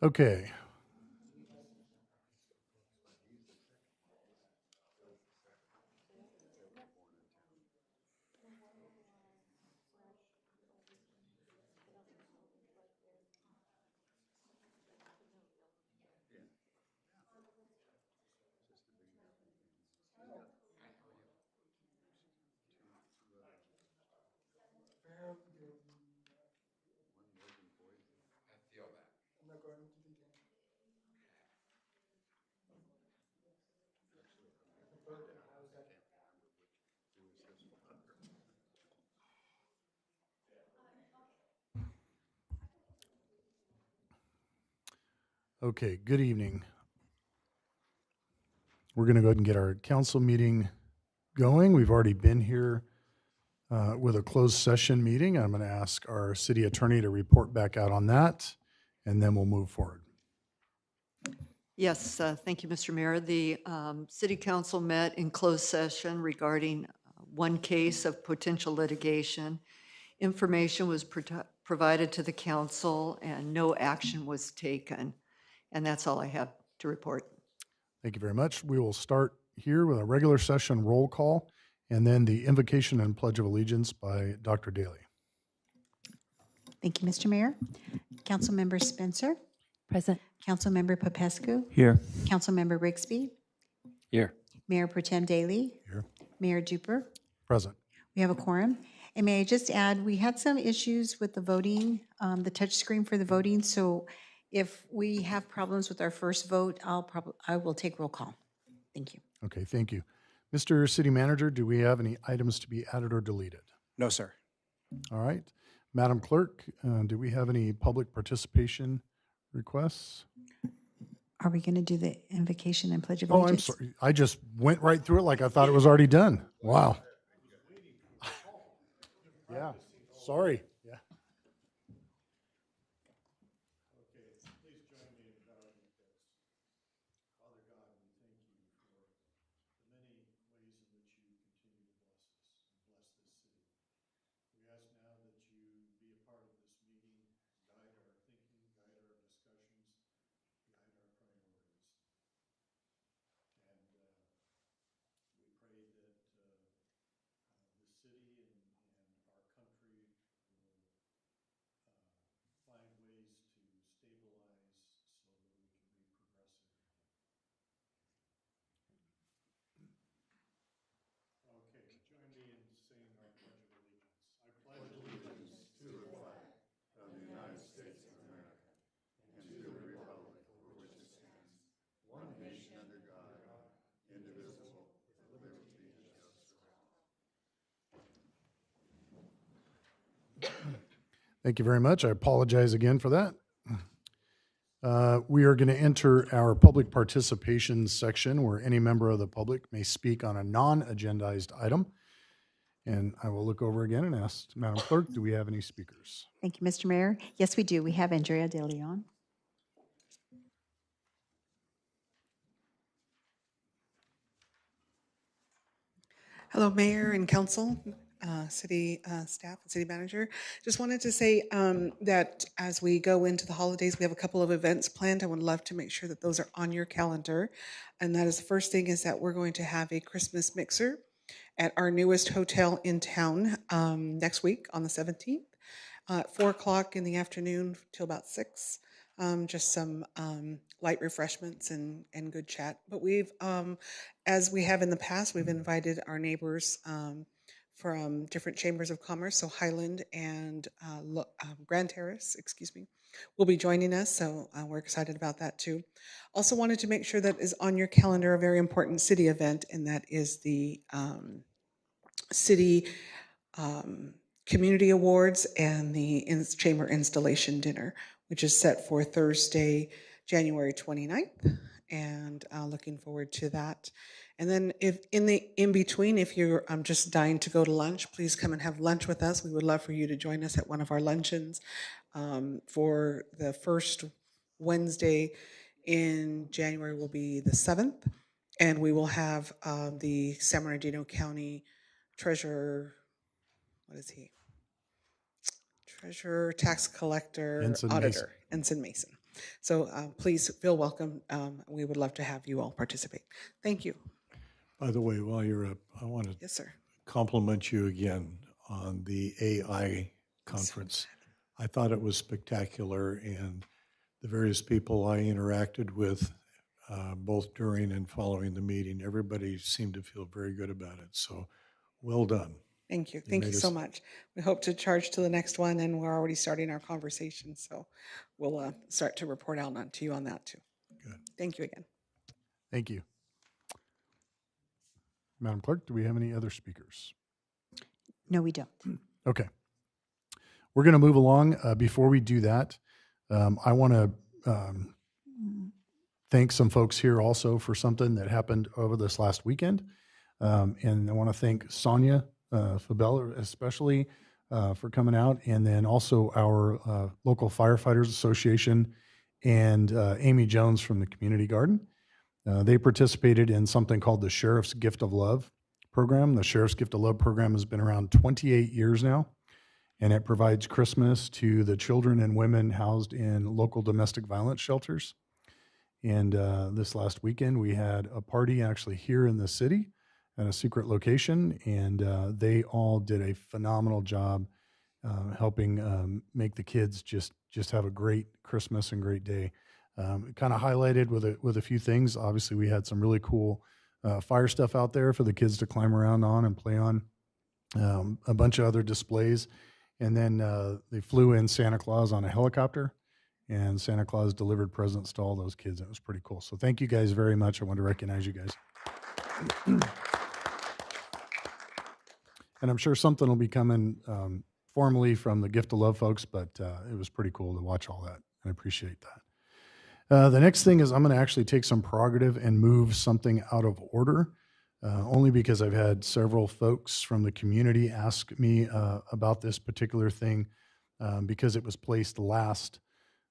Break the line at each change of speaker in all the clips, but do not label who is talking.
Okay. Okay, good evening. We're going to go ahead and get our council meeting going. We've already been here with a closed session meeting. I'm going to ask our city attorney to report back out on that, and then we'll move forward.
Yes, thank you, Mr. Mayor. The city council met in closed session regarding one case of potential litigation. Information was provided to the council and no action was taken. And that's all I have to report.
Thank you very much. We will start here with a regular session roll call and then the invocation and pledge of allegiance by Dr. Daly.
Thank you, Mr. Mayor. Councilmember Spencer.
Present.
Councilmember Popescu.
Here.
Councilmember Rigsby.
Here.
Mayor Pro Tem Daly.
Here.
Mayor Duper.
Present.
We have a quorum. And may I just add, we had some issues with the voting, the touch screen for the voting. So if we have problems with our first vote, I will take roll call. Thank you.
Okay, thank you. Mr. City Manager, do we have any items to be added or deleted?
No, sir.
All right. Madam Clerk, do we have any public participation requests?
Are we going to do the invocation and pledge of
Oh, I'm
allegiance?
sorry. I just went right through it like I thought it was already done. Wow. Yeah, sorry. Yeah. Thank you very much. I apologize again for that. We are going to enter our public participation section where any member of the public may speak on a non-agendized item. And I will look over again and ask Madam Clerk, do we have any speakers?
Thank you, Mr. Mayor. Yes, we do. We have Andrea De Leon.
Hello, Mayor and Council, City staff and City Manager. Just wanted to say that as we go into the holidays, we have a couple of events planned. I would love to make sure that those are on your calendar. And that is the first thing is that we're going to have a Christmas mixer at our newest hotel in town next week on the 17th, at 4 o'clock in the afternoon till about 6. Just some light refreshments and good chat. But we've, as we have in the past, we've invited our neighbors from different chambers of commerce, so Highland and Grand Terrace, excuse me, will be joining us, so we're excited about that too. Also wanted to make sure that is on your calendar a very important city event, and that is the city community awards and the chamber installation dinner, which is set for Thursday, January 29th, and looking forward to that. And then if in between, if you're just dying to go to lunch, please come and have lunch with us. We would love for you to join us at one of our luncheons for the first Wednesday in January will be the 7th, and we will have the San Bernardino County Treasurer, what is he? Treasurer, tax collector,
Ensign
auditor,
Mason.
Ensign Mason. So please feel welcome. We would love to have you all participate. Thank you.
By the way, while you're up, I want to
Yes, sir.
compliment you again on the AI conference. I thought it was spectacular, and the various people I interacted with, both during and following the meeting, everybody seemed to feel very good about it. So, well done.
Thank you. Thank you
made
so
us-
much. We hope to charge to the next one, and we're already starting our conversation. So we'll start to report out to you on that too.
Good.
Thank you again.
Thank you. Madam Clerk, do we have any other speakers?
No, we don't.
Okay. We're going to move along. Before we do that, I want to thank some folks here also for something that happened over this last weekend. And I want to thank Sonia Fabella especially for coming out, and then also our local Firefighters Association and Amy Jones from the Community Garden. They participated in something called the Sheriff's Gift of Love program. The Sheriff's Gift of Love program has been around 28 years now, and it provides Christmas to the children and women housed in local domestic violence shelters. And this last weekend, we had a party actually here in the city at a secret location, and they all did a phenomenal job helping make the kids just have a great Christmas and great day. Kind of highlighted with a few things. Obviously, we had some really cool fire stuff out there for the kids to climb around on and play on. A bunch of other displays, and then they flew in Santa Claus on a helicopter, and Santa Claus delivered presents to all those kids. It was pretty cool. So thank you guys very much. I want to recognize you guys. And I'm sure something will be coming formally from the Gift of Love folks, but it was pretty cool to watch all that. I appreciate that. The next thing is I'm going to actually take some prerogative and move something out of order, only because I've had several folks from the community ask me about this particular thing because it was placed last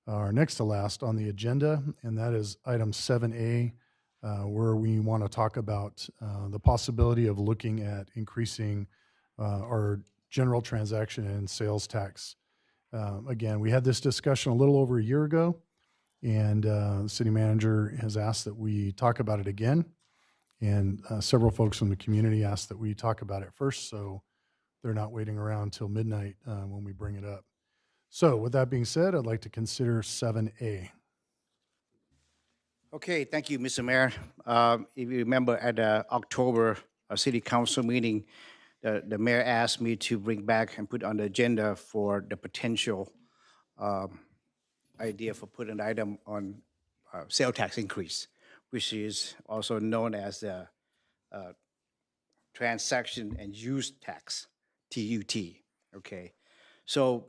or next to last on the agenda, and that is item 7A, where we want to talk about the possibility of looking at increasing our general transaction and sales tax. Again, we had this discussion a little over a year ago, and the city manager has asked that we talk about it again. And several folks from the community asked that we talk about it first, so they're not waiting around till midnight when we bring it up. So with that being said, I'd like to consider 7A.
Okay, thank you, Mr. Mayor. If you remember at the October City Council meeting, the mayor asked me to bring back and put on the agenda for the potential idea for putting an item on sale tax increase, which is also known as the transaction and use tax, TUT. Okay, so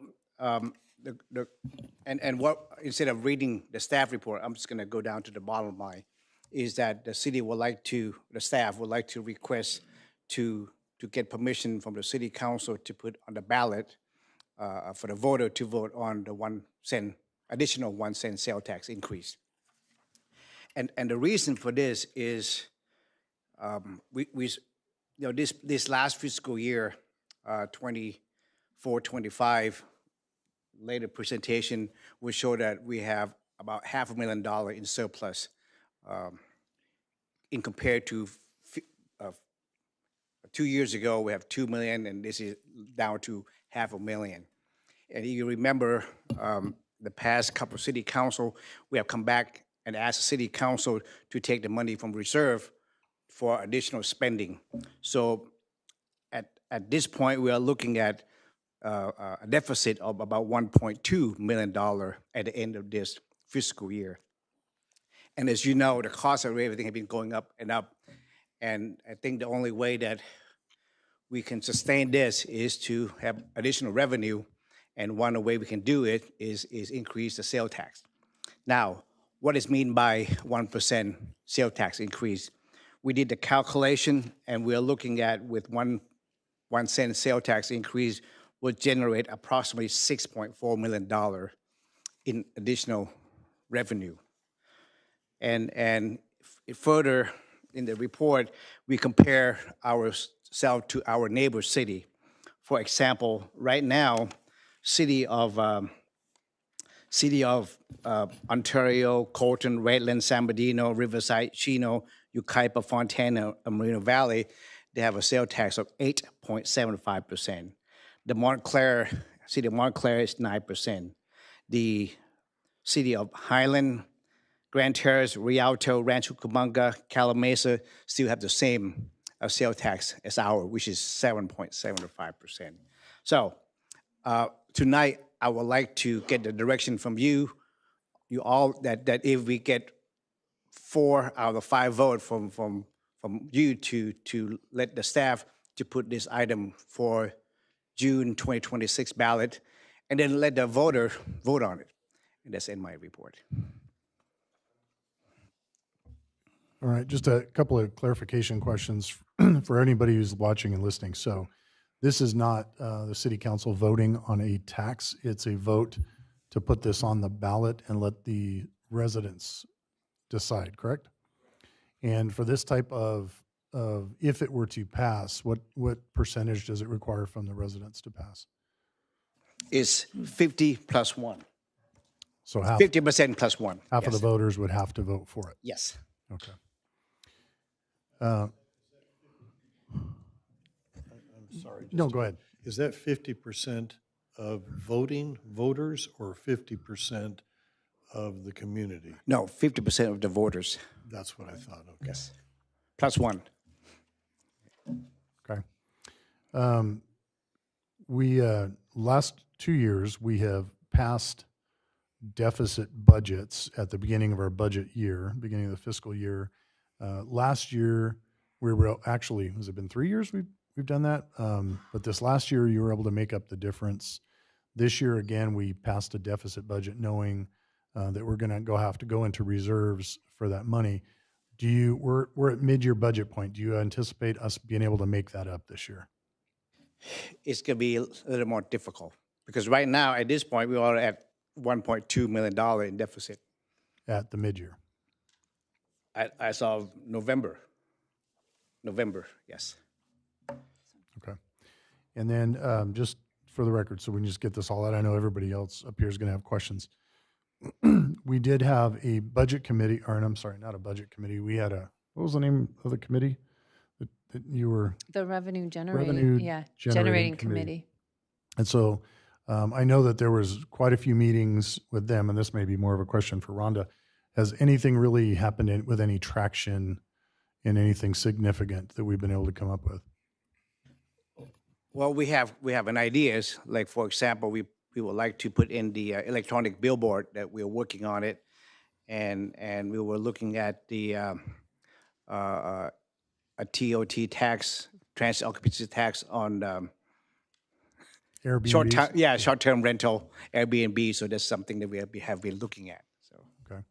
what instead of reading the staff report, I'm just going to go down to the bottom line, is that the city would like to, the staff would like to request to get permission from the city council to put on the ballot for the voter to vote on the 1 cent, additional 1 cent sale tax increase. And the reason for this is this last fiscal year, 24-25, later presentation will show that we have about $500,000 in surplus in compared to 2 years ago, we have 2 million, and this is down to $500,000. And you remember the past couple of city council, we have come back and asked the city council to take the money from reserve for additional spending. So at this point, we are looking at a deficit of about $1.2 million at the end of this fiscal year. And as you know, the cost of everything have been going up and up. And I think the only way that we can sustain this is to have additional revenue. And one way we can do it is increase the sale tax. Now, what is mean by 1% sale tax increase? We did the calculation, and we are looking at with 1 cent sale tax increase would generate approximately $6.4 million in additional revenue. And further in the report, we compare ourselves to our neighbor city. For example, right now, city of city of Ontario, Colton, Redland, San Bernardino, Riverside, Chino, Yucaipa, Fontana, and Moreno Valley, they have a sales tax of 8.75%. The Montclair, city of Montclair is 9%. The city of Highland, Grand Terrace, Rialto, Rancho Cucamonga, Calamasa still have the same sales tax as ours, which is 7.75%. So tonight, I would like to get the direction from you all, that if we get 4 out of 5 vote from you to let the staff to put this item for June 2026 ballot, and then let the voter vote on it. And that's in my report.
All right, just a couple of clarification questions for anybody who's watching and listening. So this is not the city council voting on a tax. It's a vote to put this on the ballot and let the residents decide, correct? And for this type of if it were to pass, what percentage does it require from the residents to pass?
It's 50 plus 1.
So half
50% plus 1.
half of
Yes.
the voters would have to vote for it.
Yes.
Okay. No, go ahead.
Is that 50% of voting voters or 50% of the community?
No, 50% of the voters.
That's what I thought, okay.
Yes. Plus 1.
Okay. We, last 2 years, we have passed deficit budgets at the beginning of our budget year, beginning of the fiscal year. Last year, we were actually, has it been 3 years we've done that? But this last year, you were able to make up the difference. This year, again, we passed a deficit budget knowing that we're going to have to go into reserves for that money. We're at mid-year budget point. Do you anticipate us being able to make that up this year?
It's going to be a little more difficult because right now, at this point, we are at $1.2 million in deficit
At the mid-year?
as of November. November, yes.
Okay. And then just for the record, so we can just get this all out, I know everybody else up here is going to have questions. We did have a budget committee, or I'm sorry, not a budget committee. We had what was the name of the committee that you were?
The revenue generating,
Revenue
yeah,
Generating
generating
Committee.
committee.
And so I know that there was quite a few meetings with them, and this may be more of a question for Rhonda. Has anything really happened with any traction in anything significant that we've been able to come up with?
Well, we have an ideas. Like, for example, we would like to put in the electronic billboard that we're working on it. And we were looking at the a TOT tax, transit occupancy tax on
Airbnb.
short-term rental, Airbnb. So that's something that we have been looking at. So
Okay.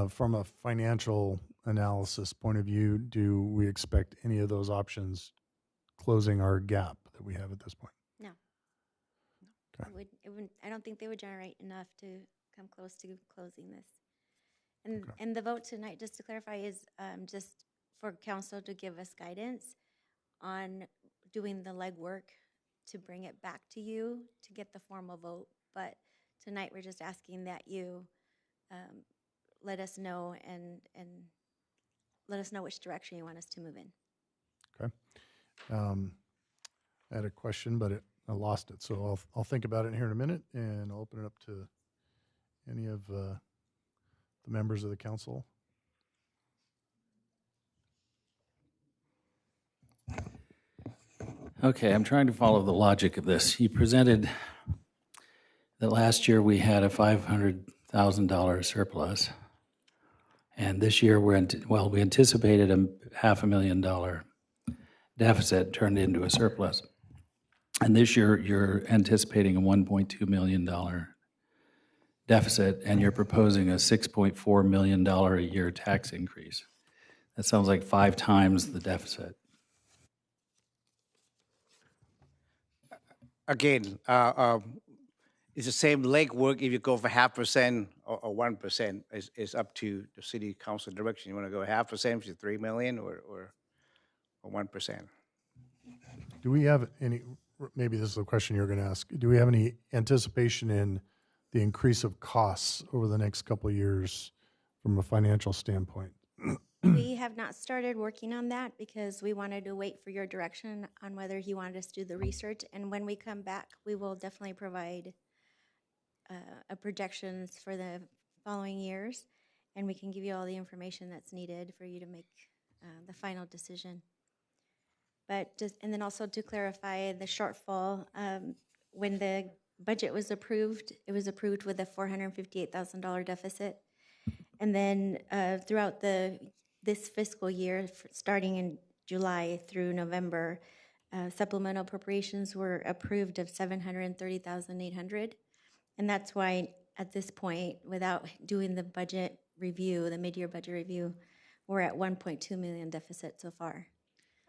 From a financial analysis point of view, do we expect any of those options closing our gap that we have at this point?
No.
Okay.
I don't think they would generate enough to come close to closing this. And the vote tonight, just to clarify, is just for council to give us guidance on doing the legwork to bring it back to you to get the formal vote. But tonight, we're just asking that you let us know and let us know which direction you want us to move in.
Okay. I had a question, but I lost it. So I'll think about it here in a minute, and I'll open it up to any of the members of the council.
Okay, I'm trying to follow the logic of this. You presented that last year we had a $500,000 surplus, and this year we anticipated a $500,000 deficit turned into a surplus. And this year you're anticipating a $1.2 million deficit, and you're proposing a $6.4 million a year tax increase. That sounds like 5 times the deficit.
again, it's the same legwork if you go for 0.5% or 1%. It's up to the city council direction. You want to go 0.5%, which is 3 million, or 1%.
Do we have any, maybe this is a question you're going to ask, do we have any anticipation in the increase of costs over the next couple of years from a financial standpoint?
We have not started working on that because we wanted to wait for your direction on whether he wanted us to do the research. And when we come back, we will definitely provide a projections for the following years, and we can give you all the information that's needed for you to make the final decision. But just, and then also to clarify the shortfall, when the budget was approved, it was approved with a $458,000 deficit. And then throughout this fiscal year, starting in July through November, supplemental appropriations were approved of $730,800. And that's why at this point, without doing the budget review, the mid-year budget review, we're at 1.2 million deficit so far.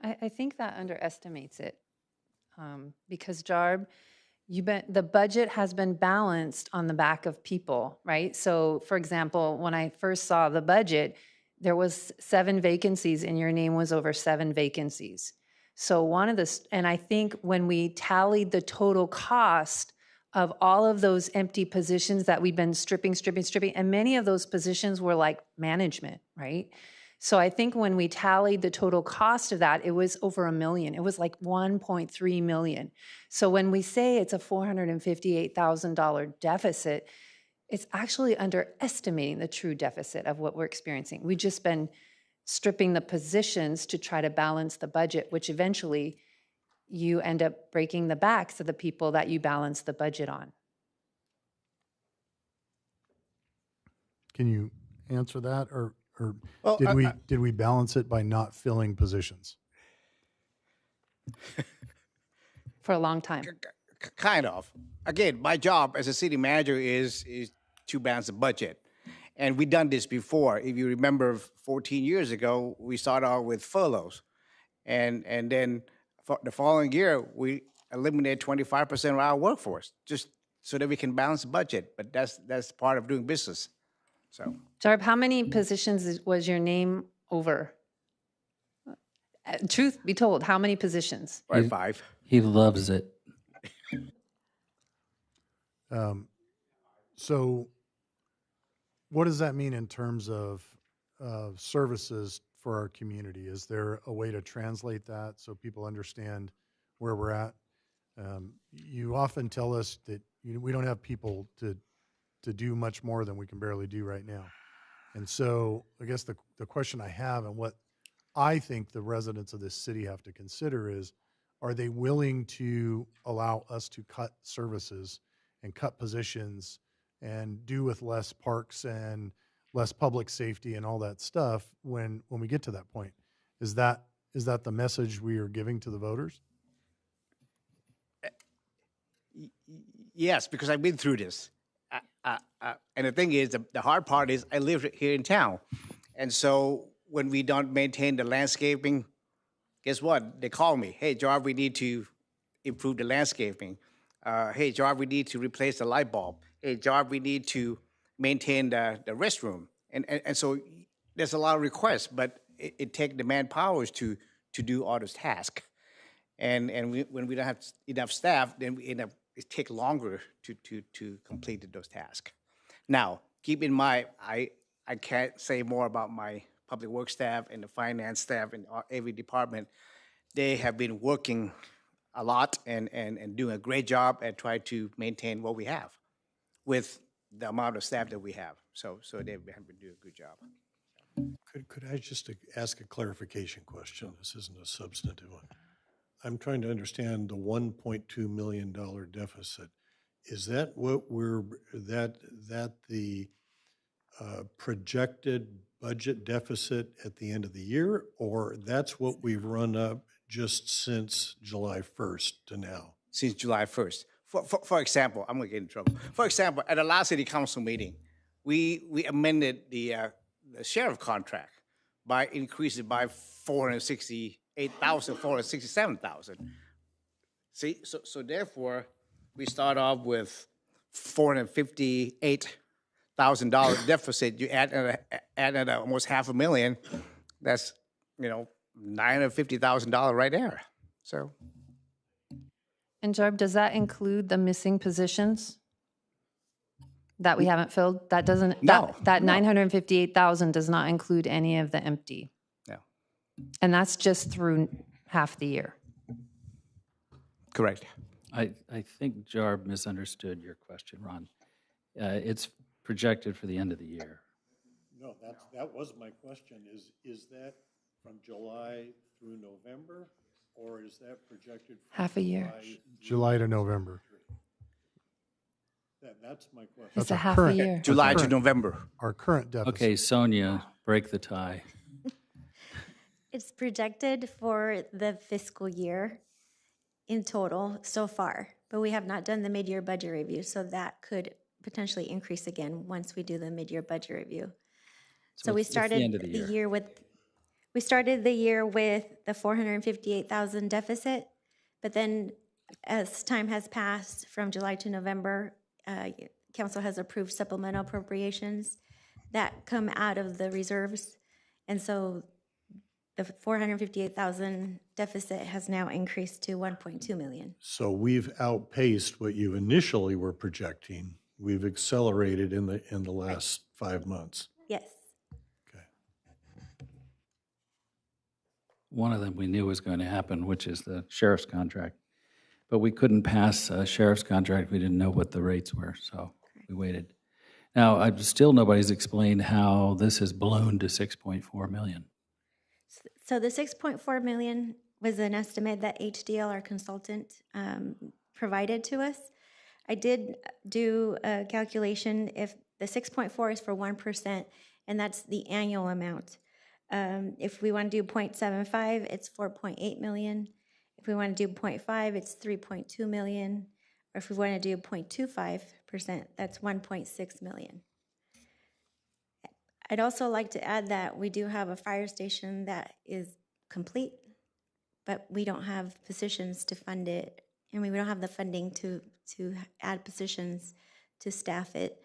I think that underestimates it, because Jarb, the budget has been balanced on the back of people, right? So, for example, when I first saw the budget, there was 7 vacancies, and your name was over 7 vacancies. So and I think when we tallied the total cost of all of those empty positions that we've been stripping, and many of those positions were like management, right? So I think when we tallied the total cost of that, it was over $1 million. It was like 1.3 million. So when we say it's a $458,000 deficit, it's actually underestimating the true deficit of what we're experiencing. We've just been stripping the positions to try to balance the budget, which eventually you end up breaking the backs of the people that you balance the budget on.
Can you answer that, or
Well,
did we balance it by not filling positions?
For a long time.
Kind of. Again, my job as a city manager is to balance the budget. And we've done this before. If you remember 14 years ago, we started out with furloughs. And then for the following year, we eliminated 25% of our workforce just so that we can balance the budget. But that's part of doing business. So,
Jarb, how many positions was your name over? Truth be told, how many positions?
right, 5.
He loves it.
So what does that mean in terms of services for our community? Is there a way to translate that so people understand where we're at? You often tell us that we don't have people to do much more than we can barely do right now. And so I guess the question I have, and what I think the residents of this city have to consider, is, are they willing to allow us to cut services and cut positions and do with less parks and less public safety and all that stuff when we get to that point? Is that the message we are giving to the voters?
Yes, because I've been through this. And the thing is, the hard part is I live here in town. And so when we don't maintain the landscaping, guess what? They call me. Hey, Jarb, we need to improve the landscaping. Hey, Jarb, we need to replace the light bulb. Hey, Jarb, we need to maintain the restroom. And so there's a lot of requests, but it takes the manpower to do all those tasks. And when we don't have enough staff, then we end up, it takes longer to complete those tasks. Now, keep in mind, I can't say more about my public works staff and the finance staff and every department. They have been working a lot and doing a great job at trying to maintain what we have with the amount of staff that we have. So they have been doing a good job.
Could I just ask a clarification question? This isn't a substantive one. I'm trying to understand the $1.2 million deficit. Is that what the projected budget deficit at the end of the year, or that's what we've run up just since July 1st to now?
Since July 1st. For example, I'm going to get in trouble. For example, at the last city council meeting, we amended the sheriff contract by increasing by $467,000. See, so therefore, we start off with $458,000 deficit. You add almost $500,000. That's $950,000 right there. So.
And Jarb, does that include the missing positions? that we haven't filled? That doesn't,
No,
that
no.
958,000 does not include any of the empty.
Yeah,
And that's just through half the year.
correct.
I think Jarb misunderstood your question, Ron. It's projected for the end of the year.
No, that was my question, is that from July through November, or is that projected? From
Half a year.
July to November.
That's my question.
It's
That's
a
our
half a
current-
year.
July to
current-
November.
Our current deficit.
Okay, Sonia, break the tie.
It's projected for the fiscal year in total so far, but we have not done the mid-year budget review, so that could potentially increase again once we do the mid-year budget review. So we
it's the
started
end of the year.
we started the year with the 458,000 deficit, but then as time has passed from July to November, council has approved supplemental appropriations that come out of the reserves. And so the 458,000 deficit has now increased to 1.2 million.
So we've outpaced what you initially were projecting. We've accelerated in the last 5 months.
Yes.
Okay.
One of them we knew was going to happen, which is the sheriff's contract. But we couldn't pass a sheriff's contract. We didn't know what the rates were, so we waited. Now, still nobody's explained how this has ballooned to 6.4 million.
So the 6.4 million was an estimate that HDL, our consultant, provided to us. I did do a calculation. If the 6.4 is for 1%, and that's the annual amount. If we want to do 0.75, it's 4.8 million. If we want to do 0.5, it's 3.2 million. Or if we want to do 0.25%, that's 1.6 million. I'd also like to add that we do have a fire station that is complete, but we don't have positions to fund it. I mean, we don't have the funding to add positions to staff it.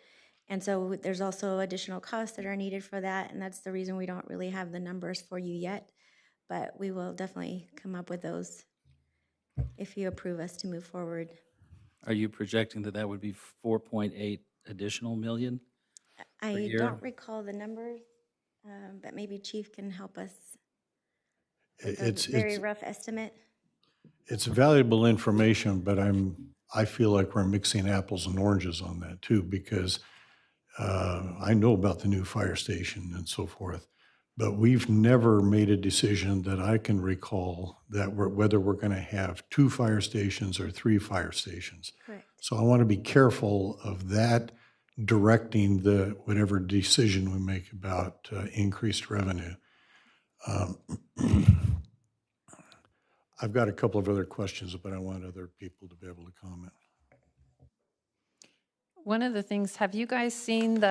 And so there's also additional costs that are needed for that, and that's the reason we don't really have the numbers for you yet. But we will definitely come up with those if you approve us to move forward.
Are you projecting that would be 4.8 additional million?
I
year?
don't recall the numbers, but maybe Chief can help us with a
It's
very rough estimate.
It's valuable information, but I feel like we're mixing apples and oranges on that too, because I know about the new fire station and so forth, but we've never made a decision that I can recall that whether we're going to have 2 fire stations or 3 fire stations.
Correct.
So I want to be careful of that directing whatever decision we make about increased revenue. I've got a couple of other questions, but I want other people to be able to comment.
One of the things, have you guys seen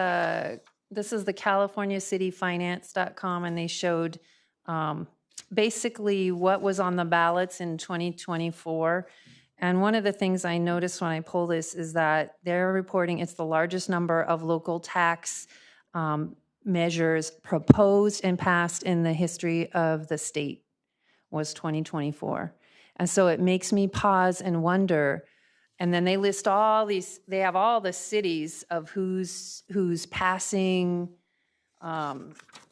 this is the CaliforniaCityFinance.com, and they showed basically what was on the ballots in 2024. And one of the things I noticed when I pull this is that they're reporting it's the largest number of local tax measures proposed and passed in the history of the state was 2024. And so it makes me pause and wonder. And then they list all these, they have all the cities of who's passing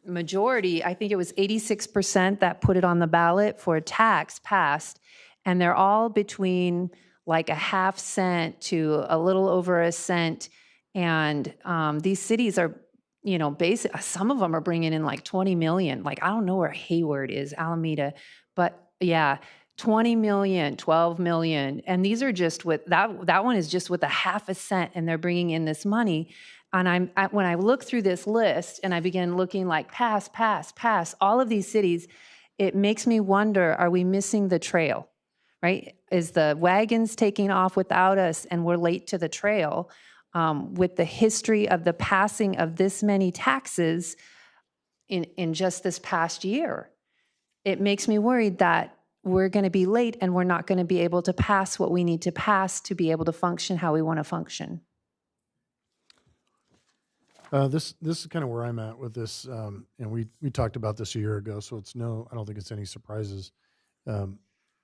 majority. I think it was 86% that put it on the ballot for tax passed. And they're all between like a half cent to a little over a cent. And these cities are, you know, some of them are bringing in like 20 million. Like, I don't know where Hayward is, Alameda, but yeah, 20 million, 12 million. And these are just with, that one is just with a half a cent, and they're bringing in this money. And when I look through this list and I begin looking like pass, all of these cities, it makes me wonder, are we missing the trail, right? Is the wagons taking off without us and we're late to the trail? With the history of the passing of this many taxes in just this past year, it makes me worried that we're going to be late and we're not going to be able to pass what we need to pass to be able to function how we want to function.
This is kind of where I'm at with this, and we talked about this a year ago, so I don't think it's any surprises.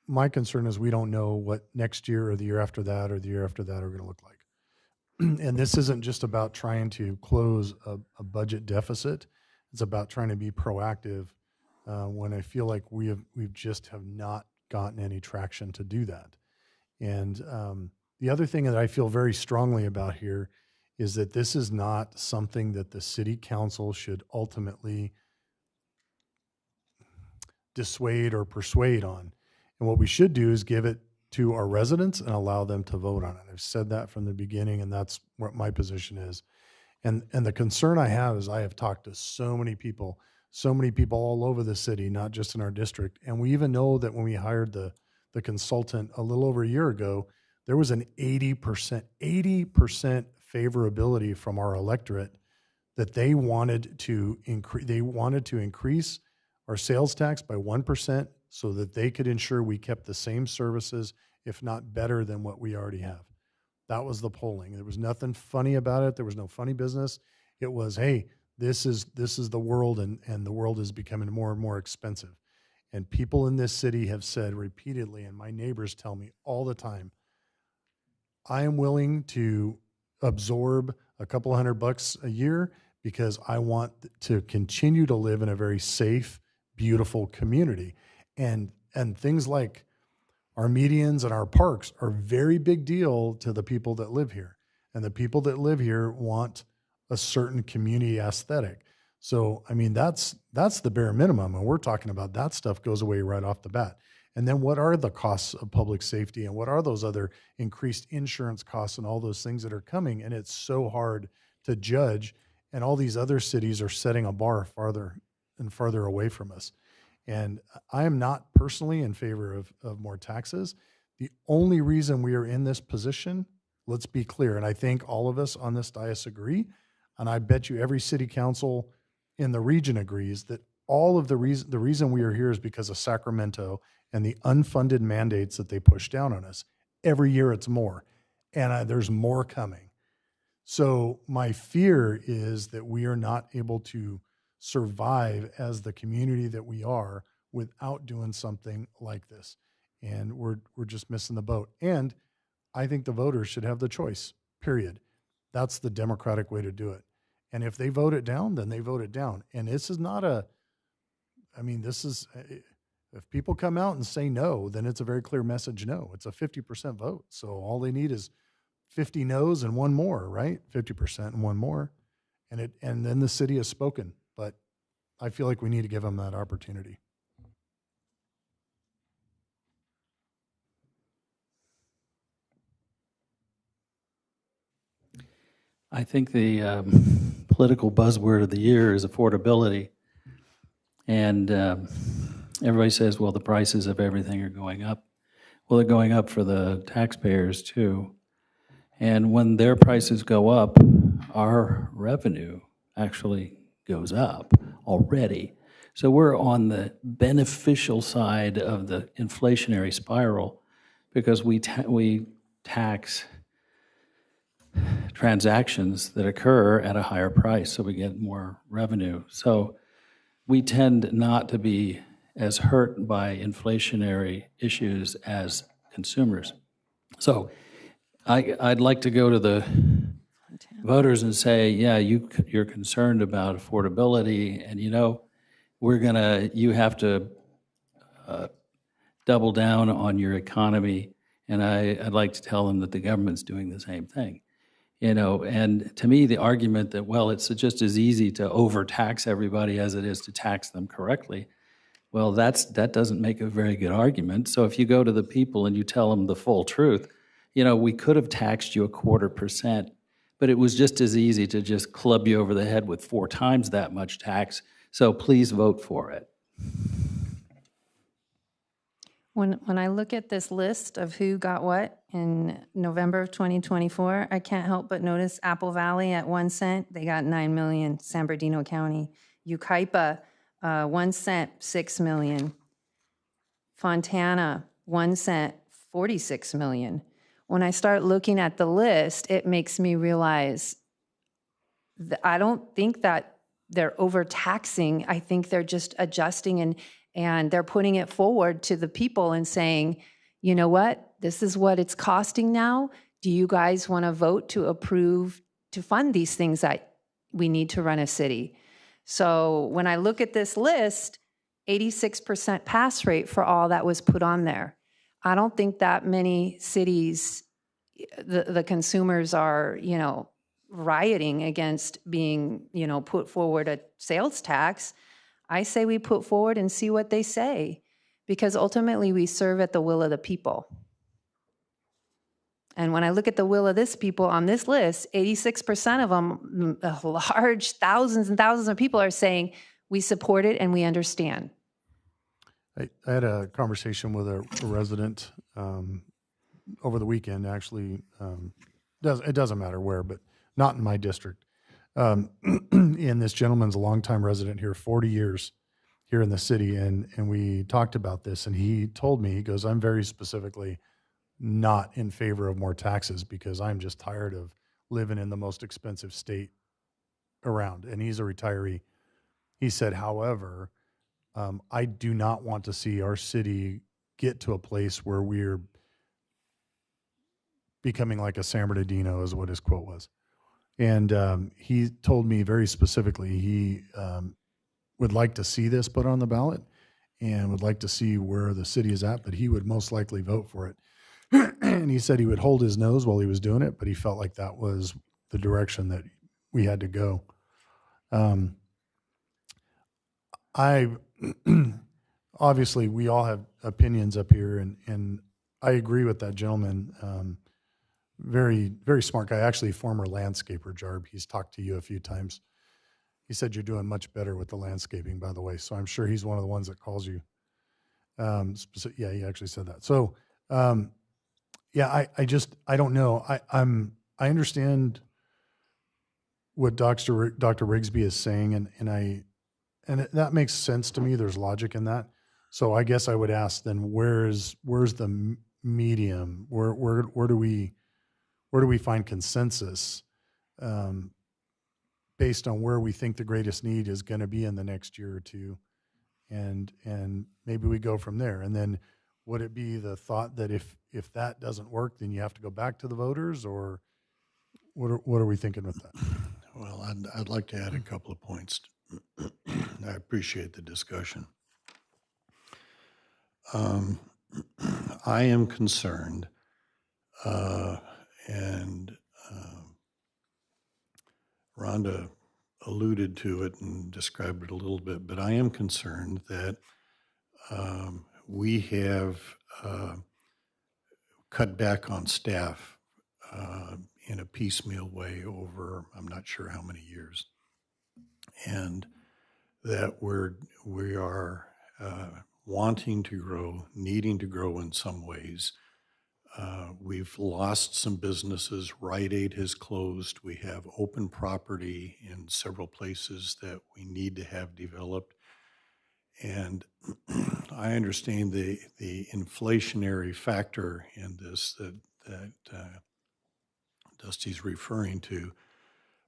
My concern is we don't know what next year or the year after that or the year after that are going to look like. And this isn't just about trying to close a budget deficit. It's about trying to be proactive when I feel like we've just have not gotten any traction to do that. And the other thing that I feel very strongly about here is that this is not something that the city council should ultimately dissuade or persuade on. And what we should do is give it to our residents and allow them to vote on it. I've said that from the beginning, and that's what my position is. And the concern I have is I have talked to so many people all over the city, not just in our district. And we even know that when we hired the consultant a little over a year ago, there was an 80% favorability from our electorate that they wanted to increase our sales tax by 1% so that they could ensure we kept the same services, if not better than what we already have. That was the polling. There was nothing funny about it. There was no funny business. It was, hey, this is the world, and the world is becoming more and more expensive. And people in this city have said repeatedly, and my neighbors tell me all the time, I am willing to absorb a couple $100 a year because I want to continue to live in a very safe, beautiful community. And things like our medians and our parks are a very big deal to the people that live here. And the people that live here want a certain community aesthetic. So, I mean, that's the bare minimum. And we're talking about that stuff goes away right off the bat. And then what are the costs of public safety, and what are those other increased insurance costs and all those things that are coming? And it's so hard to judge. And all these other cities are setting a bar farther and farther away from us. And I am not personally in favor of more taxes. The only reason we are in this position, let's be clear, and I think all of us on this dais agree, and I bet you every city council in the region agrees, that all of the reason we are here is because of Sacramento and the unfunded mandates that they push down on us. Every year it's more, and there's more coming. So my fear is that we are not able to survive as the community that we are without doing something like this. And we're just missing the boat. And I think the voters should have the choice, period. That's the democratic way to do it. And if they vote it down, then they vote it down. And this is not if people come out and say no, then it's a very clear message no. It's a 50% vote. So all they need is 50 no's and one more, right? 50% and one more. And then the city has spoken. But I feel like we need to give them that opportunity.
I think the political buzzword of the year is affordability. And everybody says, well, the prices of everything are going up. Well, they're going up for the taxpayers too. And when their prices go up, our revenue actually goes up already. So we're on the beneficial side of the inflationary spiral because we tax transactions that occur at a higher price, so we get more revenue. So we tend not to be as hurt by inflationary issues as consumers. So I'd like to go to the voters and say, yeah, you're concerned about affordability, and you have to double down on your economy. And I'd like to tell them that the government's doing the same thing. And to me, the argument that, well, it's just as easy to overtax everybody as it is to tax them correctly, well, that doesn't make a very good argument. So if you go to the people and you tell them the full truth, we could have taxed you 0.25%, but it was just as easy to just club you over the head with 4 times that much tax. So please vote for it.
When I look at this list of who got what in November of 2024, I can't help but notice Apple Valley at 1 cent, they got 9 million, San Bernardino County. Yucaipa, 1 cent, 6 million. Fontana, 1 cent, 46 million. When I start looking at the list, it makes me realize that I don't think that they're overtaxing. I think they're just adjusting and they're putting it forward to the people and saying, you know what, this is what it's costing now Do you guys want to vote to approve to fund these things that we need to run a city? So when I look at this list, 86% pass rate for all that was put on there. I don't think that many cities, the consumers are, rioting against being, put forward a sales tax. I say we put forward and see what they say, because ultimately we serve at the will of the people. And when I look at the will of this people on this list, 86% of them, large thousands and thousands of people are saying, we support it and we understand.
I had a conversation with a resident over the weekend, actually. It doesn't matter where, but not in my district. And this gentleman's a longtime resident here, 40 years here in the city. And we talked about this, and he told me, he goes, I'm very specifically not in favor of more taxes because I'm just tired of living in the most expensive state around. And he's a retiree. He said, however, I do not want to see our city get to a place where we're becoming like a San Bernardino, is what his quote was. And he told me very specifically he would like to see this put on the ballot and would like to see where the city is at, but he would most likely vote for it. And he said he would hold his nose while he was doing it, but he felt like that was the direction that we had to go. Obviously we all have opinions up here, and I agree with that gentleman. Very, very smart guy, actually a former landscaper, Jarb. He's talked to you a few times. He said you're doing much better with the landscaping, by the way. So I'm sure he's one of the ones that calls you. Yeah, he actually said that. So, yeah, I don't know. I understand what Dr. Rigsby is saying, and that makes sense to me. There's logic in that. So I guess I would ask then, where's the medium? Where do we find consensus based on where we think the greatest need is going to be in the next year or two, and maybe we go from there. And then would it be the thought that if that doesn't work, then you have to go back to the voters, or what are we thinking with that?
Well, I'd like to add a couple of points. I appreciate the discussion. I am concerned, and Rhonda alluded to it and described it a little bit, but I am concerned that we have cut back on staff in a piecemeal way over, I'm not sure how many years, and that we are wanting to grow, needing to grow in some ways. We've lost some businesses. Rite Aid has closed. We have open property in several places that we need to have developed. And I understand the inflationary factor in this that Dusty's referring to.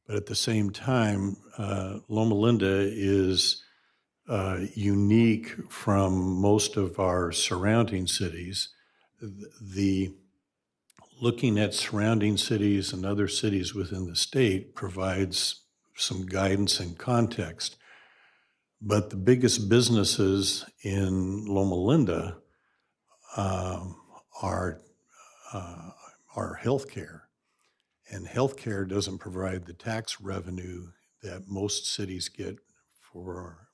But at the same time, Loma Linda is unique from most of our surrounding cities. Looking at surrounding cities and other cities within the state provides some guidance and context. But the biggest businesses in Loma Linda are healthcare. And healthcare doesn't provide the tax revenue that most cities get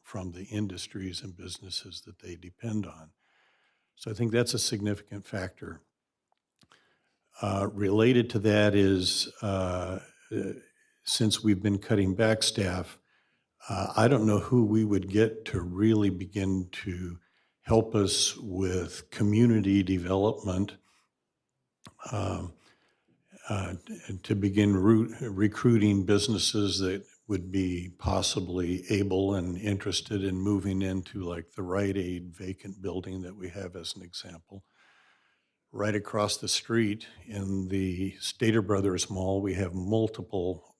from the industries and businesses that they depend on. So I think that's a significant factor. Related to that is, since we've been cutting back staff, I don't know who we would get to really begin to help us with community development, to begin recruiting businesses that would be possibly able and interested in moving into like the Rite Aid vacant building that we have as an example. Right across the street in the Stater Brothers Mall, we have multiple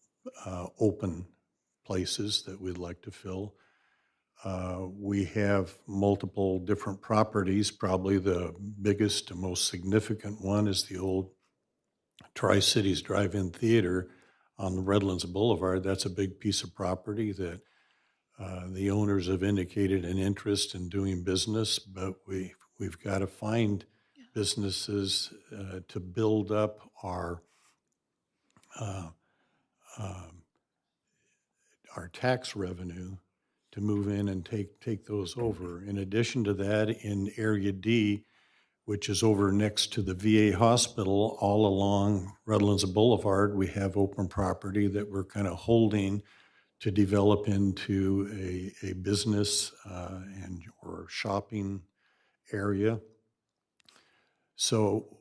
open places that we'd like to fill. We have multiple different properties. Probably the biggest and most significant one is the old Tri-Cities Drive-In Theater on the Redlands Boulevard. That's a big piece of property that the owners have indicated an interest in doing business, but we've got to find businesses to build up our tax revenue to move in and take those over. In addition to that, in Area D, which is over next to the VA hospital, all along Redlands Boulevard, we have open property that we're kind of holding to develop into a business or shopping area. So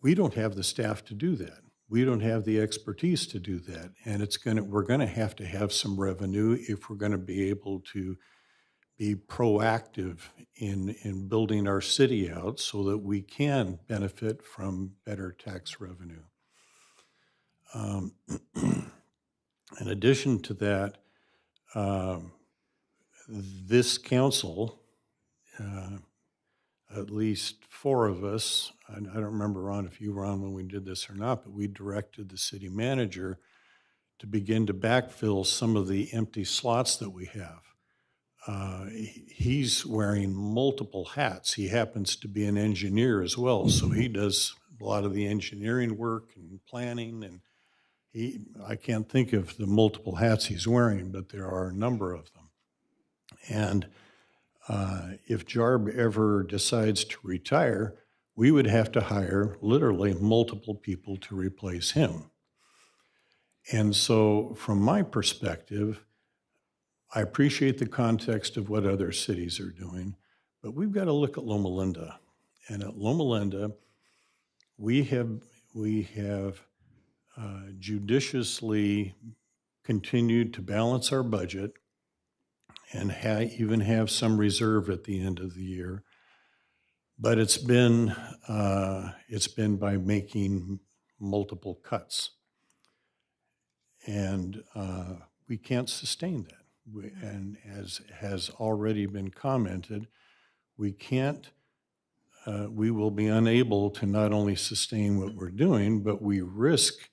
we don't have the staff to do that. We don't have the expertise to do that. And we're gonna have to have some revenue if we're gonna be able to be proactive in building our city out so that we can benefit from better tax revenue. In addition to that, this council, at least 4 of us, I don't remember, Ron, if you were on when we did this or not, but we directed the city manager to begin to backfill some of the empty slots that we have. He's wearing multiple hats. He happens to be an engineer as well, so he does a lot of the engineering work and planning, and I can't think of the multiple hats he's wearing, but there are a number of them. And if Jarb ever decides to retire, we would have to hire literally multiple people to replace him. And so from my perspective, I appreciate the context of what other cities are doing, but we've got to look at Loma Linda. And at Loma Linda, we have judiciously continued to balance our budget and even have some reserve at the end of the year. But it's been by making multiple cuts. And we can't sustain that. And as has already been commented, we will be unable to not only sustain what we're doing, but we risk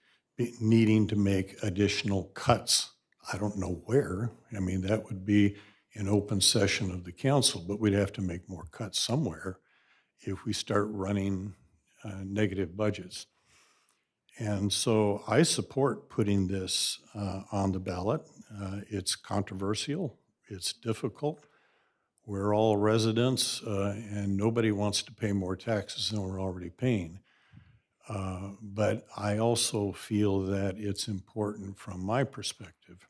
needing to make additional cuts. I don't know where. I mean, that would be an open session of the council, but we'd have to make more cuts somewhere if we start running negative budgets. And so I support putting this on the ballot. It's controversial, it's difficult. We're all residents and nobody wants to pay more taxes than we're already paying. But I also feel that it's important from my perspective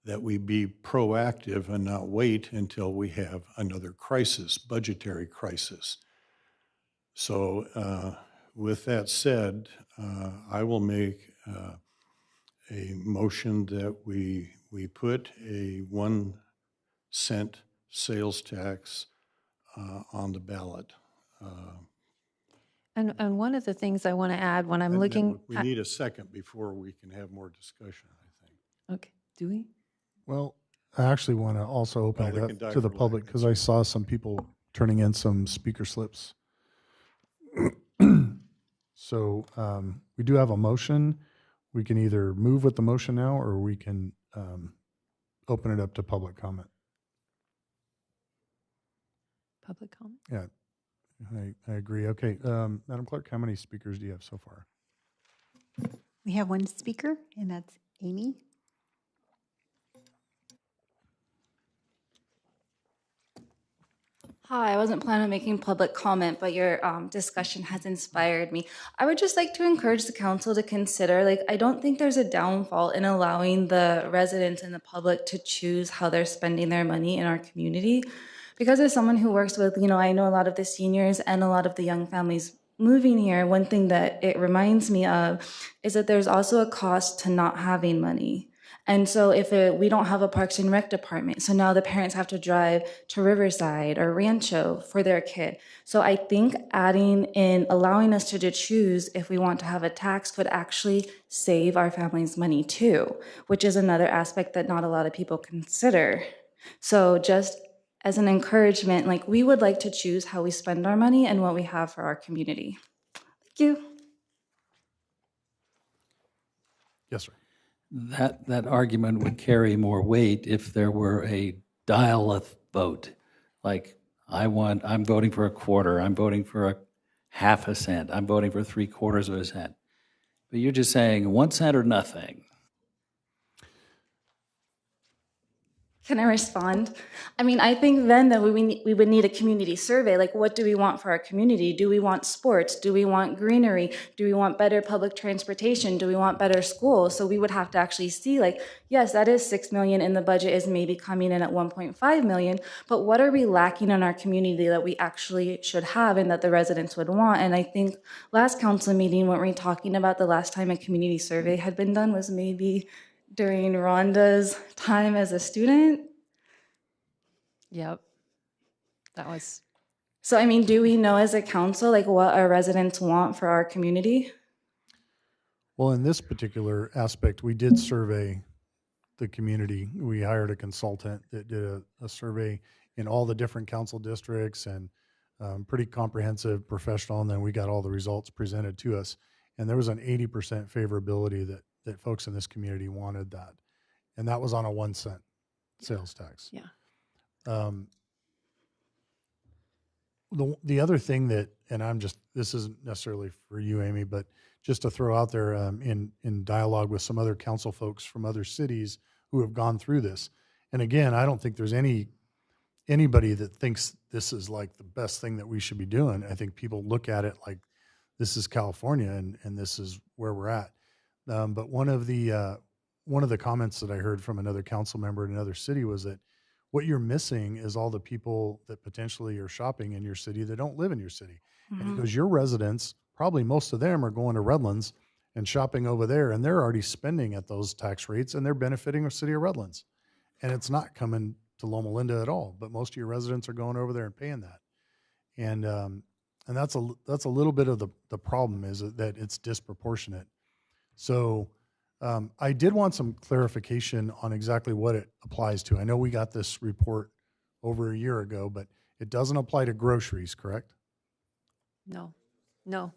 that we be proactive and not wait until we have another crisis, budgetary crisis. So with that said, I will make a motion that we put a 1 cent sales tax on the ballot.
And one of the things I want to add when I'm
And
looking
we need a second before we can have more discussion, I think.
okay, do we?
Well, I actually want to also open
Well, we
it
can die
up to the
for lack,
public because I saw some people turning in some speaker slips. So we do have a motion. We can either move with the motion now or we can open it up to public comment.
Public comment?
Yeah, I agree. Okay, Madam Clerk, how many speakers do you have so far?
We have 1 speaker, and that's Amy.
Hi, I wasn't planning on making public comment, but your discussion has inspired me. I would just like to encourage the council to consider, I don't think there's a downfall in allowing the residents and the public to choose how they're spending their money in our community. Because as someone who works with, I know a lot of the seniors and a lot of the young families moving here, one thing that it reminds me of is that there's also a cost to not having money. And so we don't have a Parks and Rec department, so now the parents have to drive to Riverside or Rancho for their kid. So I think adding in, allowing us to choose if we want to have a tax could actually save our families money too, which is another aspect that not a lot of people consider. So just as an encouragement, we would like to choose how we spend our money and what we have for our community. Thank you.
Yes, sir.
That argument would carry more weight if there were a dial-up vote. Like, I'm voting for a quarter, I'm voting for a half a cent, I'm voting for 3/4 of a cent. But you're just saying 1 cent or nothing.
Can I respond? I mean, I think then that we would need a community survey. Like, what do we want for our community? Do we want sports? Do we want greenery? Do we want better public transportation? Do we want better schools? So we would have to actually see, like, yes, that is 6 million and the budget is maybe coming in at 1.5 million, but what are we lacking in our community that we actually should have and that the residents would want? And I think last council meeting, what we're talking about the last time a community survey had been done was maybe during Rhonda's time as a student.
Yep. That was,
So, I mean, do we know as a council, like, what our residents want for our community?
Well, in this particular aspect, we did survey the community. We hired a consultant that did a survey in all the different council districts and pretty comprehensive, professional, and then we got all the results presented to us. And there was an 80% favorability that folks in this community wanted that. And that was on a 1 cent sales tax.
yeah.
The other thing that, and this isn't necessarily for you, Amy, but just to throw out there in dialogue with some other council folks from other cities who have gone through this. And again, I don't think there's anybody that thinks this is like the best thing that we should be doing. I think people look at it like this is California and this is where we're at. But one of the comments that I heard from another council member in another city was that what you're missing is all the people that potentially are shopping in your city that don't live in your city. And he goes, your residents, probably most of them are going to Redlands and shopping over there, and they're already spending at those tax rates, and they're benefiting the city of Redlands. And it's not coming to Loma Linda at all, but most of your residents are going over there and paying that. And that's a little bit of the problem, is that it's disproportionate. So I did want some clarification on exactly what it applies to. I know we got this report over a year ago, but it doesn't apply to groceries, correct?
No, or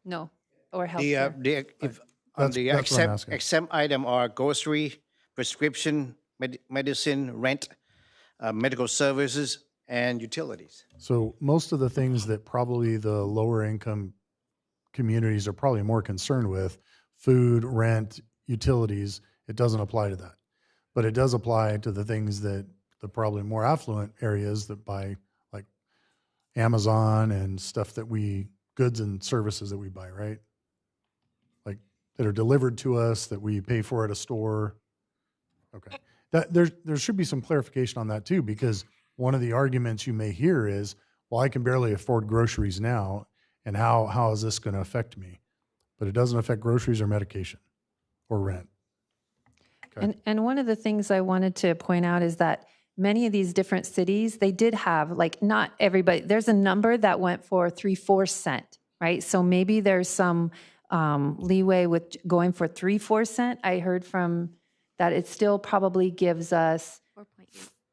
The,
healthcare.
on the
that's what I'm asking.
exempt item are grocery, prescription, medicine, rent, medical services, and utilities.
So most of the things that probably the lower income communities are probably more concerned with, food, rent, utilities, it doesn't apply to that. But it does apply to the things that the probably more affluent areas that buy, like Amazon and stuff goods and services that we buy, right? Like that are delivered to us, that we pay for at a store. Okay. There should be some clarification on that too, because one of the arguments you may hear is, well, I can barely afford groceries now, and how is this going to affect me? But it doesn't affect groceries or medication or rent. Okay.
And one of the things I wanted to point out is that many of these different cities, they did have, like, not everybody, there's a number that went for 3/4 cent, right? So maybe there's some leeway with going for 3/4 cent. I heard from that it still probably gives us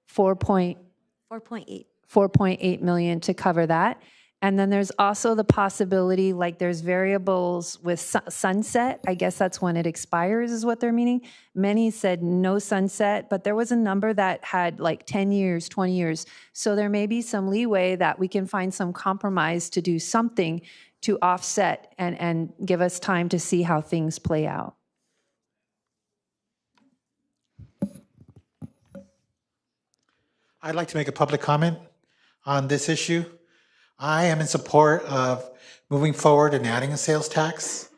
4.8.
4.8 million to cover that. And then there's also the possibility, like there's variables with sunset. I guess that's when it expires is what they're meaning. Many said no sunset, but there was a number that had like 10 years, 20 years. So there may be some leeway that we can find some compromise to do something to offset and give us time to see how things play out.
I'd like to make a public comment on this issue. I am in support of moving forward and adding a sales tax.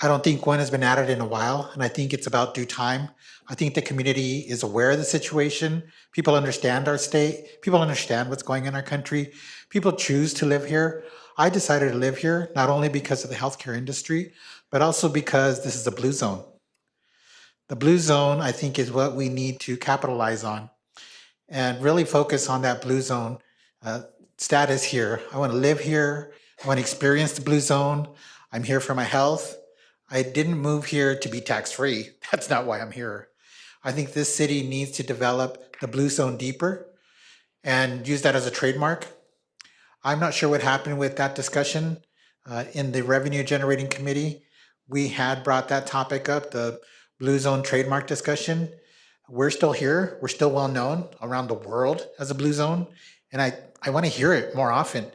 I don't think one has been added in a while, and I think it's about due time. I think the community is aware of the situation. People understand our state. People understand what's going on in our country. People choose to live here. I decided to live here not only because of the healthcare industry, but also because this is a blue zone. The blue zone, I think, is what we need to capitalize on and really focus on that blue zone status here. I want to live here. I want to experience the blue zone. I'm here for my health. I didn't move here to be tax-free. That's not why I'm here. I think this city needs to develop the blue zone deeper and use that as a trademark. I'm not sure what happened with that discussion in the revenue generating committee. We had brought that topic up. The blue zone trademark discussion. We're still here. We're still well known around the world as a blue zone. And I want to hear it more often.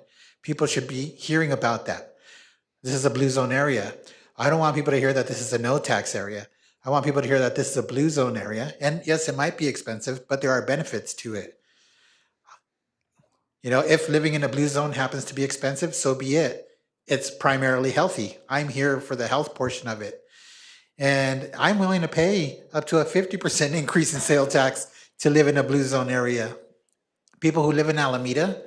People should be hearing about that. This is a blue zone area. I don't want people to hear that this is a no tax area. I want people to hear that this is a blue zone area. And yes, it might be expensive, but there are benefits to it. You know, if living in a blue zone happens to be expensive, so be it. It's primarily healthy. I'm here for the health portion of it. And I'm willing to pay up to a 50% increase in sales tax to live in a blue zone area. People who live in Alameda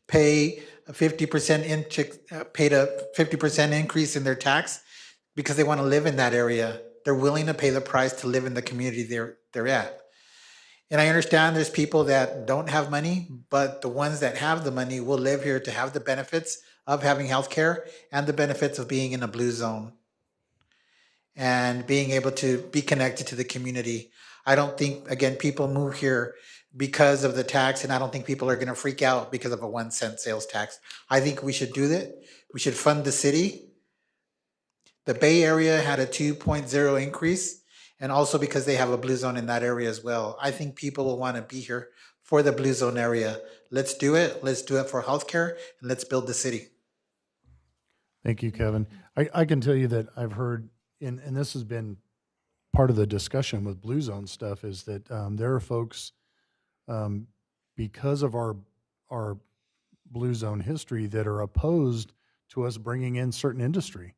pay a 50% paid a 50% increase in their tax because they want to live in that area. They're willing to pay the price to live in the community they're at. And I understand there's people that don't have money, but the ones that have the money will live here to have the benefits of having healthcare and the benefits of being in a blue zone and being able to be connected to the community. I don't think, again, people move here because of the tax, and I don't think people are going to freak out because of a 1 cent sales tax. I think we should do that. We should fund the city. The Bay Area had a 2.0 increase, and also because they have a blue zone in that area as well. I think people will want to be here for the blue zone area. Let's do it. Let's do it for healthcare, and let's build the city.
Thank you, Kevin. I can tell you that I've heard, and this has been part of the discussion with blue zone stuff, is that there are folks, because of our blue zone history, that are opposed to us bringing in certain industry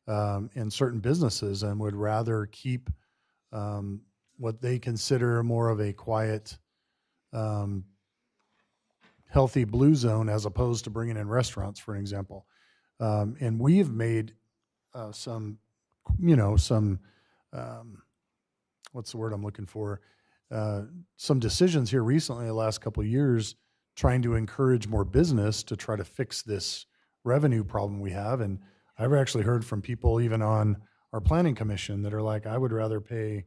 and certain businesses, and would rather keep what they consider more of a quiet, healthy blue zone as opposed to bringing in restaurants, for example. And we have made some what's the word I'm looking for? Some decisions here recently, the last couple of years, trying to encourage more business to try to fix this revenue problem we have. And I've actually heard from people even on our planning commission that are like, I would rather pay,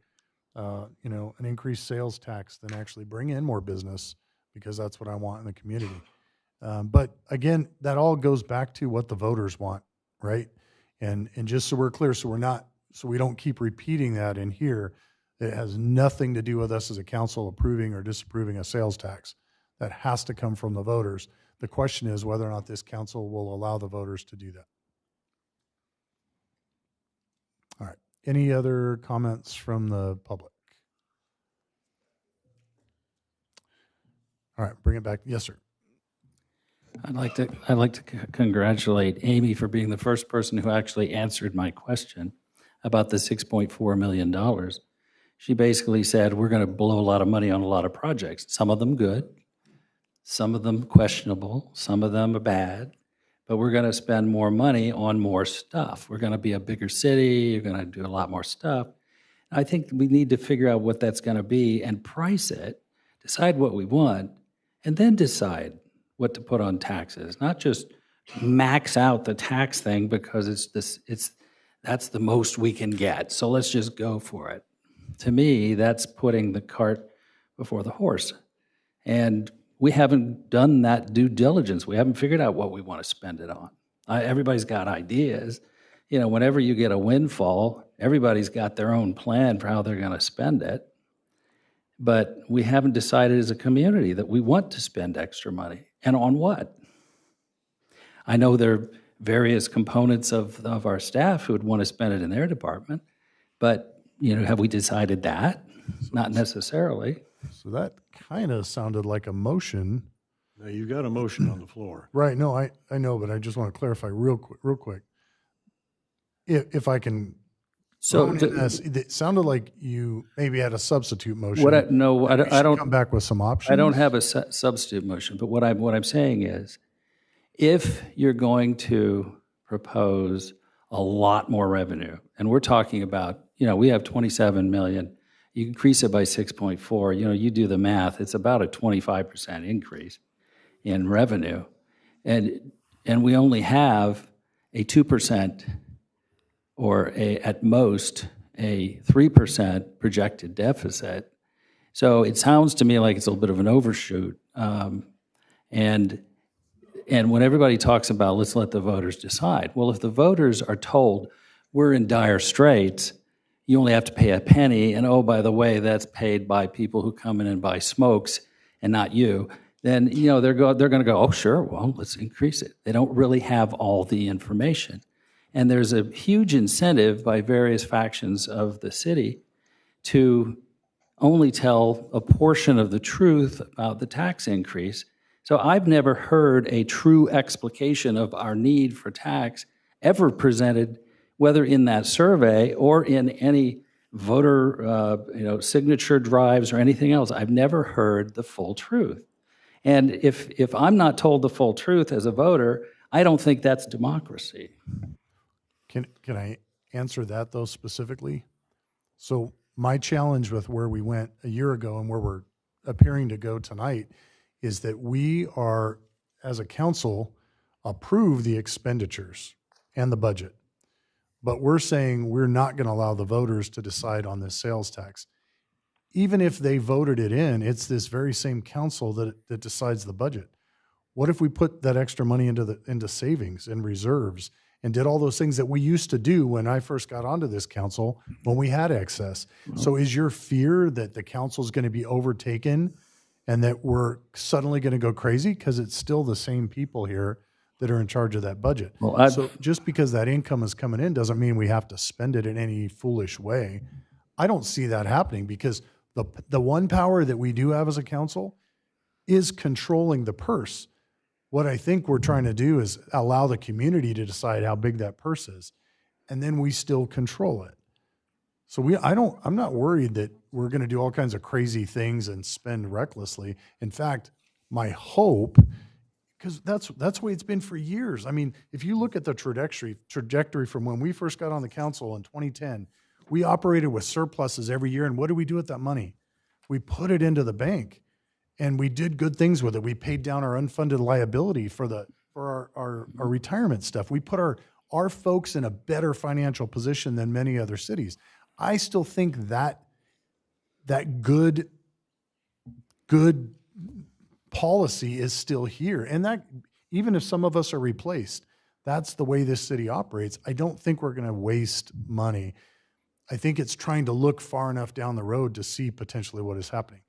an increased sales tax than actually bring in more business because that's what I want in the community. But again, that all goes back to what the voters want, right? And just so we're clear, so we don't keep repeating that in here, it has nothing to do with us as a council approving or disapproving a sales tax. That has to come from the voters. The question is whether or not this council will allow the voters to do that. All right. Any other comments from the public? All right, bring it back. Yes, sir.
I'd like to congratulate Amy for being the first person who actually answered my question about the $6.4 million. She basically said, we're going to blow a lot of money on a lot of projects, some of them good, some of them questionable, some of them are bad, but we're going to spend more money on more stuff. We're going to be a bigger city, you're going to do a lot more stuff. I think we need to figure out what that's going to be and price it, decide what we want, and then decide what to put on taxes, not just max out the tax thing because that's the most we can get. So let's just go for it. To me, that's putting the cart before the horse. And we haven't done that due diligence. We haven't figured out what we want to spend it on. Everybody's got ideas. You know, whenever you get a windfall, everybody's got their own plan for how they're going to spend it. But we haven't decided as a community that we want to spend extra money. And on what? I know there are various components of our staff who would want to spend it in their department, but have we decided that? Not necessarily.
So that kind of sounded like a motion.
Now, you've got a motion on the floor.
Right, no, I know, but I just want to clarify real quick. If I can,
So
it sounded like you maybe had a substitute motion.
I don't
come back with some options.
I don't have a substitute motion, but what I'm saying is, if you're going to propose a lot more revenue, and we're talking about, we have 27 million, you increase it by 6.4, you do the math, it's about a 25% increase in revenue, and we only have a 2% or at most a 3% projected deficit. So it sounds to me like it's a little bit of an overshoot. And when everybody talks about let's let the voters decide, well, if the voters are told we're in dire straits, you only have to pay a penny, and oh, by the way, that's paid by people who come in and buy smokes and not you, then, you know, they're going to go, oh, sure, well, let's increase it. They don't really have all the information. And there's a huge incentive by various factions of the city to only tell a portion of the truth about the tax increase. So I've never heard a true explication of our need for tax ever presented, whether in that survey or in any voter signature drives or anything else. I've never heard the full truth. And if I'm not told the full truth as a voter, I don't think that's democracy.
Can I answer that, though, specifically? So my challenge with where we went a year ago and where we're appearing to go tonight is that we are, as a council, approve the expenditures and the budget. But we're saying we're not going to allow the voters to decide on this sales tax. Even if they voted it in, it's this very same council that decides the budget. What if we put that extra money into savings and reserves and did all those things that we used to do when I first got onto this council when we had excess? So is your fear that the council is going to be overtaken and that we're suddenly going to go crazy? Because it's still the same people here that are in charge of that budget.
Well,
so just because that income is coming in doesn't mean we have to spend it in any foolish way. I don't see that happening because the one power that we do have as a council is controlling the purse. What I think we're trying to do is allow the community to decide how big that purse is, and then we still control it. So I'm not worried that we're going to do all kinds of crazy things and spend recklessly. In fact, my hope, because that's the way it's been for years. I mean, if you look at the trajectory from when we first got on the council in 2010, we operated with surpluses every year. And what do we do with that money? We put it into the bank. And we did good things with it. We paid down our unfunded liability for our retirement stuff. We put our folks in a better financial position than many other cities. I still think that good policy is still here. And that even if some of us are replaced, that's the way this city operates. I don't think we're going to waste money. I think it's trying to look far enough down the road to see potentially what is happening.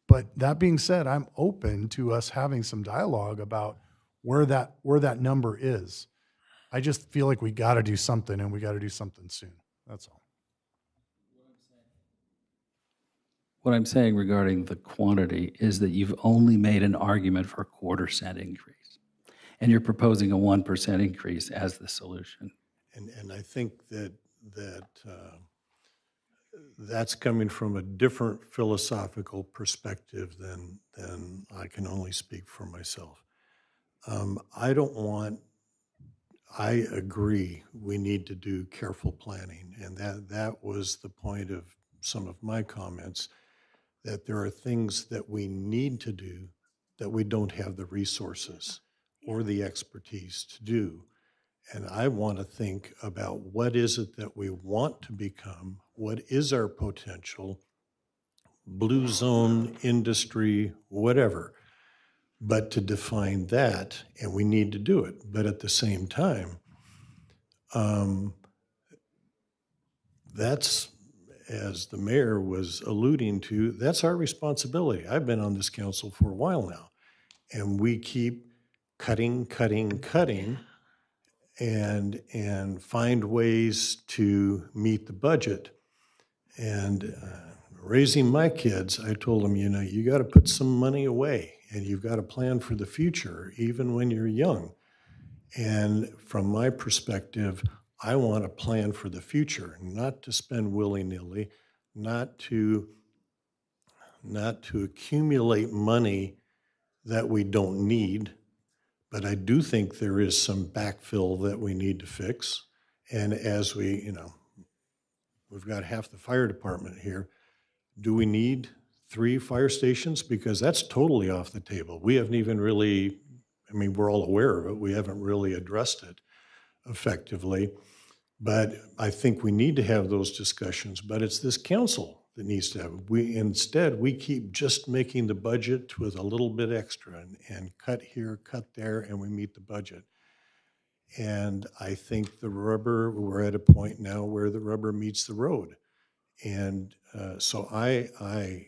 But that being said, I'm open to us having some dialogue about where that number is. I just feel like we got to do something, and we got to do something soon. That's all.
What I'm saying regarding the quantity is that you've only made an argument for a quarter-cent increase, and you're proposing a 1% increase as the solution.
And I think that's coming from a different philosophical perspective than I can only speak for myself. I agree we need to do careful planning, and that was the point of some of my comments, that there are things that we need to do that we don't have the resources or the expertise to do. And I want to think about what is it that we want to become, what is our potential, blue zone, industry, whatever. But to define that, and we need to do it, but at the same time, that's, as the mayor was alluding to, that's our responsibility. I've been on this council for a while now, and we keep cutting, and find ways to meet the budget. And raising my kids, I told them, you got to put some money away, and you've got to plan for the future, even when you're young. And from my perspective, I want to plan for the future, not to spend willy-nilly, not to accumulate money that we don't need. But I do think there is some backfill that we need to fix. And as we've got half the fire department here. Do we need 3 fire stations? Because that's totally off the table. We haven't even really, we're all aware of it. We haven't really addressed it effectively. But I think we need to have those discussions. But it's this council that needs to have it. Instead, we keep just making the budget with a little bit extra and cut here, cut there, and we meet the budget. And I think we're at a point now where the rubber meets the road. And so I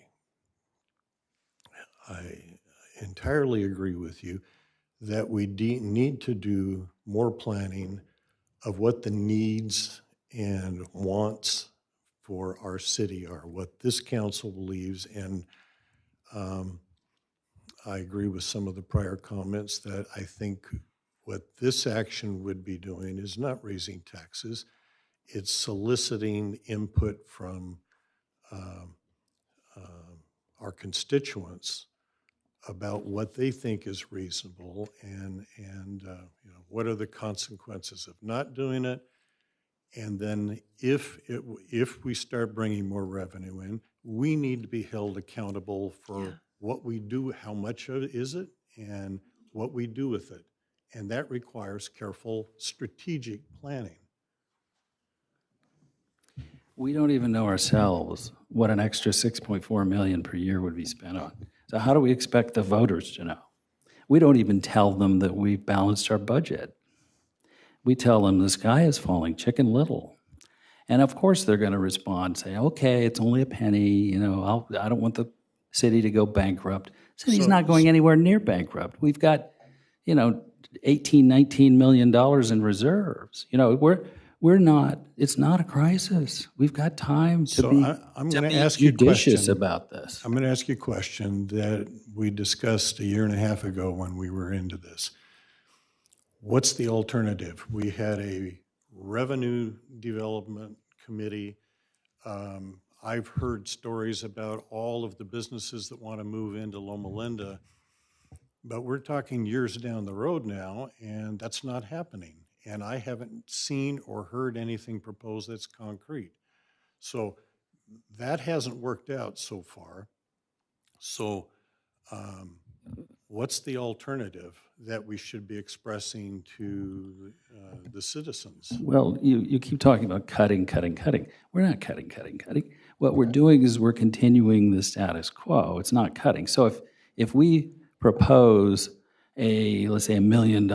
entirely agree with you that we need to do more planning of what the needs and wants for our city are, what this council believes. And I agree with some of the prior comments that I think what this action would be doing is not raising taxes. It's soliciting input from our constituents about what they think is reasonable and you know, what are the consequences of not doing it. And then if we start bringing more revenue in, we need to be held accountable for what we do, how much of it is it, and what we do with it. And that requires careful strategic planning.
We don't even know ourselves what an extra 6.4 million per year would be spent on. So how do we expect the voters to know? We don't even tell them that we've balanced our budget. We tell them the sky is falling, Chicken Little. And of course they're going to respond, say, okay, it's only a penny, you know, I don't want the city to go bankrupt. City's not going anywhere near bankrupt. We've got, you know, $18-19 million in reserves. You know, we're not, it's not a crisis. We've got time to
So
be
I'm going to ask you a
judicious
question.
about this.
I'm going to ask you a question that we discussed a year and a half ago when we were into this. What's the alternative? We had a revenue development committee. I've heard stories about all of the businesses that want to move into Loma Linda, but we're talking years down the road now, and that's not happening. And I haven't seen or heard anything proposed that's concrete. So that hasn't worked out so far. So what's the alternative that we should be expressing to the citizens?
Well, you keep talking about cutting. We're not cutting. What we're doing is we're continuing the status quo. It's not cutting. So if we propose let's say $1 million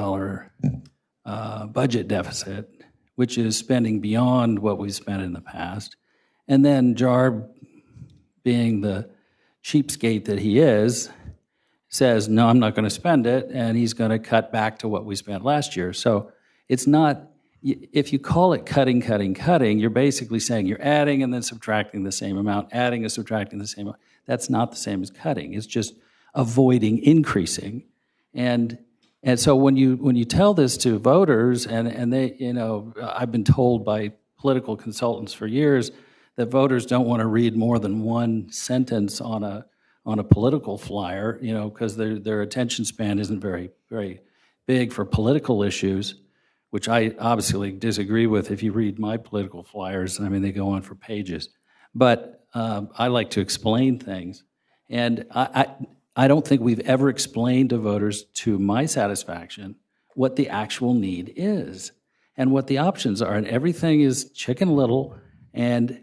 budget deficit, which is spending beyond what we've spent in the past, and then Jarb, being the cheapskate that he is, says, no, I'm not going to spend it, and he's going to cut back to what we spent last year. So it's not, if you call it cutting, you're basically saying you're adding and then subtracting the same amount, adding and subtracting the same amount. That's not the same as cutting. It's just avoiding increasing. And so when you tell this to voters, and they, you know, I've been told by political consultants for years that voters don't want to read more than one sentence on a political flyer, you know, because their attention span isn't very big for political issues, which I obviously disagree with. If you read my political flyers, I mean, they go on for pages. But I like to explain things. And I don't think we've ever explained to voters, to my satisfaction, what the actual need is and what the options are. And everything is Chicken Little. And,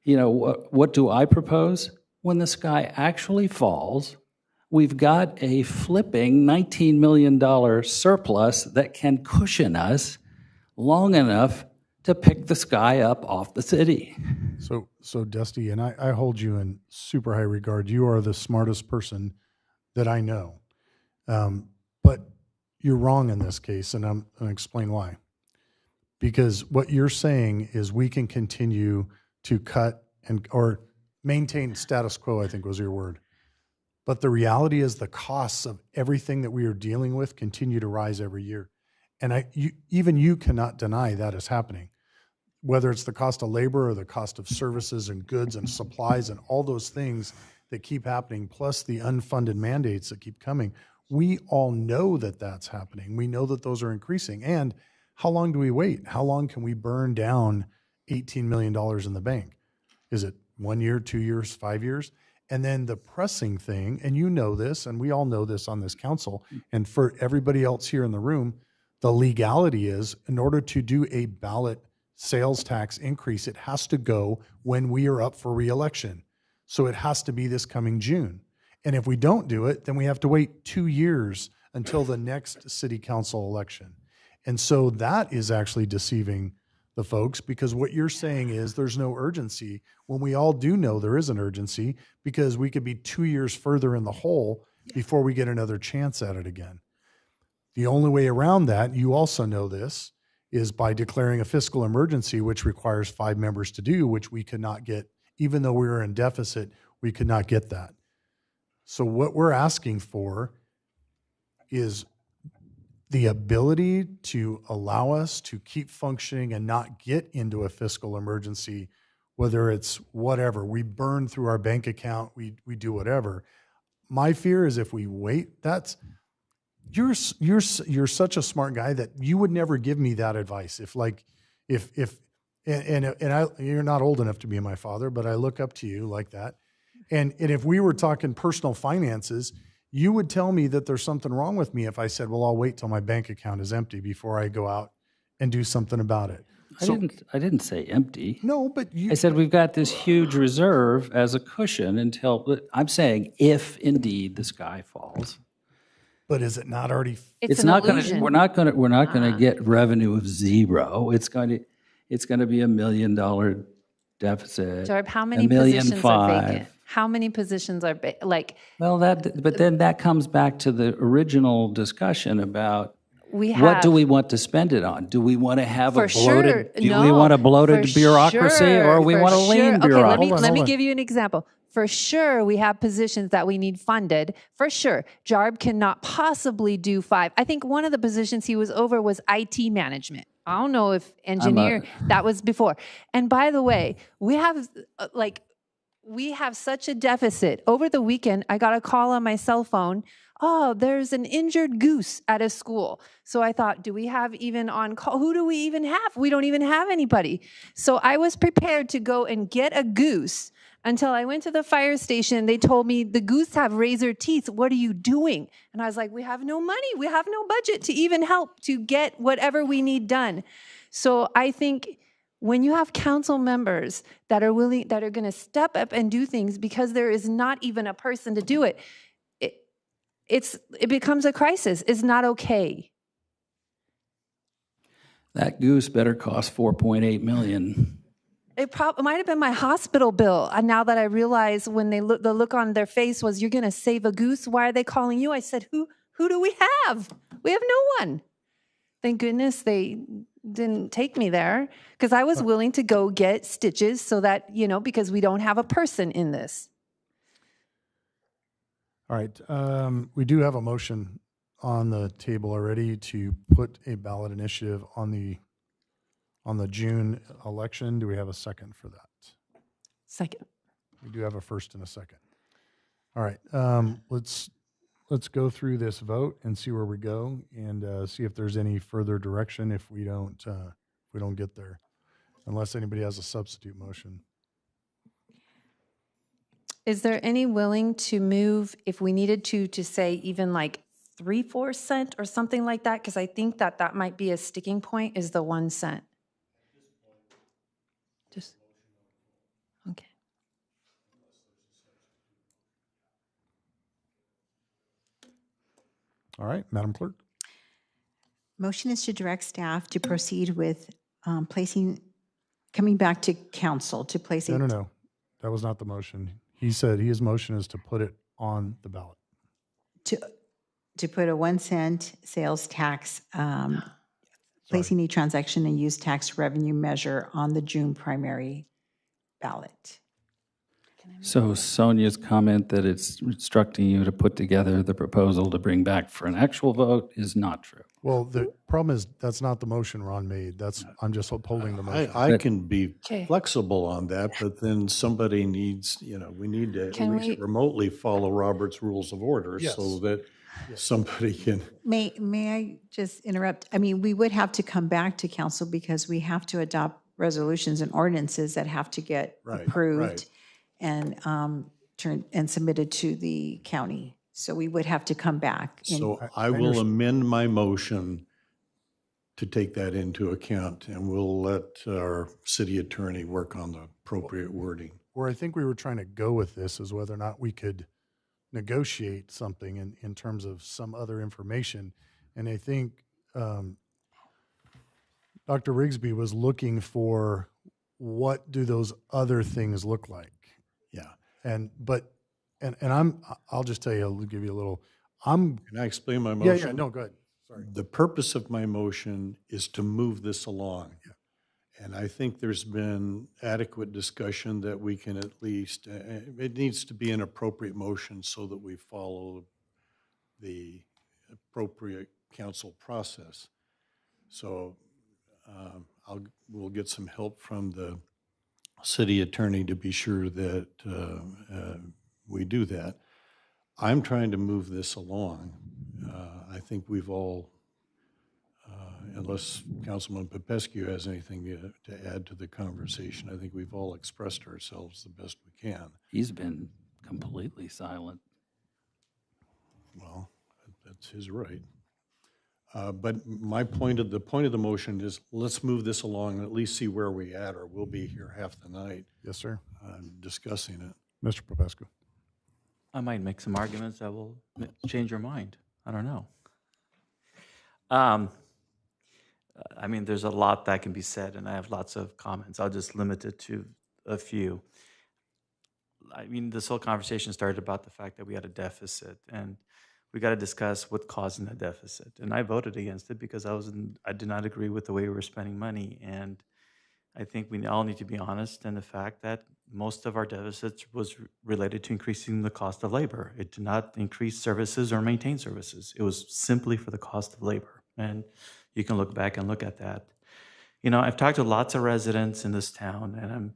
you know, what do I propose? When the sky actually falls, we've got a flipping $19 million surplus that can cushion us long enough to pick the sky up off the city.
So Dusty, and I hold you in super high regard. You are the smartest person that I know. But you're wrong in this case, and I'm going to explain why. Because what you're saying is we can continue to cut or maintain status quo, I think was your word. But the reality is the costs of everything that we are dealing with continue to rise every year. And even you cannot deny that is happening. Whether it's the cost of labor or the cost of services and goods and supplies and all those things that keep happening, plus the unfunded mandates that keep coming, we all know that that's happening. We know that those are increasing. And how long do we wait? How long can we burn down $18 million in the bank? Is it 1 year, 2 years, 5 years? And then the pressing thing, and you know this, and we all know this on this council, and for everybody else here in the room, the legality is in order to do a ballot sales tax increase, it has to go when we are up for reelection. So it has to be this coming June. And if we don't do it, then we have to wait 2 years until the next city council election. And so that is actually deceiving the folks, because what you're saying is there's no urgency when we all do know there is an urgency, because we could be 2 years further in the hole before we get another chance at it again. The only way around that, you also know this, is by declaring a fiscal emergency, which requires 5 members to do, which we could not get. Even though we were in deficit, we could not get that. So what we're asking for is the ability to allow us to keep functioning and not get into a fiscal emergency, whether it's whatever, we burn through our bank account, we do whatever. My fear is if we wait, you're such a smart guy that you would never give me that advice. You're not old enough to be my father, but I look up to you like that. And if we were talking personal finances, you would tell me that there's something wrong with me if I said, well, I'll wait till my bank account is empty before I go out and do something about it.
I didn't say empty.
No, but
I said we've got this huge reserve as a cushion until, I'm saying if indeed the sky falls.
But is it not already?
It's an
not going to,
illusion.
we're not going to get revenue of zero. It's going to be $1 million deficit.
Jarb, how many
$1.5 million.
positions are vacant? How many positions are
Well, but then that comes back to the original discussion about
we have?
what do we want to spend it on? Do we want to have
For
a bloated?
sure,
Do
no,
we want a bloated
for
bureaucracy,
sure,
or we
for
want a lean
sure.
bureaucracy?
Okay, let
Hold
me
on.
give you an example. For sure, we have positions that we need funded. For sure, Jarb cannot possibly do 5. I think one of the positions he was over was IT management. I don't know if engineer, that was before. And by the way, we have such a deficit. Over the weekend, I got a call on my cell phone. Oh, there's an injured goose at a school. So I thought, do we have even on call? Who do we even have? We don't even have anybody. So I was prepared to go and get a goose until I went to the fire station. They told me the goose have razor teeth. What are you doing? And I was like, we have no money. We have no budget to even help to get whatever we need done. So I think when you have council members that are willing, that are going to step up and do things because there is not even a person to do it, it becomes a crisis. It's not okay.
That goose better cost $4.8 million.
It might have been my hospital bill. And now that I realize when the look on their face was, you're going to save a goose. Why are they calling you? I said, who do we have? We have no one. Thank goodness they didn't take me there, because I was willing to go get stitches so that, because we don't have a person in this.
All right. We do have a motion on the table already to put a ballot initiative on the June election. Do we have a second for that?
Second.
We do have a first and a second. All right. Let's go through this vote and see where we go, and see if there's any further direction if we don't get there, unless anybody has a substitute motion.
Is there any willing to move, if we needed to say even like 3-4 cents or something like that? Because I think that might be a sticking point, is the 1 cent. Just, okay.
All right, Madam Clerk.
Motion is to direct staff to proceed with coming back to council to place a.
No. That was not the motion. He said his motion is to put it on the ballot.
To put a 1 cent sales tax, placing a transaction and use tax revenue measure on the June primary ballot.
So Sonia's comment that it's instructing you to put together the proposal to bring back for an actual vote is not true.
Well, the problem is that's not the motion Ron made. I'm just upholding the motion.
I can be
Okay.
flexible on that, but then somebody needs, we need to at least remotely follow Robert's Rules of Order so that somebody can.
May I just interrupt? I mean, we would have to come back to council because we have to adopt resolutions and ordinances that have to get approved and submitted to the county. So we would have to come back.
So I will amend my motion to take that into account, and we'll let our city attorney work on the appropriate wording.
Where I think we were trying to go with this is whether or not we could negotiate something in terms of some other information. And I think Dr. Rigsby was looking for what do those other things look like?
Yeah.
And I'll just tell you, I'll give you a little,
Can I explain my
yeah,
motion?
no, go ahead. Sorry.
The purpose of my motion is to move this along. And I think there's been adequate discussion that we can at least, it needs to be an appropriate motion so that we follow the appropriate council process. So we'll get some help from the city attorney to be sure that we do that. I'm trying to move this along. I think we've all, unless Councilman Popescu has anything to add to the conversation, I think we've all expressed ourselves the best we can.
He's been completely silent.
Well, that's his right. But the point of the motion is let's move this along and at least see where we at, or we'll be here half the night
Yes, sir.
discussing it.
Mr. Popescu.
I might make some arguments that will change your mind. I don't know. I mean, there's a lot that can be said, and I have lots of comments. I'll just limit it to a few. I mean, this whole conversation started about the fact that we had a deficit, and we got to discuss what's causing the deficit. And I voted against it because I did not agree with the way we were spending money. And I think we all need to be honest in the fact that most of our deficits was related to increasing the cost of labor. It did not increase services or maintain services. It was simply for the cost of labor. And you can look back and look at that. You know, I've talked to lots of residents in this town, and I'm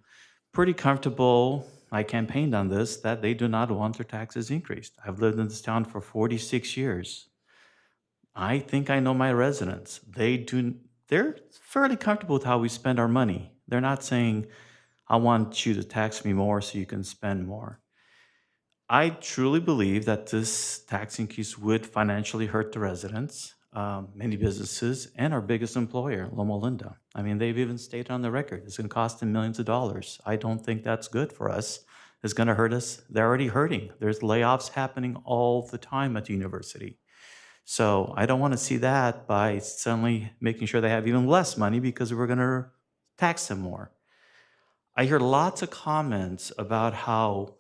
pretty comfortable, I campaigned on this, that they do not want their taxes increased. I've lived in this town for 46 years. I think I know my residents. They're fairly comfortable with how we spend our money. They're not saying, I want you to tax me more so you can spend more. I truly believe that this tax increase would financially hurt the residents, many businesses, and our biggest employer, Loma Linda. I mean, they've even stated on the record, it's going to cost them millions of dollars. I don't think that's good for us. It's going to hurt us. They're already hurting. There's layoffs happening all the time at the university. So I don't want to see that by suddenly making sure they have even less money because we're going to tax them more. I hear lots of comments about how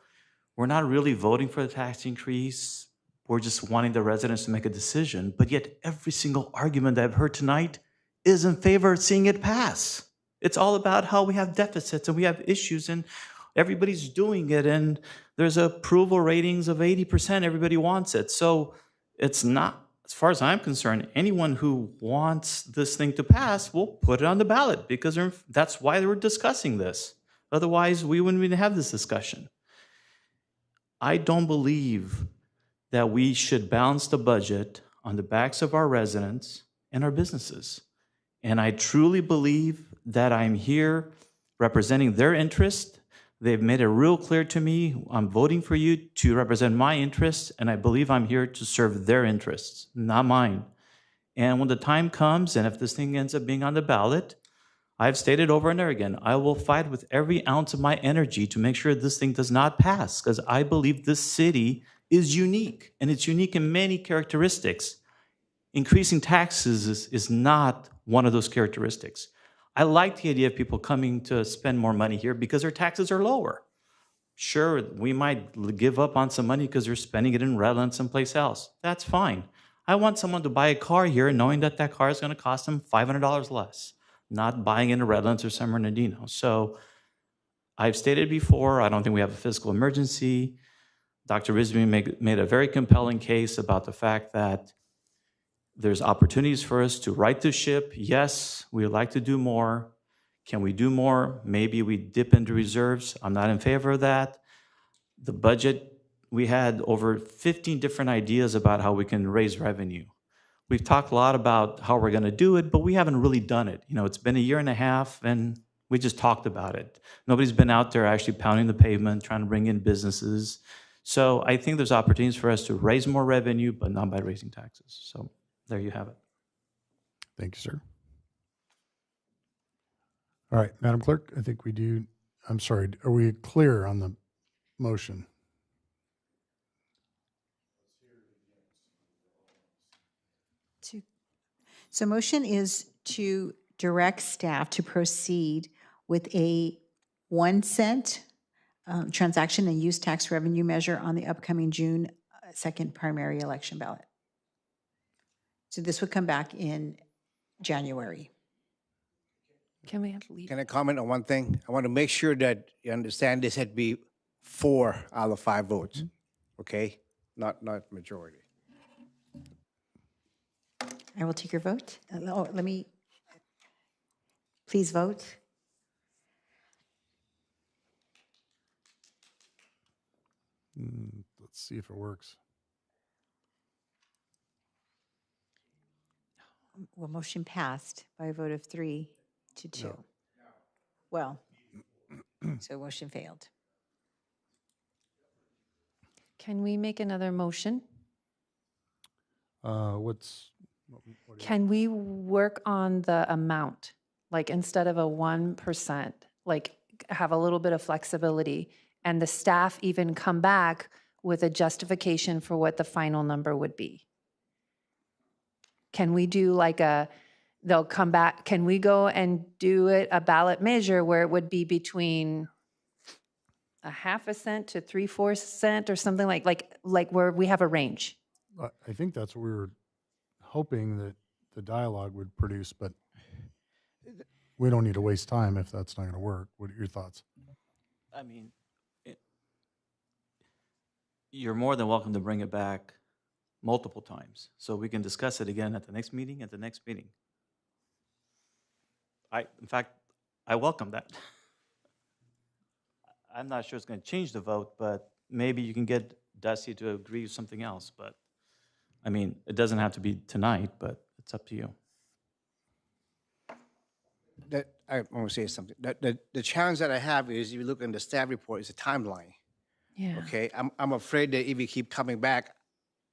we're not really voting for the tax increase. We're just wanting the residents to make a decision. But yet every single argument that I've heard tonight is in favor of seeing it pass. It's all about how we have deficits and we have issues and everybody's doing it. And there's approval ratings of 80%. Everybody wants it. So it's not, as far as I'm concerned, anyone who wants this thing to pass will put it on the ballot because that's why they were discussing this. Otherwise, we wouldn't even have this discussion. I don't believe that we should balance the budget on the backs of our residents and our businesses. And I truly believe that I'm here representing their interest. They've made it real clear to me, I'm voting for you to represent my interests, and I believe I'm here to serve their interests, not mine. And when the time comes, and if this thing ends up being on the ballot, I've stated over and over again, I will fight with every ounce of my energy to make sure this thing does not pass, because I believe this city is unique, and it's unique in many characteristics. Increasing taxes is not one of those characteristics. I like the idea of people coming to spend more money here because their taxes are lower. Sure, we might give up on some money because they're spending it in Redland someplace else. That's fine. I want someone to buy a car here knowing that that car is going to cost them $500 less, not buying it in Redlands or San Bernardino. So I've stated before, I don't think we have a fiscal emergency. Dr. Rizvi made a very compelling case about the fact that there's opportunities for us to right the ship. Yes, we would like to do more. Can we do more? Maybe we dip into reserves. I'm not in favor of that. The budget, we had over 15 different ideas about how we can raise revenue. We've talked a lot about how we're going to do it, but we haven't really done it. You know, it's been a year and a half, and we just talked about it. Nobody's been out there actually pounding the pavement, trying to bring in businesses. So I think there's opportunities for us to raise more revenue, but not by raising taxes. So there you have it.
Thank you, sir. All right, Madam Clerk, I think we do, I'm sorry, are we clear on the motion?
So motion is to direct staff to proceed with a 1 cent transaction and use tax revenue measure on the upcoming June 2nd primary election ballot. So this would come back in January.
Can we have lead?
Can I comment on one thing? I want to make sure that you understand this had to be 4 out of 5 votes, okay? Not majority.
I will take your vote. Please vote.
Let's see if it works.
Well, motion passed by a vote of 3 to 2. Well, so motion failed.
Can we make another motion?
What do you-
Can we work on the amount? Like instead of a 1%, like have a little bit of flexibility and the staff even come back with a justification for what the final number would be? Can we do like they'll come back, can we go and do it, a ballot measure where it would be between a 0.5 cent to 3/4 cent or something like where we have a range?
I think that's what we were hoping that the dialogue would produce, but we don't need to waste time if that's not going to work. What are your thoughts?
I mean, you're more than welcome to bring it back multiple times, so we can discuss it again at the next meeting, In fact, I welcome that. I'm not sure it's going to change the vote, but maybe you can get Dusty to agree with something else, but, I mean, it doesn't have to be tonight, but it's up to you.
I want to say something. The challenge that I have is, if you look in the staff report, it's a timeline.
Yeah.
Okay, I'm afraid that if we keep coming back,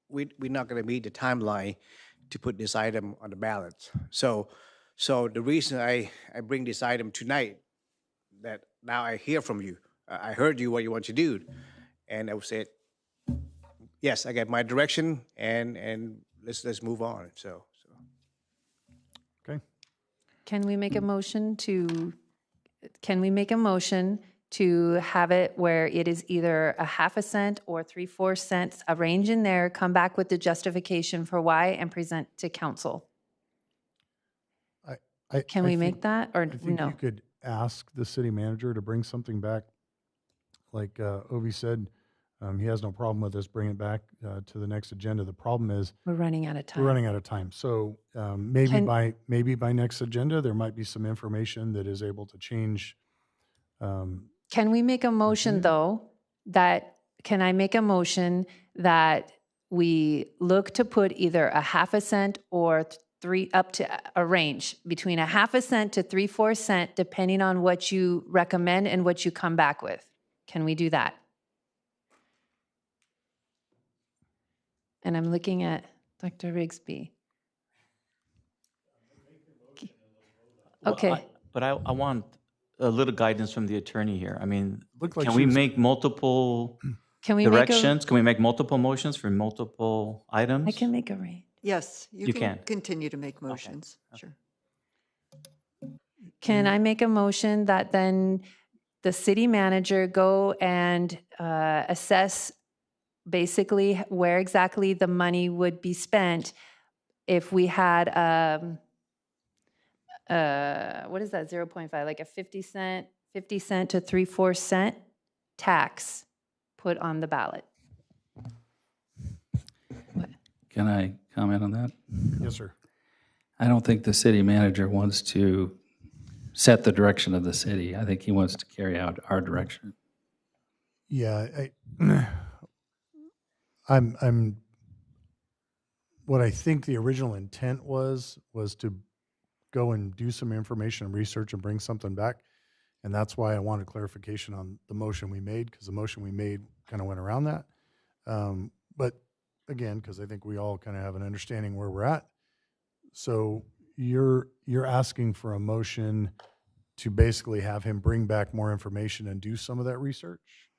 we're not going to meet the timeline to put this item on the ballot. So the reason I bring this item tonight, that now I hear from you, I heard you what you want to do, and I said, yes, I get my direction, and let's move on. So.
Okay.
Can we make a motion to have it where it is either a 0.5 cent or 3/4 cents, a range in there, come back with the justification for why and present to council? Can we make that or
I think
no?
you could ask the city manager to bring something back. Like Ovi said, he has no problem with us bringing it back to the next agenda. The problem is
We're running out of time.
we're running out of time. So maybe
Can-
by next agenda, there might be some information that is able to change.
Can we make a motion, though, can I make a motion that we look to put either a 0.5 cent or up to a range between a 0.5 cent to 3/4 cent, depending on what you recommend and what you come back with? Can we do that? And I'm looking at Dr. Rigsby.
Well,
Okay.
But I want a little guidance from the attorney here. I mean,
Looked like
can
she
we
was-
make multiple
Can we make
directions? Can we make multiple motions for multiple items?
I can make a range.
Yes,
You
you
can.
can continue to make motions, sure.
Can I make a motion that then the city manager go and assess basically where exactly the money would be spent if we had, what is that, 0.5, like a 50 cent to 3/4 cent tax put on the ballot?
Can I comment on that?
Yes, sir.
I don't think the city manager wants to set the direction of the city. I think he wants to carry out our direction.
Yeah, what I think the original intent was to go and do some information research and bring something back. And that's why I wanted clarification on the motion we made, because the motion we made kind of went around that. But again, because I think we all kind of have an understanding where we're at. So you're asking for a motion to basically have him bring back more information and do some of that research?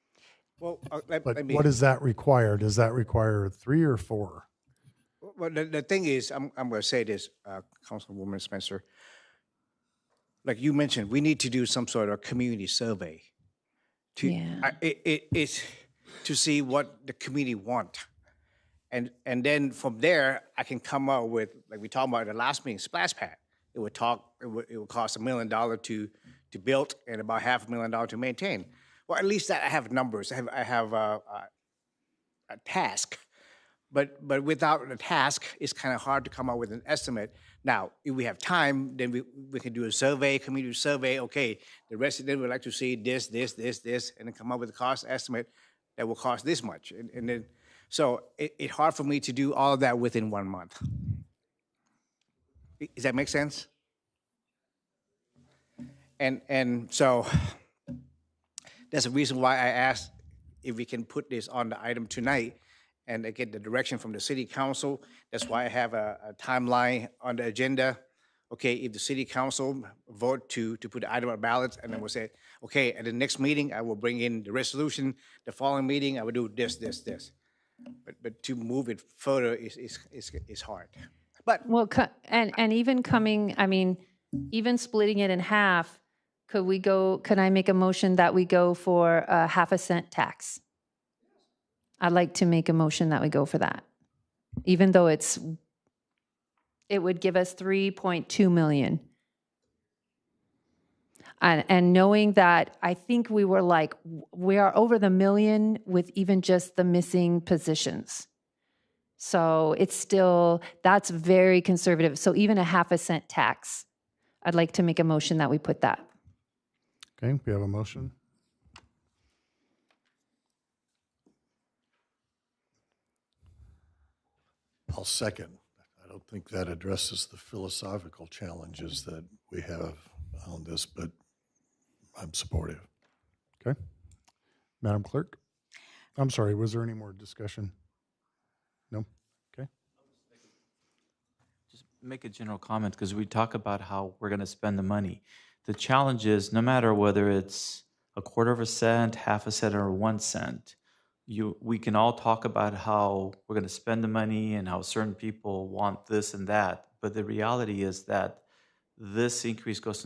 Well,
But
let me.
what does that require? Does that require 3 or 4?
Well, the thing is, I'm going to say this, Councilwoman Spencer. like you mentioned, we need to do some sort of community survey to
Yeah.
it's to see what the community want, and then from there I can come up with, like we talked about at the last meeting, splash pad. It would cost $1 million to build and about $500,000 to maintain. Well, at least that I have numbers. I have a task. But without a task, it's kind of hard to come up with an estimate. Now, if we have time, then we can do a survey, community survey. Okay, the resident would like to see this, and then come up with a cost estimate that will cost this much. And then, so it's hard for me to do all of that within 1 month. Does that make sense? And so that's the reason why I asked if we can put this on the item tonight and get the direction from the city council. That's why I have a timeline on the agenda. Okay, if the city council vote to put the item on ballot, and then we'll say, okay, at the next meeting, I will bring in the resolution. The following meeting, I will do this. But to move it further is hard. But
Well, and even coming, I mean, even splitting it in half, could I make a motion that we go for a 1/2 cent tax? I'd like to make a motion that we go for that, even though it would give us 3.2 million. And knowing that, I think we are over the million with even just the missing positions. So it's still, that's very conservative. So even a 1/2 cent tax, I'd like to make a motion that we put that.
Okay, we have a motion.
I'll second. I don't think that addresses the philosophical challenges that we have on this, but I'm supportive.
Okay. Madam Clerk? I'm sorry, was there any more discussion? No? Okay.
Just make a general comment, because we talk about how we're going to spend the money. The challenge is, no matter whether it's 1/4 cent, 1/2 cent, or 1 cent, we can all talk about how we're going to spend the money and how certain people want this and that. But the reality is that this increase goes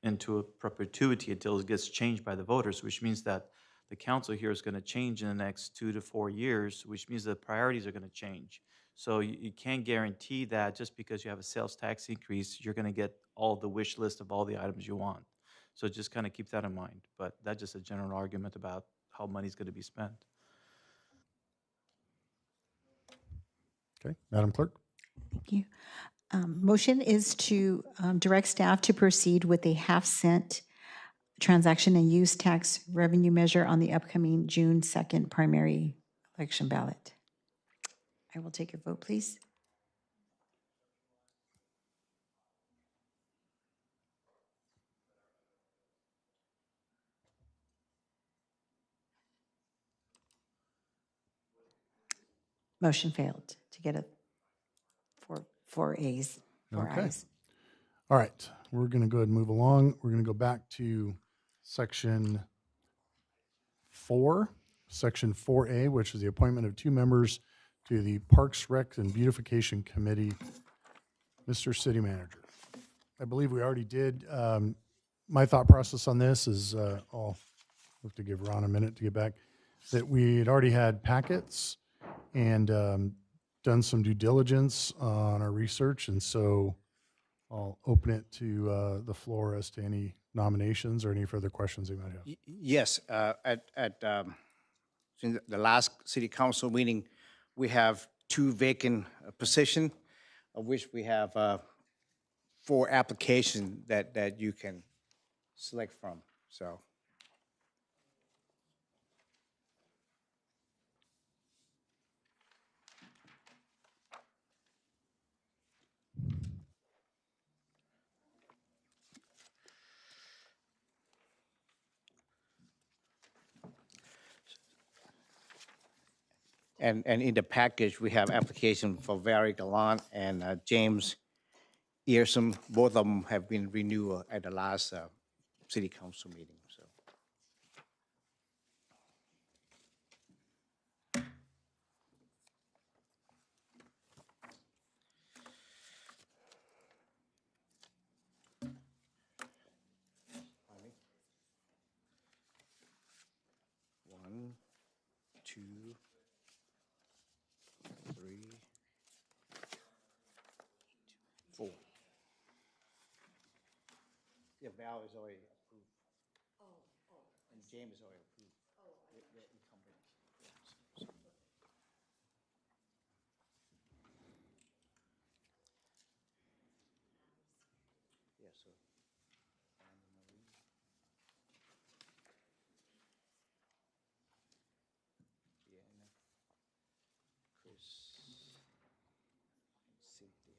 into a perpetuity until it gets changed by the voters, which means that the council here is going to change in the next 2 to 4 years, which means the priorities are going to change. So you can't guarantee that just because you have a sales tax increase, you're going to get all the wish list of all the items you want. So just kind of keep that in mind. But that's just a general argument about how money's going to be spent.
Okay, Madam Clerk?
Thank you. Motion is to direct staff to proceed with a 1/2 cent transaction and use tax revenue measure on the upcoming June 2nd primary election ballot. I will take your vote, please. Motion failed to get a four ayes, four
Okay.
ayes.
All right, we're going to go ahead and move along. We're going to go back to section 4, section 4A, which is the appointment of 2 members to the Parks, Rec, and Beautification Committee. Mr. City Manager, I believe we already did. My thought process on this is, I'll have to give Ron a minute to get back, that we had already had packets and done some due diligence on our research, and so I'll open it to the floor as to any nominations or any further questions you might have.
Yes, since the last city council meeting, we have 2 vacant positions, of which we have 4 applications that you can select from. So and in the package, we have application for Barry Gallant and James Earsom. Both of them have been renewed at the last city council meeting. So Cynthia Val is already approved. And James is already approved. The incumbent. Yeah, so. Anna Marie. Deanna, Chris, and Cynthia.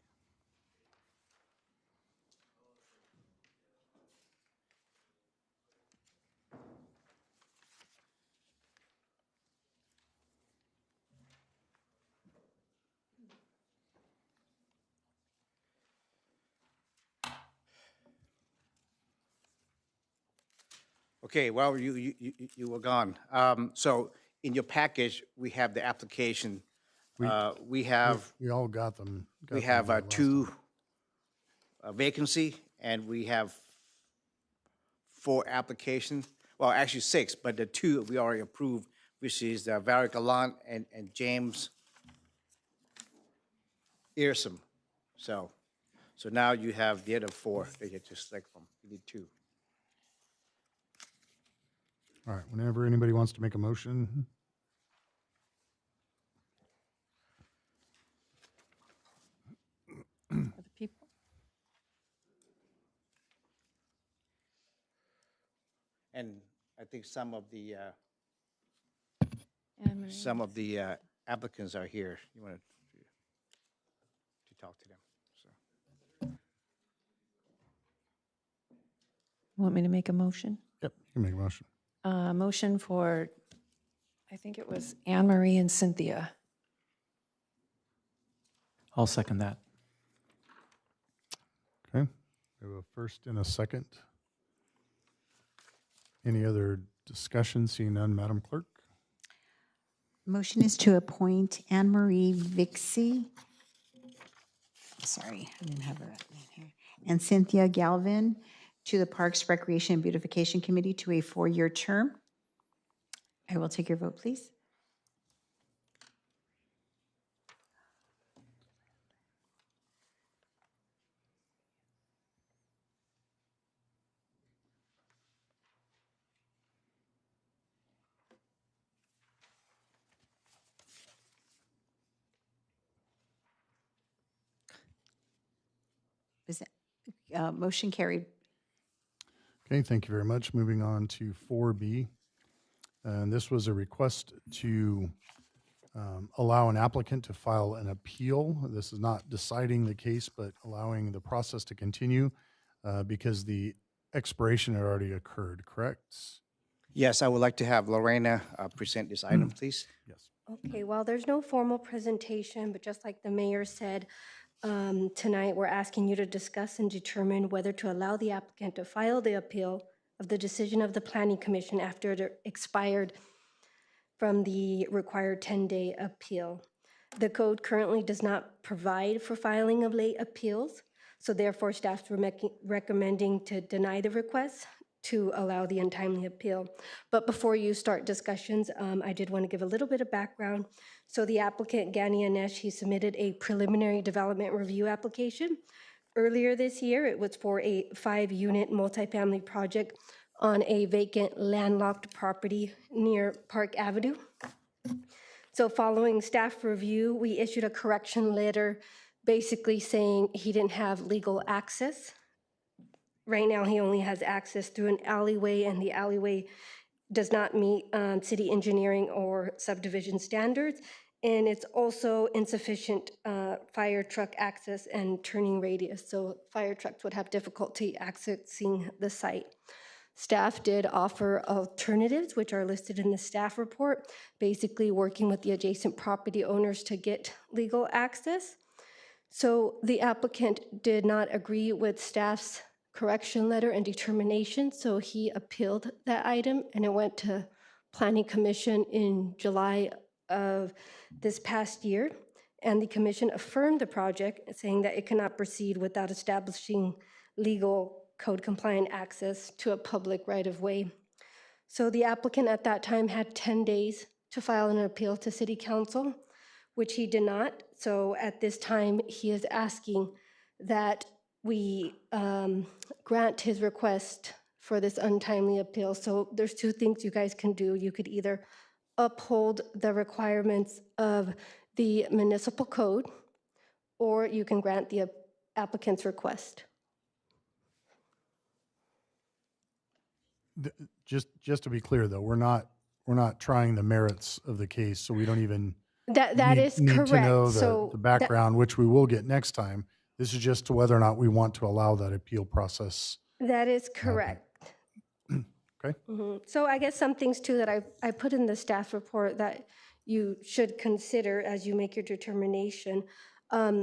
Okay, well, you were gone. So in your package, we have the application. We have,
We all got them.
we
got them
have
last
two
time.
vacancy, and we have 4 applications. Well, actually 6, but the 2 we already approved, which is Valerie Gallant and James Earsom. So now you have the other 4 that you have to select from. You need 2.
All right, whenever anybody wants to make a motion.
For the people.
And I think some of the
Anne Marie.
applicants are here. You want to talk to them. So.
Want me to make a motion?
Yep, you can make a motion.
Motion for, I think it was Anne Marie and Cynthia.
I'll second that.
Okay, we have a first and a second. Any other discussion? Seeing none, Madam Clerk?
Motion is to appoint Anne Marie Vixie. Sorry, I didn't have her name here. And Cynthia Galvin to the Parks, Recreation, and Beautification Committee to a 4-year term. I will take your vote, please. Is that, motion carried.
Okay, thank you very much. Moving on to 4B. And this was a request to allow an applicant to file an appeal. This is not deciding the case, but allowing the process to continue because the expiration had already occurred, correct?
Yes, I would like to have Lorena present this item, please.
Yes.
Okay, well, there's no formal presentation, but just like the mayor said, tonight we're asking you to discuss and determine whether to allow the applicant to file the appeal of the decision of the Planning Commission after it expired from the required 10-day appeal. The code currently does not provide for filing of late appeals, so therefore staff's recommending to deny the request to allow the untimely appeal. But before you start discussions, I did want to give a little bit of background. So the applicant, Gani Anesh, he submitted a preliminary development review application. Earlier this year, it was for a 5-unit multifamily project on a vacant landlocked property near Park Avenue. So following staff review, we issued a correction letter basically saying he didn't have legal access. Right now, he only has access through an alleyway, and the alleyway does not meet city engineering or subdivision standards. And it's also insufficient fire truck access and turning radius. So fire trucks would have difficulty accessing the site. Staff did offer alternatives, which are listed in the staff report, basically working with the adjacent property owners to get legal access. So the applicant did not agree with staff's correction letter and determination, so he appealed that item, and it went to Planning Commission in July of this past year, and the commission affirmed the project, saying that it cannot proceed without establishing legal code-compliant access to a public right-of-way. So the applicant at that time had 10 days to file an appeal to City Council, which he did not. So at this time, he is asking that we grant his request for this untimely appeal. So there's two things you guys can do. You could either uphold the requirements of the municipal code, or you can grant the applicant's request.
Just to be clear, though, we're not trying the merits of the case, so we don't even
That is
need
correct.
to know
So
the background, which we will get next time. This is just to whether or not we want to allow that appeal process.
that is correct.
Okay?
So I guess some things too that I put in the staff report that you should consider as you make your determination.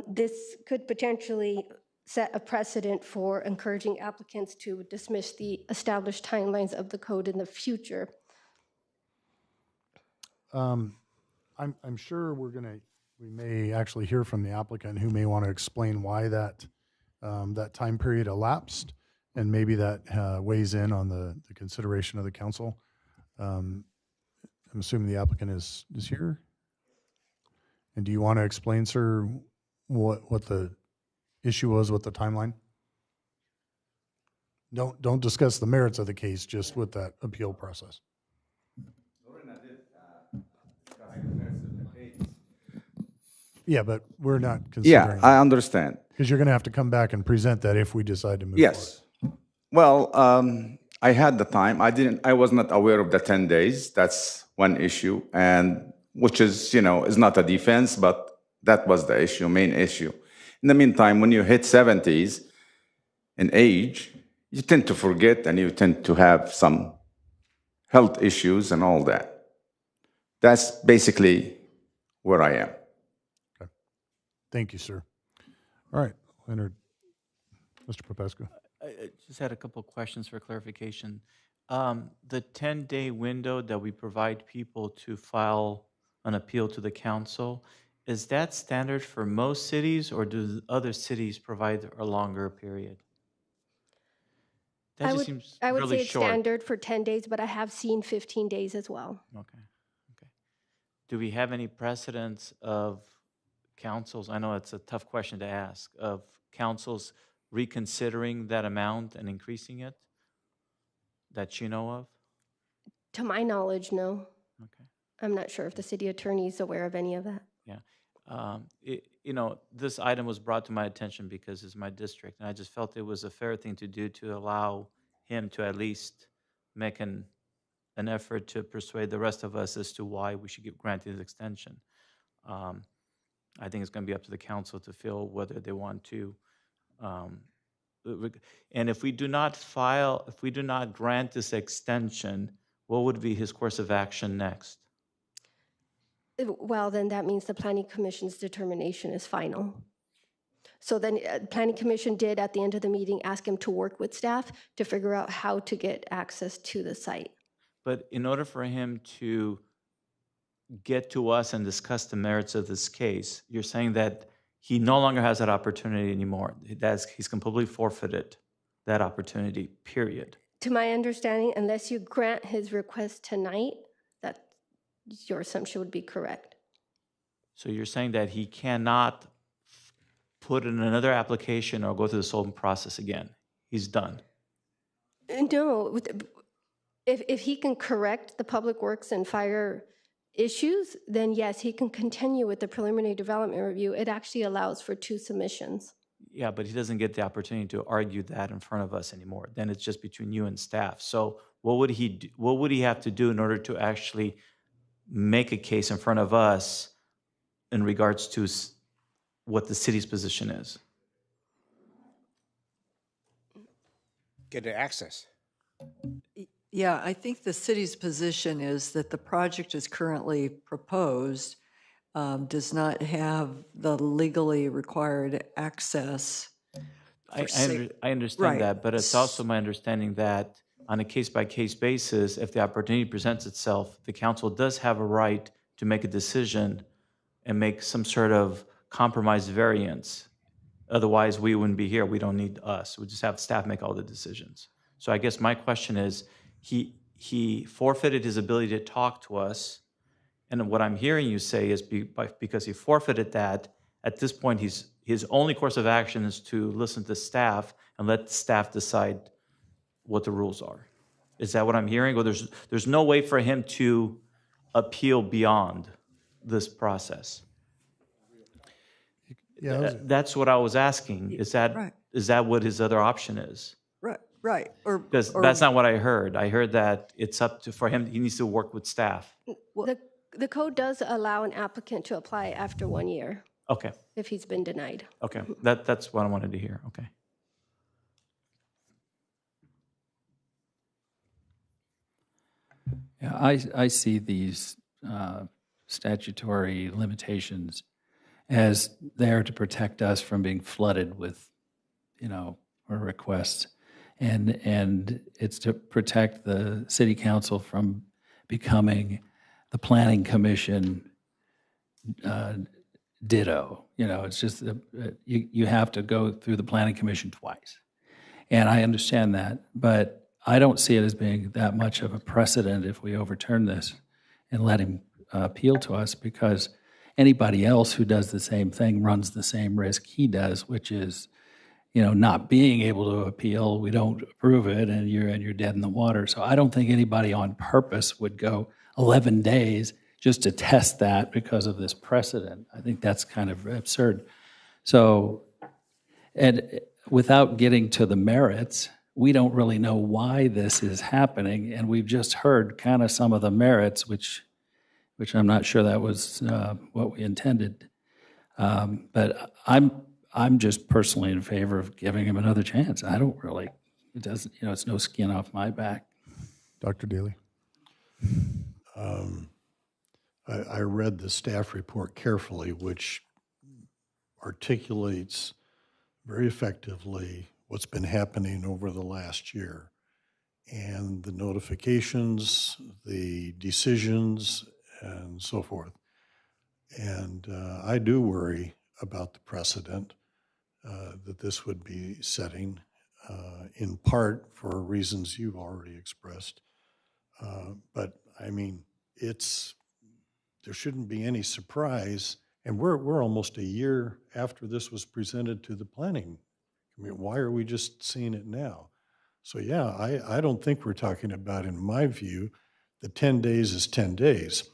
This could potentially set a precedent for encouraging applicants to dismiss the established timelines of the code in the future.
I'm sure we may actually hear from the applicant who may want to explain why that time period elapsed, and maybe that weighs in on the consideration of the council. I'm assuming the applicant is here. And do you want to explain, sir, what the issue was with the timeline? Don't discuss the merits of the case, just with that appeal process. Yeah, but we're not considering.
Yeah, I understand.
Because you're going to have to come back and present that if we decide to move
Yes. Well, I had the time. I was not aware of the 10 days. That's one issue, and which is, is not a defense, but that was the issue, main issue. In the meantime, when you hit 70s in age, you tend to forget and you tend to have some health issues and all that. That's basically where I am.
Okay. Thank you, sir. All right, Leonard. Mr. Popescu.
I just had a couple of questions for clarification. The 10-day window that we provide people to file an appeal to the council, is that standard for most cities, or do other cities provide a longer period? That just seems
I would
really
say it's
short.
standard for 10 days, but I have seen 15 days as well.
Okay. Do we have any precedents of councils? I know it's a tough question to ask, of councils reconsidering that amount and increasing it that you know of?
To my knowledge, no.
Okay.
I'm not sure if the city attorney is aware of any of that.
Yeah. This item was brought to my attention because it's my district, and I just felt it was a fair thing to do to allow him to at least make an effort to persuade the rest of us as to why we should give granted this extension. I think it's going to be up to the council to feel whether they want to. And if we do not grant this extension, what would be his course of action next?
Well, then that means the Planning Commission's determination is final. So then Planning Commission did, at the end of the meeting, ask him to work with staff to figure out how to get access to the site.
But in order for him to get to us and discuss the merits of this case, you're saying that he no longer has that opportunity anymore. He's completely forfeited that opportunity, period.
To my understanding, unless you grant his request tonight, that your assumption would be correct.
So you're saying that he cannot put in another application or go through the sole process again? He's done?
No. If he can correct the public works and fire issues, then yes, he can continue with the preliminary development review. It actually allows for 2 submissions.
Yeah, but he doesn't get the opportunity to argue that in front of us anymore. Then it's just between you and staff. So what would he do, what would he have to do in order to actually make a case in front of us in regards to what the city's position is?
Get the access.
Yeah, I think the city's position is that the project as currently proposed does not have the legally required access.
I understand
Right.
that, but it's also my understanding that on a case-by-case basis, if the opportunity presents itself, the council does have a right to make a decision and make some sort of compromise variance. Otherwise, we wouldn't be here. We don't need us. We just have staff make all the decisions. So I guess my question is, he forfeited his ability to talk to us, and what I'm hearing you say is because he forfeited that, At this point, his only course of action is to listen to staff and let staff decide what the rules are. Is that what I'm hearing? Or there's no way for him to appeal beyond this process?
Yeah,
That's what I was asking. Is
Right.
that what his other option is?
Right. Or,
Because that's not what I heard. I heard that it's up to, for him, he needs to work with staff.
The code does allow an applicant to apply after 1 year
Okay,
if he's been denied.
okay. That's what I wanted to hear. Okay.
Yeah, I see these statutory limitations as there to protect us from being flooded with, requests. And it's to protect the city council from becoming the planning commission ditto. It's just you have to go through the planning commission twice. And I understand that, but I don't see it as being that much of a precedent if we overturn this and let him appeal to us, because anybody else who does the same thing runs the same risk he does, which is, not being able to appeal. We don't approve it, and you're dead in the water. So I don't think anybody on purpose would go 11 days just to test that because of this precedent. I think that's kind of absurd. So, and without getting to the merits, we don't really know why this is happening, and we've just heard kind of some of the merits, which I'm not sure that was what we intended. But I'm just personally in favor of giving him another chance. I don't really, it doesn't, it's no skin off my back.
Dr. Daly.
I read the staff report carefully, which articulates very effectively what's been happening over the last year, and the notifications, the decisions, and so forth. And I do worry about the precedent that this would be setting, in part for reasons you've already expressed. But I mean, there shouldn't be any surprise, and we're almost a year after this was presented to the planning. I mean, why are we just seeing it now? So yeah, I don't think we're talking about, in my view, the 10 days is 10 days.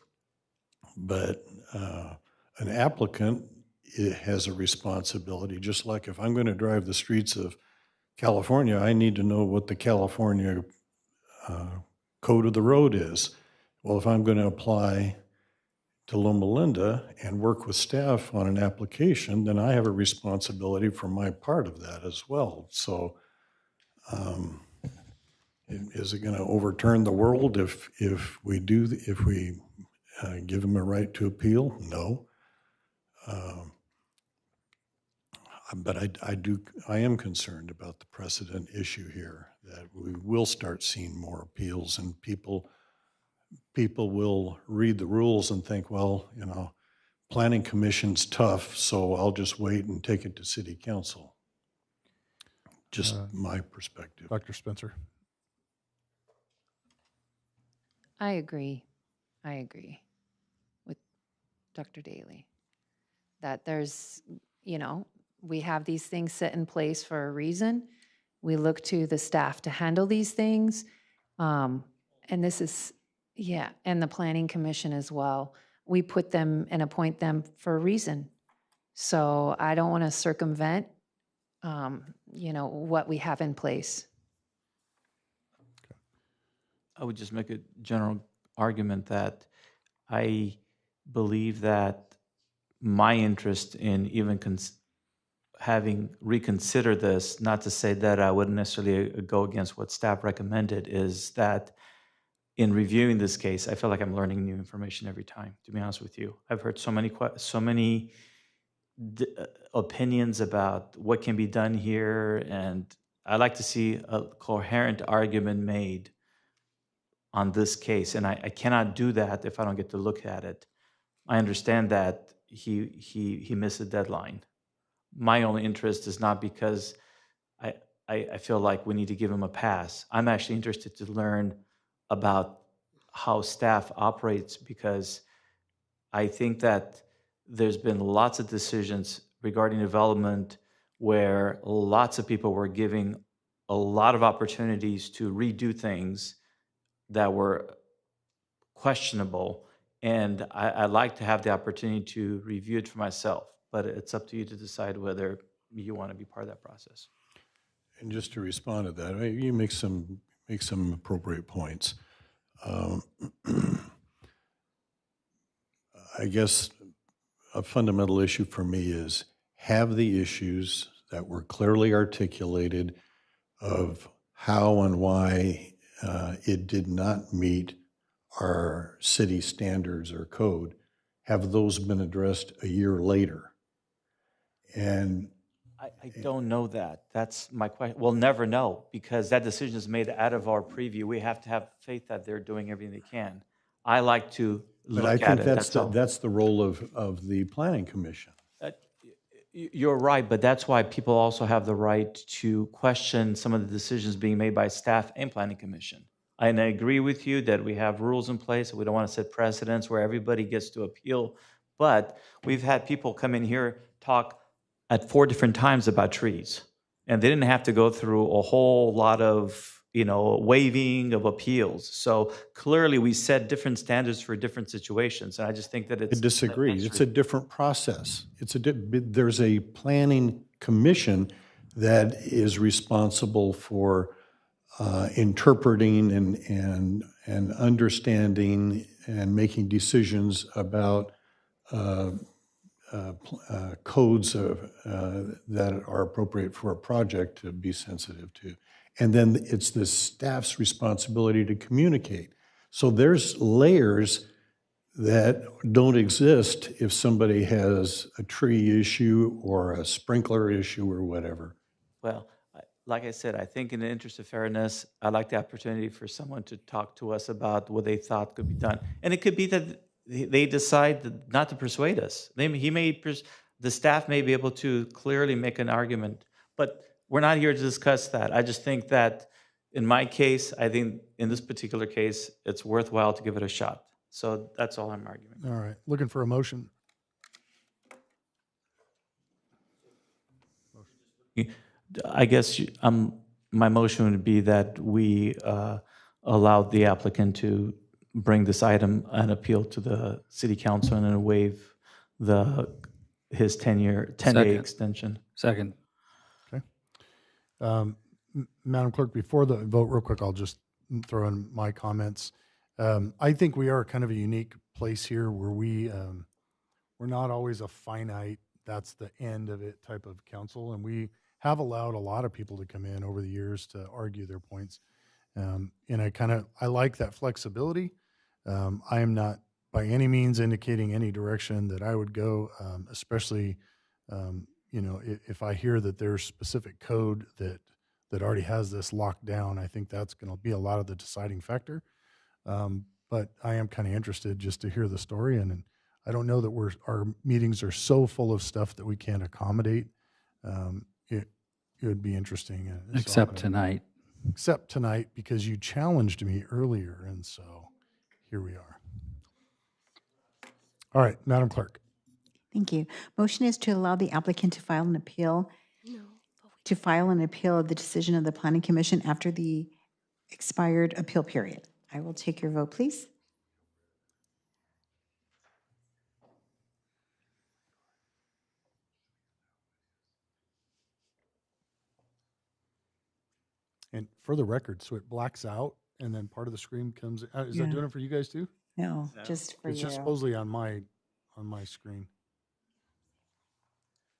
But an applicant has a responsibility, just like if I'm going to drive the streets of California, I need to know what the California code of the road is. Well, if I'm going to apply to Loma Linda and work with staff on an application, then I have a responsibility for my part of that as well. So is it going to overturn the world if we give them a right to appeal? No. But I am concerned about the precedent issue here, that we will start seeing more appeals, and people will read the rules and think, well, planning commission's tough, so I'll just wait and take it to city council. Just my perspective.
Dr. Spencer.
I agree with Dr. Daly that there's, we have these things set in place for a reason. We look to the staff to handle these things. And this is, and the planning commission as well. We put them and appoint them for a reason. So I don't want to circumvent, what we have in place.
I would just make a general argument that I believe that my interest in even having reconsidered this, not to say that I wouldn't necessarily go against what staff recommended, is that in reviewing this case, I feel like I'm learning new information every time, to be honest with you. I've heard so many opinions about what can be done here, and I like to see a coherent argument made on this case, and I cannot do that if I don't get to look at it. I understand that he missed a deadline. My only interest is not because I feel like we need to give him a pass. I'm actually interested to learn about how staff operates, because I think that there's been lots of decisions regarding development where lots of people were giving a lot of opportunities to redo things that were questionable. And I'd like to have the opportunity to review it for myself, but it's up to you to decide whether you want to be part of that process.
And just to respond to that, you make some appropriate points. I guess a fundamental issue for me is have the issues that were clearly articulated of how and why it did not meet our city standards or code, have those been addressed a year later? And
I don't know that. That's my question. We'll never know because that decision is made out of our preview. We have to have faith that they're doing everything they can. I like to
but
look
I
at
think
it.
that's the role of the planning commission.
You're right, but that's why people also have the right to question some of the decisions being made by staff and planning commission. And I agree with you that we have rules in place. We don't want to set precedents where everybody gets to appeal. But we've had people come in here talk at 4 different times about trees, and they didn't have to go through a whole lot of waiving of appeals. So clearly, we set different standards for different situations, and I just think that
I disagree. It's a different process. There's a planning commission that is responsible for interpreting and understanding and making decisions about codes that are appropriate for a project to be sensitive to. And then it's the staff's responsibility to communicate. So there's layers that don't exist if somebody has a tree issue or a sprinkler issue or whatever.
Well, like I said, I think in the interest of fairness, I'd like the opportunity for someone to talk to us about what they thought could be done. And it could be that they decide not to persuade us. The staff may be able to clearly make an argument, but we're not here to discuss that. I just think that in my case, I think in this particular case, it's worthwhile to give it a shot. So that's all I'm arguing.
All right, looking for a motion.
I guess my motion would be that we allow the applicant to bring this item and appeal to the city council and then waive his 10-day extension.
Second.
Okay. Madam Clerk, before the vote, real quick, I'll just throw in my comments. I think we are kind of a unique place here where we're not always a finite, that's the end of it type of council, and we have allowed a lot of people to come in over the years to argue their points. And I like that flexibility. I am not by any means indicating any direction that I would go, especially, if I hear that there's specific code that already has this locked down. I think that's going to be a lot of the deciding factor. But I am kind of interested just to hear the story. And I don't know that our meetings are so full of stuff that we can't accommodate. It would be interesting.
Except tonight.
Except tonight, because you challenged me earlier. And so here we are. All right, Madam Clerk.
Thank you. Motion is to allow the applicant to file an appeal. To file an appeal of the decision of the Planning Commission after the expired appeal period. I will take your vote, please.
And for the record, so it blacks out and then part of the screen comes. Is that doing it for you guys too?
No, just for you.
It's just supposedly on my screen.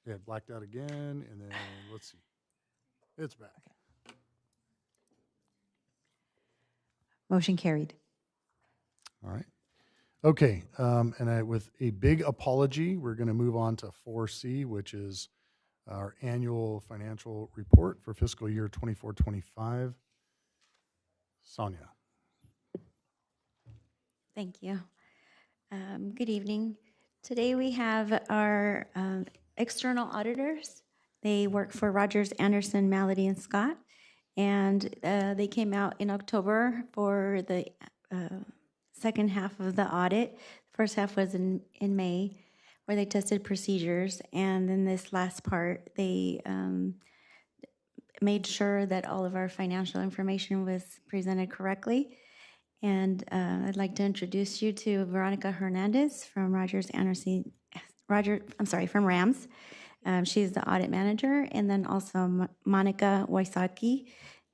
Yeah, it blacked out again, and then let's see. It's back.
Okay. Motion carried.
All right. Okay, and with a big apology, we're going to move on to 4C, which is our annual financial report for fiscal year 24-25. Sonia.
Thank you. Good evening. Today we have our external auditors. They work for Rogers, Anderson, Malady, and Scott. And they came out in October for the second half of the audit. First half was in May, where they tested procedures, and then this last part, they made sure that all of our financial information was presented correctly. And I'd like to introduce you to Veronica Hernandez from from Rams. She's the audit manager, and then also Monica Waisaki,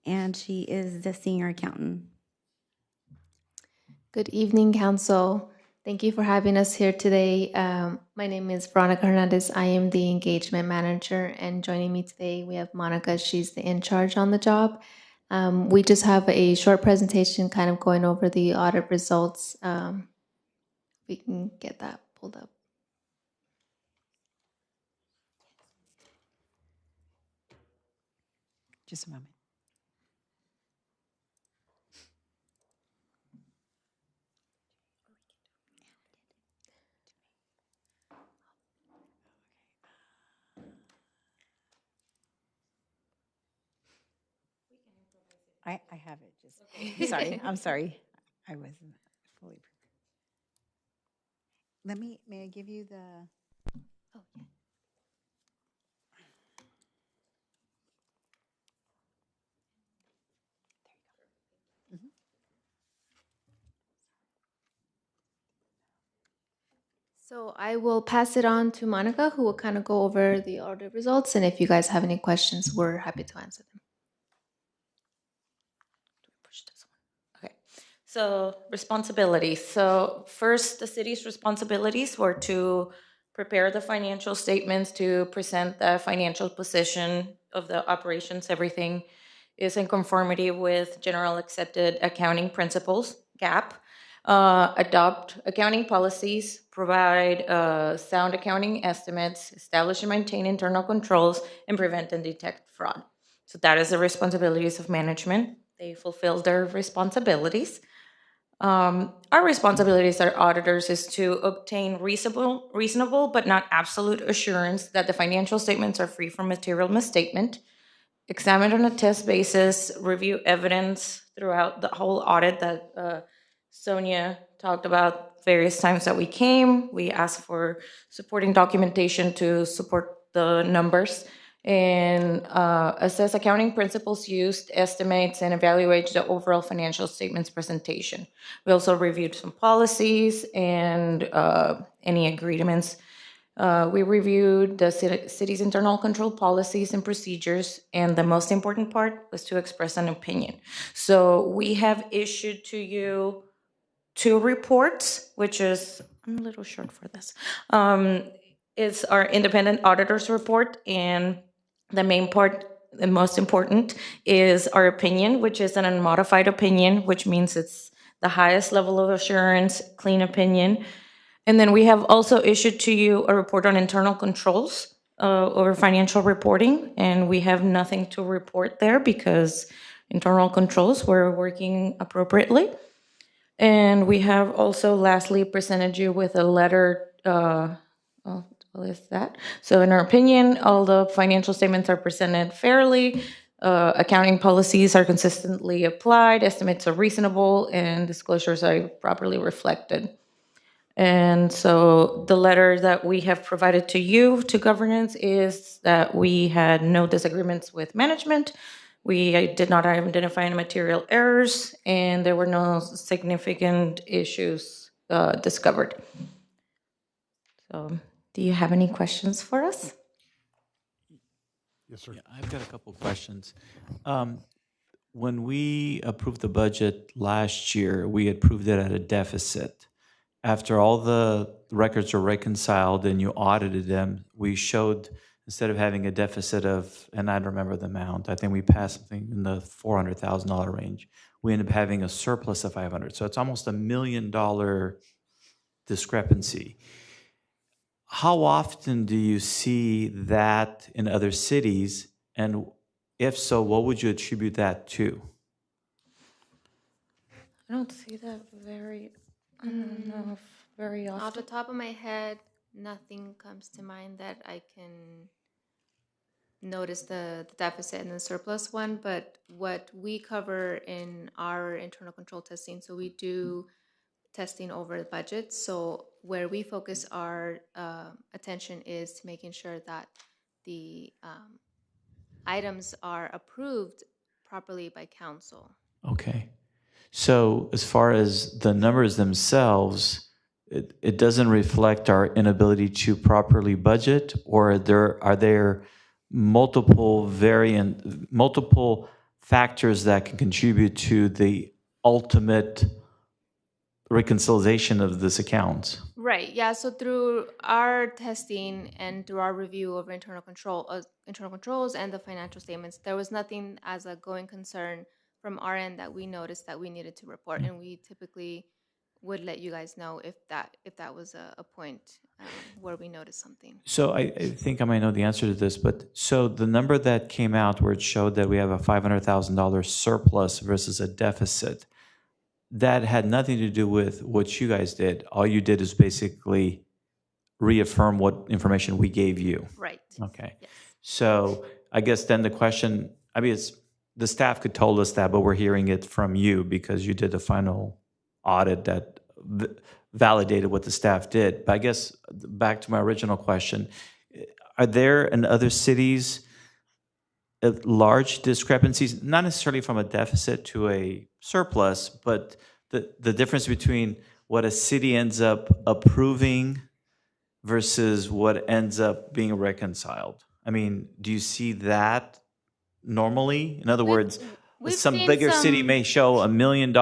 and she is the senior accountant.
Good evening, Council. Thank you for having us here today. My name is Veronica Hernandez. I am the engagement manager, and joining me today, we have Monica. She's the in charge on the job. We just have a short presentation kind of going over the audit results. We can get that pulled up.
Just a moment. I have it. Just I'm sorry. I wasn't fully prepared. May I give you the?
Oh, yeah. So I will pass it on to Monica, who will kind of go over the audit results. And if you guys have any questions, we're happy to answer them.
Push this one. Okay. So responsibilities. So first, the city's responsibilities were to prepare the financial statements, to present the financial position of the operations. Everything is in conformity with general accepted accounting principles, GAAP. Adopt accounting policies, provide sound accounting estimates, establish and maintain internal controls, and prevent and detect fraud. So that is the responsibilities of management. They fulfill their responsibilities. Our responsibilities as auditors is to obtain reasonable but not absolute assurance that the financial statements are free from material misstatement, examine on a test basis, review evidence throughout the whole audit that Sonia talked about various times that we came. We asked for supporting documentation to support the numbers, and assess accounting principles used, estimates, and evaluate the overall financial statements presentation. We also reviewed some policies and any agreements. We reviewed the city's internal control policies and procedures, and the most important part was to express an opinion. So we have issued to you 2 reports, which is, I'm a little short for this. It's our independent auditor's report, and the main part, the most important, is our opinion, which is an unmodified opinion, which means it's the highest level of assurance, clean opinion. And then we have also issued to you a report on internal controls over financial reporting, and we have nothing to report there because internal controls were working appropriately. And we have also lastly presented you with a letter, what is that? So in our opinion, all the financial statements are presented fairly, accounting policies are consistently applied, estimates are reasonable, and disclosures are properly reflected. And so the letter that we have provided to you, to governance, is that we had no disagreements with management. We did not identify any material errors, and there were no significant issues discovered. So, do you have any questions for us?
Yes, sir.
Yeah, I've got a couple questions. When we approved the budget last year, we approved it at a deficit. After all the records were reconciled and you audited them, we showed, instead of having a deficit of, and I don't remember the amount, I think we passed something in the $400,000 range. We ended up having a surplus of 500. So it's almost $1 million discrepancy. How often do you see that in other cities? And if so, what would you attribute that to?
I don't see that very, I don't know if very often.
Off the top of my head, nothing comes to mind that I can notice the deficit and the surplus one, but what we cover in our internal control testing, so we do testing over the budget. So where we focus our attention is making sure that the items are approved properly by council.
Okay. So as far as the numbers themselves, it doesn't reflect our inability to properly budget, or are there multiple factors that can contribute to the ultimate reconciliation of this account?
Right. Yeah. So through our testing and through our review of internal controls and the financial statements, there was nothing as a going concern from our end that we noticed that we needed to report, and we typically would let you guys know if that was a point where we noticed something.
So I think I might know the answer to this, but so the number that came out where it showed that we have a $500,000 surplus versus a deficit, that had nothing to do with what you guys did. All you did is basically reaffirm what information we gave you.
Right.
Okay.
Yes.
So I guess then the question, I mean, the staff could told us that, but we're hearing it from you because you did the final audit that validated what the staff did. But I guess back to my original question, are there in other cities large discrepancies, not necessarily from a deficit to a surplus, but the difference between what a city ends up approving versus what ends up being reconciled? I mean, do you see that normally? In other words,
we've
some
seen
bigger city
some-
may show $1 million.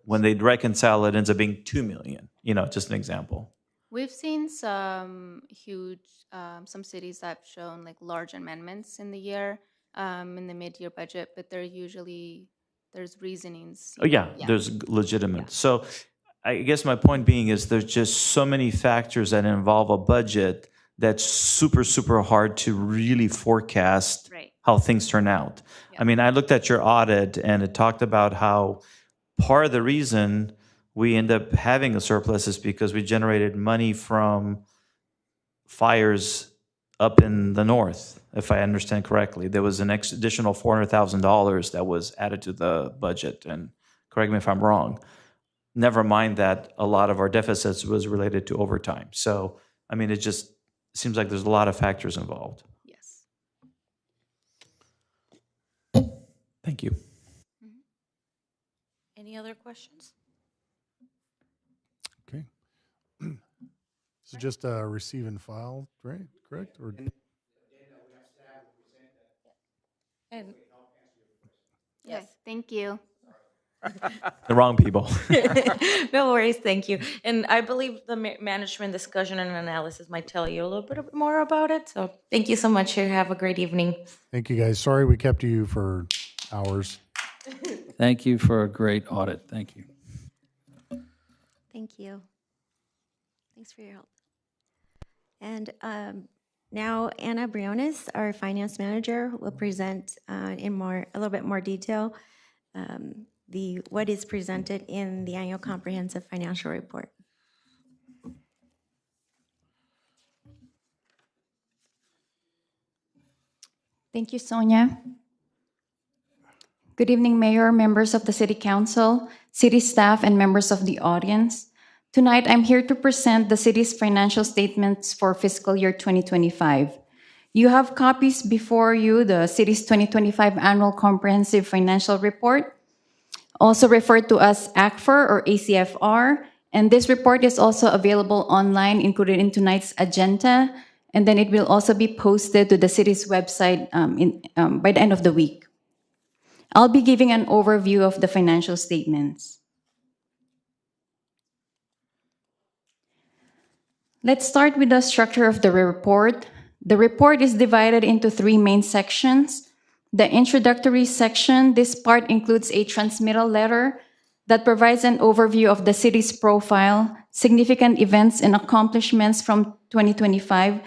When they reconcile, it ends up being $2 million. Just an example.
We've seen some huge, some cities that have shown like large amendments in the year, in the mid-year budget, but there's reasonings.
Oh, yeah, there's legitimate. So I guess my point being is there's just so many factors that involve a budget that's super, super hard to really forecast how things turn out. I mean, I looked at your audit and it talked about how part of the reason we end up having a surplus is because we generated money from fires up in the north, if I understand correctly. There was an additional $400,000 that was added to the budget, and correct me if I'm wrong. Never mind that a lot of our deficits was related to overtime. So, I mean, it just seems like there's a lot of factors involved.
Yes.
Thank you.
Any other questions?
Okay. So just receive and file, right? Correct? Or
And
Yes. Thank you.
The wrong people.
no worries, thank you. And I believe the management discussion and analysis might tell you a little bit more about it. So thank you so much. You have a great evening.
Thank you, guys. Sorry we kept you for hours.
Thank you for a great audit. Thank you.
Thank you. Thanks for your help. And now Anna Briones, our finance manager, will present in a little bit more detail what is presented in the annual comprehensive financial report.
Thank you, Sonia. Good evening, Mayor, members of the City Council, city staff, and members of the audience. Tonight, I'm here to present the city's financial statements for fiscal year 2025. You have copies before you, the city's 2025 Annual Comprehensive Financial Report, also referred to as ACFR or ACFR. And this report is also available online, included in tonight's agenda. And then it will also be posted to the city's website by the end of the week. I'll be giving an overview of the financial statements. Let's start with the structure of the report. The report is divided into three main sections. The introductory section, this part includes a transmittal letter that provides an overview of the city's profile, significant events and accomplishments from 2025.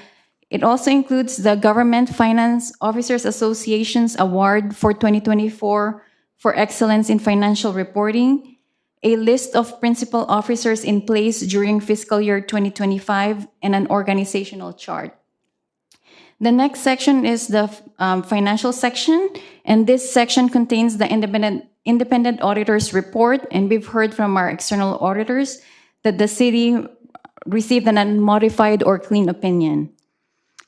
It also includes the Government Finance Officers Association's Award for 2024 for Excellence in Financial Reporting, a list of principal officers in place during fiscal year 2025, and an organizational chart. The next section is the financial section, and this section contains the independent auditor's report, and we've heard from our external auditors that the city received an unmodified or clean opinion.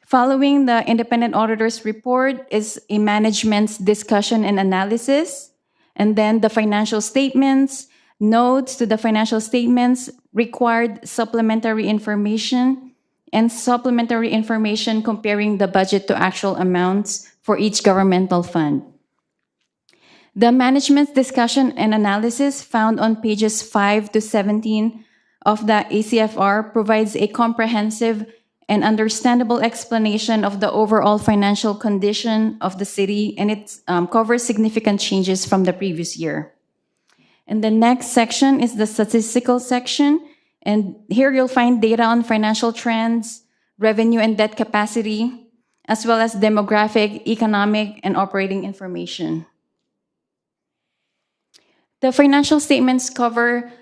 Following the independent auditor's report is a management's discussion and analysis, and then the financial statements, notes to the financial statements, required supplementary information, and supplementary information comparing the budget to actual amounts for each governmental fund. The management's discussion and analysis found on pages 5 to 17 of the ACFR provides a comprehensive and understandable explanation of the overall financial condition of the city, and it covers significant changes from the previous year. And the next section is the statistical section, and here you'll find data on financial trends, revenue and debt capacity, as well as demographic, economic, and operating information. The financial statements cover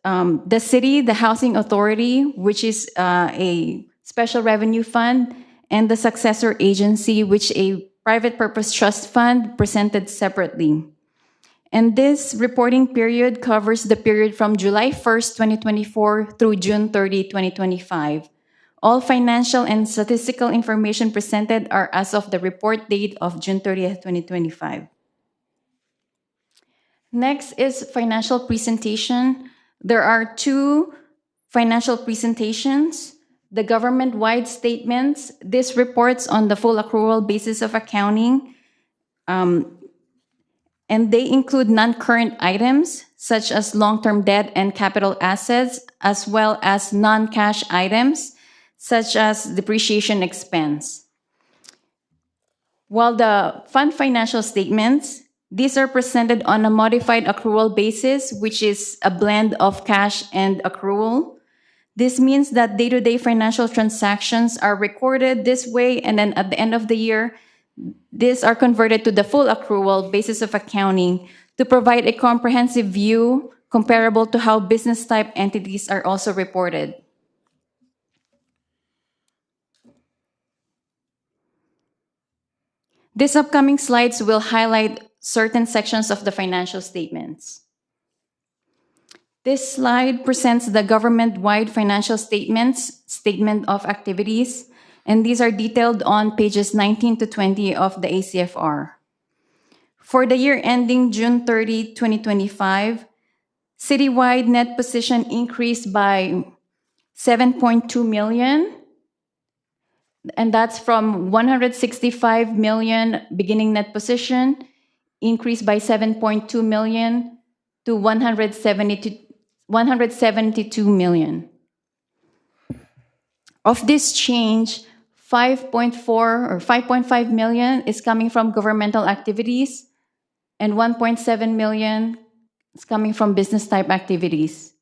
the city, the housing authority, which is a special revenue fund, and the successor agency, which a private purpose trust fund presented separately. And this reporting period covers the period from July 1st, 2024 through June 30, 2025. All financial and statistical information presented are as of the report date of June 30th, 2025. Next is financial presentation. There are two financial presentations. The government-wide statements, this reports on the full accrual basis of accounting, and they include non-current items such as long-term debt and capital assets, as well as non-cash items such as depreciation expense. While the fund financial statements, these are presented on a modified accrual basis, which is a blend of cash and accrual. This means that day-to-day financial transactions are recorded this way, and then at the end of the year, these are converted to the full accrual basis of accounting to provide a comprehensive view comparable to how business-type entities are also reported. These upcoming slides will highlight certain sections of the financial statements. This slide presents the government-wide financial statements, statement of activities, and these are detailed on pages 19 to 20 of the ACFR. For the year ending June 30, 2025, citywide net position increased by 7.2 million, and that's from 165 million beginning net position, increased by 7.2 million to 172 million. Of this change, 5.4 or 5.5 million is coming from governmental activities, and 1.7 million is coming from business type activities.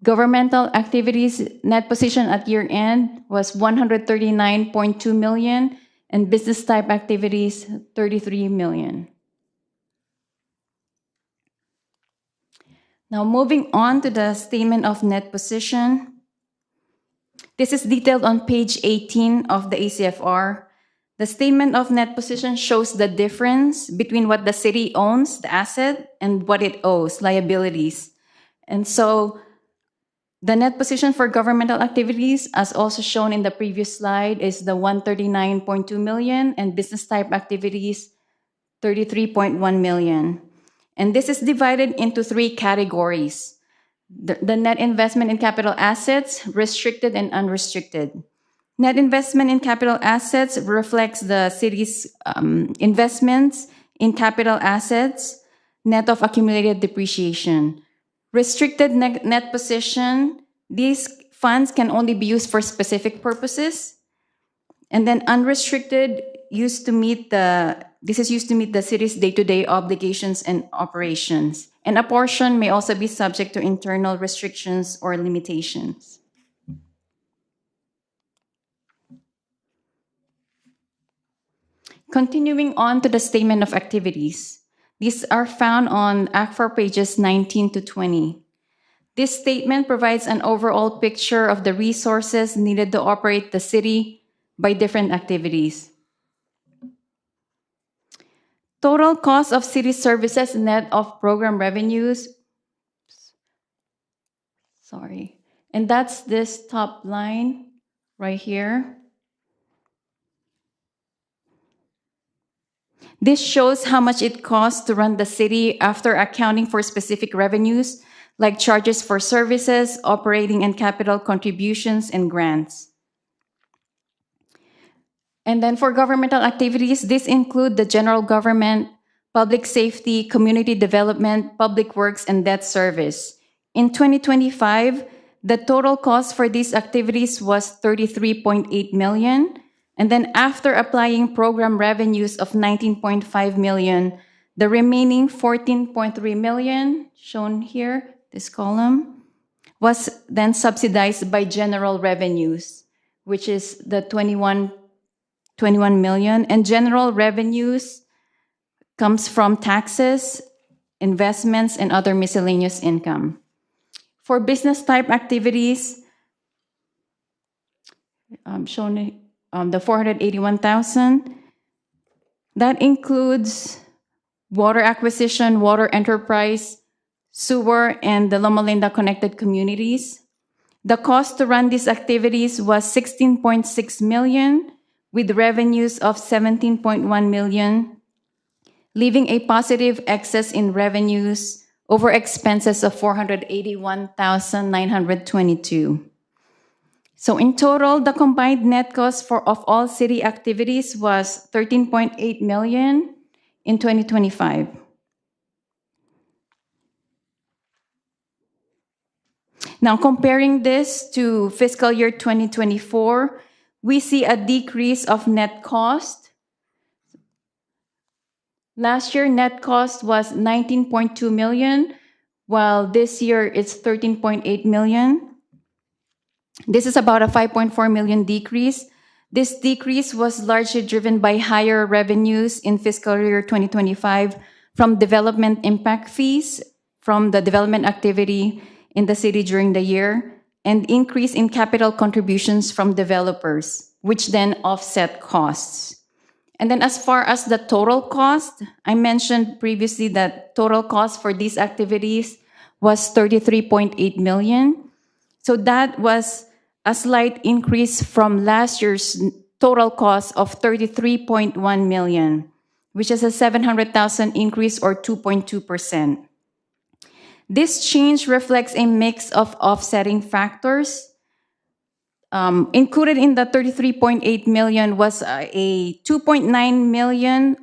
Governmental activities net position at year end was 139.2 million, and business type activities 33 million. Now moving on to the statement of net position. This is detailed on page 18 of the ACFR. The statement of net position shows the difference between what the city owns, the asset, and what it owes, liabilities. And so the net position for governmental activities, as also shown in the previous slide, is the 139.2 million, and business type activities, 33.1 million. And this is divided into three categories. The net investment in capital assets, restricted and unrestricted. Net investment in capital assets reflects the city's investments in capital assets, net of accumulated depreciation. Restricted net position, these funds can only be used for specific purposes. And then unrestricted used to meet the city's day-to-day obligations and operations. And a portion may also be subject to internal restrictions or limitations. Continuing on to the statement of activities. These are found on ACFR pages 19 to 20. This statement provides an overall picture of the resources needed to operate the city by different activities. Total cost of city services net of program revenues. sorry. And that's this top line right here. This shows how much it costs to run the city after accounting for specific revenues, like charges for services, operating and capital contributions, and grants. And then for governmental activities, this include the general government, public safety, community development, public works, and debt service. In 2025, the total cost for these activities was 33.8 million. And then after applying program revenues of 19.5 million, the remaining 14.3 million, shown here, this column, was then subsidized by general revenues, which is the 21 million. And general revenues comes from taxes, investments, and other miscellaneous income. For business type activities, shown the 481,000, that includes water acquisition, water enterprise, sewer, and the Loma Linda connected communities. The cost to run these activities was 16.6 million, with revenues of 17.1 million, leaving a positive excess in revenues over expenses of 481,922. So in total, the combined net cost of all city activities was 13.8 million in 2025. Now, comparing this to fiscal year 2024, we see a decrease of net cost. Last year, net cost was 19.2 million, while this year it's 13.8 million. This is about a 5.4 million decrease. This decrease was largely driven by higher revenues in fiscal year 2025 from development impact fees from the development activity in the city during the year, and increase in capital contributions from developers, which then offset costs. And then as far as the total cost, I mentioned previously that total cost for these activities was 33.8 million. So that was a slight increase from last year's total cost of 33.1 million, which is a 700,000 increase or 2.2%. This change reflects a mix of offsetting factors. Included in the 33.8 million was a 2.9 million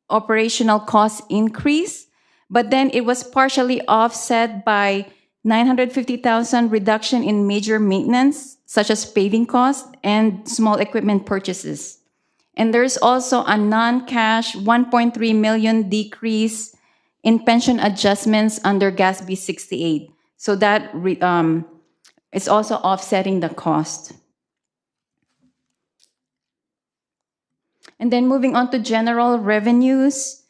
operational cost increase, but then it was partially offset by 950,000 reduction in major maintenance, such as paving costs and small equipment purchases. And there's also a non-cash 1.3 million decrease in pension adjustments under GASB 68. So that is also offsetting the cost. And then moving on to general revenues,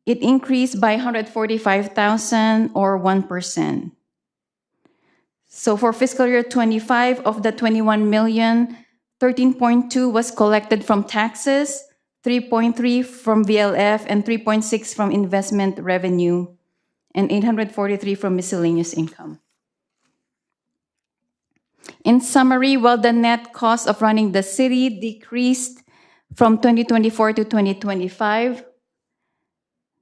it increased by 145,000 or 1%. So for fiscal year 25, of the 21 million, 13.2 was collected from taxes, 3.3 from VLF, and 3.6 from investment revenue, and 843 from miscellaneous income. In summary, while the net cost of running the city decreased from 2024 to 2025,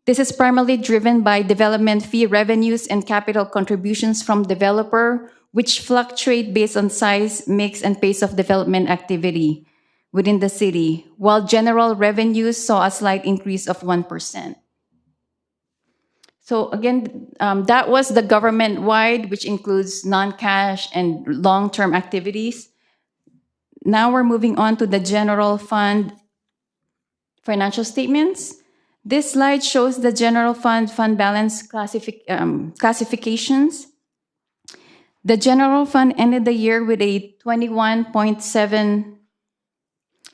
this is primarily driven by development fee revenues and capital contributions from developer, which fluctuate based on size, mix, and pace of development activity within the city, while general revenues saw a slight increase of 1%. So again, that was the government-wide, which includes non-cash and long-term activities. Now we're moving on to the general fund financial statements. This slide shows the general fund balance classifications. The general fund ended the year with a 21.7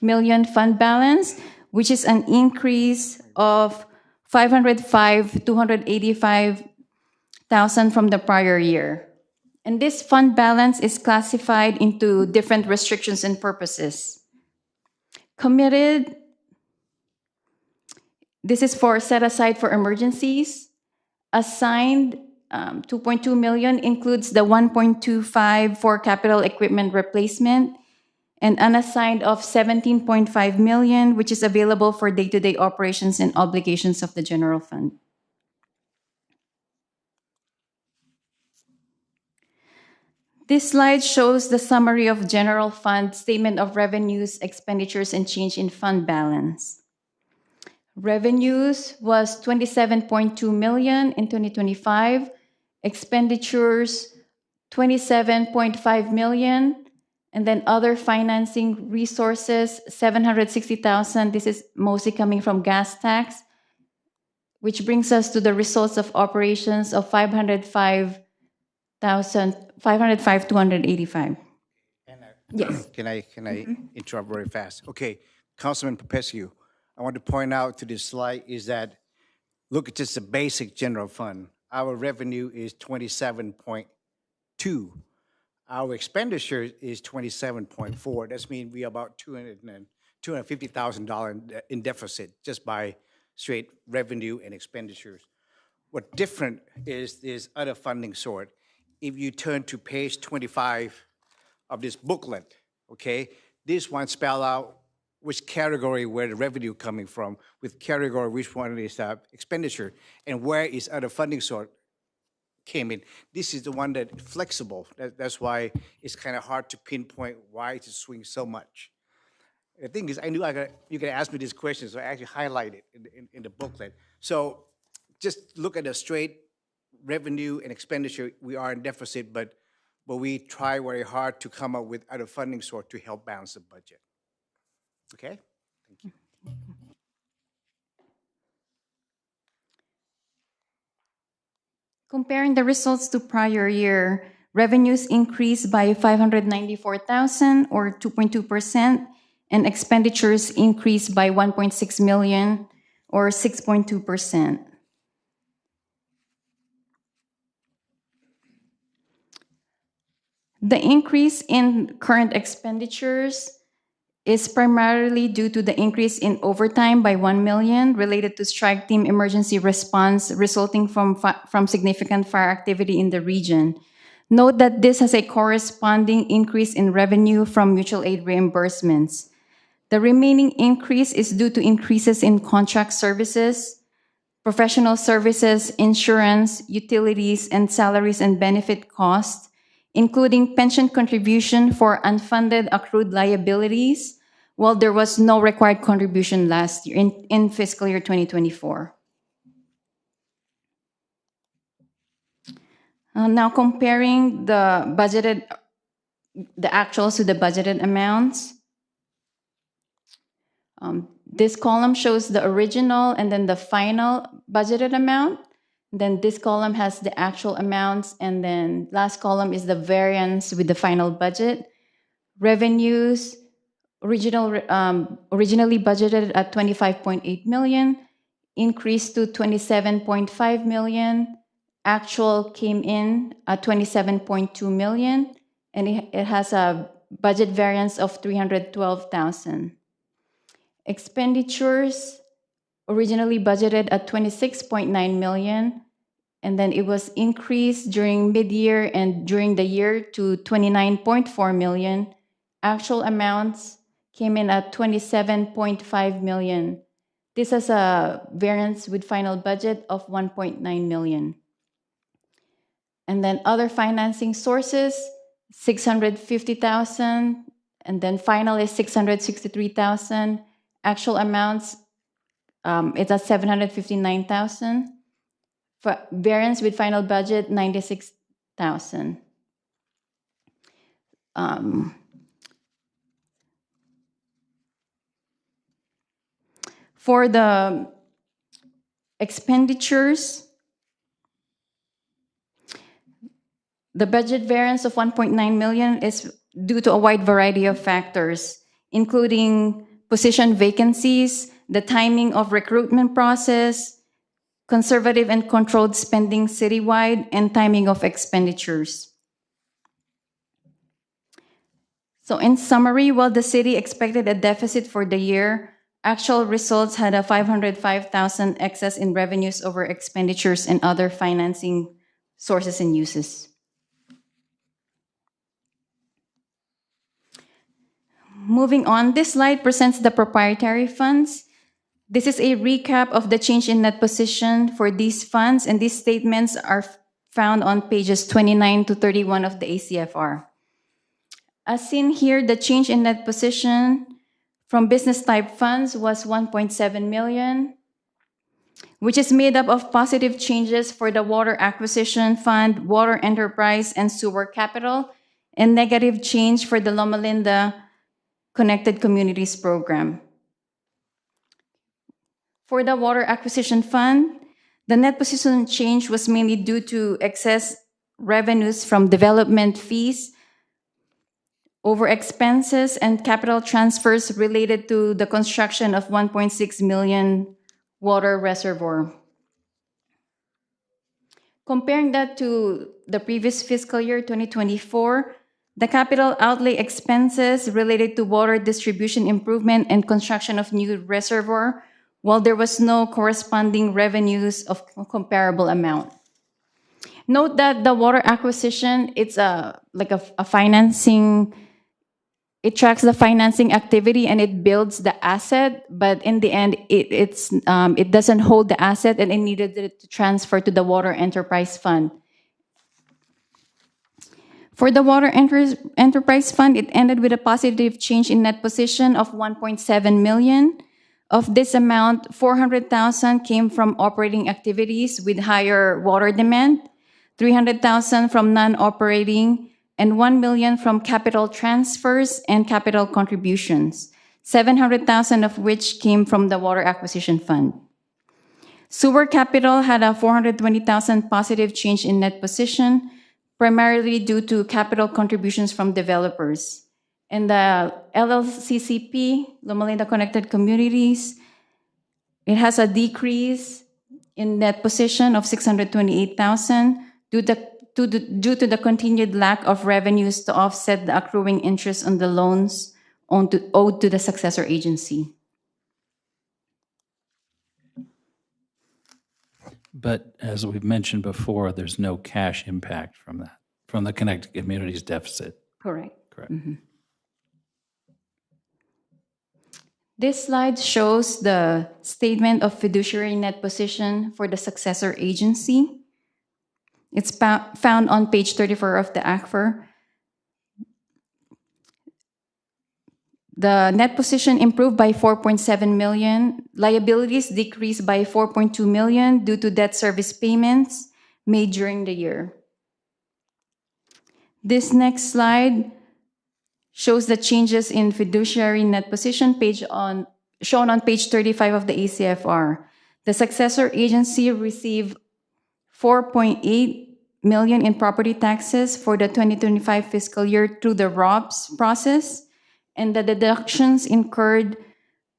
million fund balance, which is an increase of 285,000 from the prior year. And this fund balance is classified into different restrictions and purposes. Committed, this is for set aside for emergencies. Assigned 2.2 million includes the 1.25 for capital equipment replacement and unassigned of 17.5 million, which is available for day-to-day operations and obligations of the general fund. This slide shows the summary of general fund statement of revenues, expenditures, and change in fund balance. Revenues was 27.2 million in 2025. Expenditures, 27.5 million. And then other financing resources, 760,000. This is mostly coming from gas tax, which brings us to the results of operations of 505,285. Yes.
Can I interrupt very fast? Okay, Councilman Popescu, I want to point out to this slide is that, look at just the basic general fund. Our revenue is 27.2. Our expenditure is 27.4. That means we are about $250,000 in deficit just by straight revenue and expenditures. What different is other funding sort. If you turn to page 25 of this booklet, okay, this one spell out which category where the revenue coming from, with category which one is expenditure, and where is other funding sort came in. This is the one that flexible. That's why it's kind of hard to pinpoint why it swings so much. The thing is, I knew you could ask me this question, so I actually highlighted it in the booklet. So just look at the straight revenue and expenditure. We are in deficit, but we try very hard to come up with other funding source to help balance the budget. Okay? Thank you.
Comparing the results to prior year, revenues increased by 594,000 or 2.2%, and expenditures increased by 1.6 million or 6.2%. The increase in current expenditures is primarily due to the increase in overtime by 1 million related to strike team emergency response resulting from significant fire activity in the region. Note that this has a corresponding increase in revenue from mutual aid reimbursements. The remaining increase is due to increases in contract services, professional services, insurance, utilities, and salaries and benefit costs, including pension contribution for unfunded accrued liabilities, while there was no required contribution last year in fiscal year 2024. Now comparing the actuals to the budgeted amounts. This column shows the original and then the final budgeted amount. Then this column has the actual amounts, and then last column is the variance with the final budget. Revenues, originally budgeted at 25.8 million, increased to 27.5 million. Actual came in at 27.2 million, and it has a budget variance of 312,000. Expenditures, originally budgeted at 26.9 million, and then it was increased during mid-year and during the year to 29.4 million. Actual amounts came in at 27.5 million. This has a variance with final budget of 1.9 million. And then other financing sources, 650,000, and then final is 663,000. Actual amounts, it's at 759,000. Variance with final budget, 96,000. For the expenditures, the budget variance of 1.9 million is due to a wide variety of factors, including position vacancies, the timing of recruitment process, conservative and controlled spending citywide, and timing of expenditures. So in summary, while the city expected a deficit for the year, actual results had a 505,000 excess in revenues over expenditures and other financing sources and uses. Moving on, this slide presents the proprietary funds. This is a recap of the change in net position for these funds, and these statements are found on pages 29 to 31 of the ACFR. As seen here, the change in net position from business type funds was 1.7 million, which is made up of positive changes for the water acquisition fund, water enterprise, and sewer capital, and negative change for the Loma Linda Connected Communities program. For the water acquisition fund, the net position change was mainly due to excess revenues from development fees, over expenses, and capital transfers related to the construction of 1.6 million water reservoir. Comparing that to the previous fiscal year, 2024, the capital outlay expenses related to water distribution improvement and construction of new reservoir, while there was no corresponding revenues of comparable amount. Note that the water acquisition, it's like a financing. It tracks the financing activity and it builds the asset, but in the end, it doesn't hold the asset and it needed it to transfer to the water enterprise fund. For the water enterprise fund, it ended with a positive change in net position of 1.7 million. Of this amount, 400,000 came from operating activities with higher water demand, 300,000 from non-operating, and 1 million from capital transfers and capital contributions, 700,000 of which came from the water acquisition fund. Sewer capital had a 420,000 positive change in net position, primarily due to capital contributions from developers. And the LLCCP, Loma Linda Connected Communities, it has a decrease in net position of 628,000 due to the continued lack of revenues to offset the accruing interest on the loans owed to the successor agency.
But as we've mentioned before, there's no cash impact from that, from the Connected Communities deficit.
Correct.
Correct.
Mm-hmm. This slide shows the statement of fiduciary net position for the successor agency. It's found on page 34 of the ACFR. The net position improved by 4.7 million. Liabilities decreased by 4.2 million due to debt service payments made during the year. This next slide shows the changes in fiduciary net position shown on page 35 of the ACFR. The successor agency received 4.8 million in property taxes for the 2025 fiscal year through the ROBS process, and the deductions incurred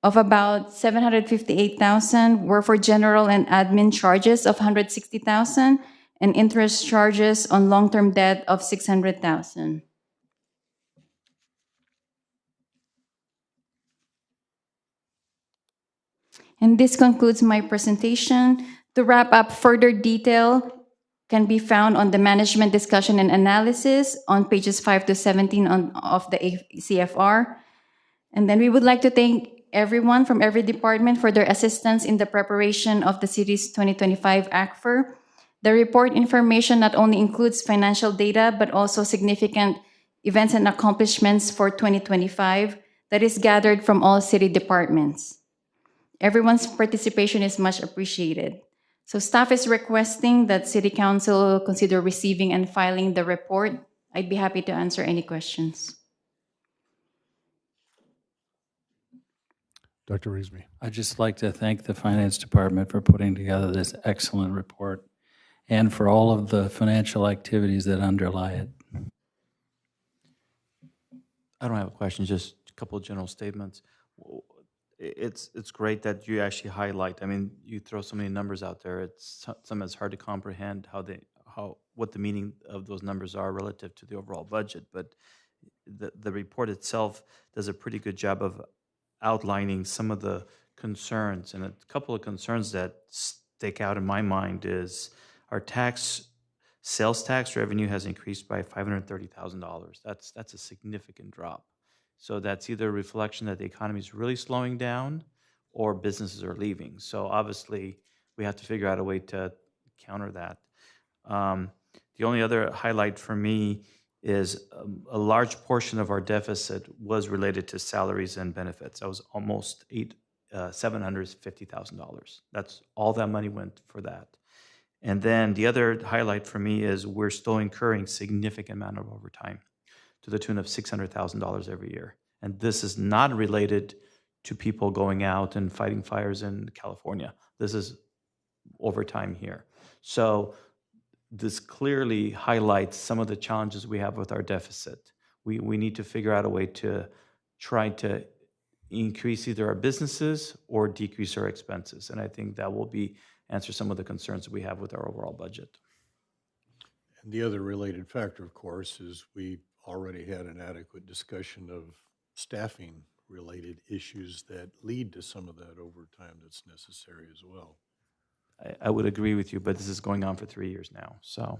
of about 758,000 were for general and admin charges of 160,000 and interest charges on long-term debt of 600,000. And this concludes my presentation. To wrap up, further detail can be found on the management discussion and analysis on pages 5 to 17 of the CFR. And then we would like to thank everyone from every department for their assistance in the preparation of the city's 2025 ACFR. The report information not only includes financial data, but also significant events and accomplishments for 2025 that is gathered from all city departments. Everyone's participation is much appreciated. So staff is requesting that City Council consider receiving and filing the report. I'd be happy to answer any questions.
Dr. Rigsby.
I'd just like to thank the Finance Department for putting together this excellent report and for all of the financial activities that underlie it.
I don't have a question, just a couple of general statements. It's great that you actually highlight. I mean, you throw so many numbers out there. It's sometimes hard to comprehend what the meaning of those numbers are relative to the overall budget. But the report itself does a pretty good job of outlining some of the concerns. And a couple of concerns that stick out in my mind is our tax Sales tax revenue has increased by $530,000. That's a significant drop. So that's either a reflection that the economy is really slowing down or businesses are leaving. So obviously, we have to figure out a way to counter that. The only other highlight for me is a large portion of our deficit was related to salaries and benefits. That was almost $750,000. That's all that money went for that. And then the other highlight for me is we're still incurring significant amount of overtime to the tune of $600,000 every year. And this is not related to people going out and fighting fires in California. This is overtime here. So this clearly highlights some of the challenges we have with our deficit. We need to figure out a way to try to increase either our businesses or decrease our expenses. And I think that will answer some of the concerns that we have with our overall budget.
And the other related factor, of course, is we already had an adequate discussion of staffing-related issues that lead to some of that overtime that's necessary as well.
I would agree with you, but this is going on for 3 years now, so.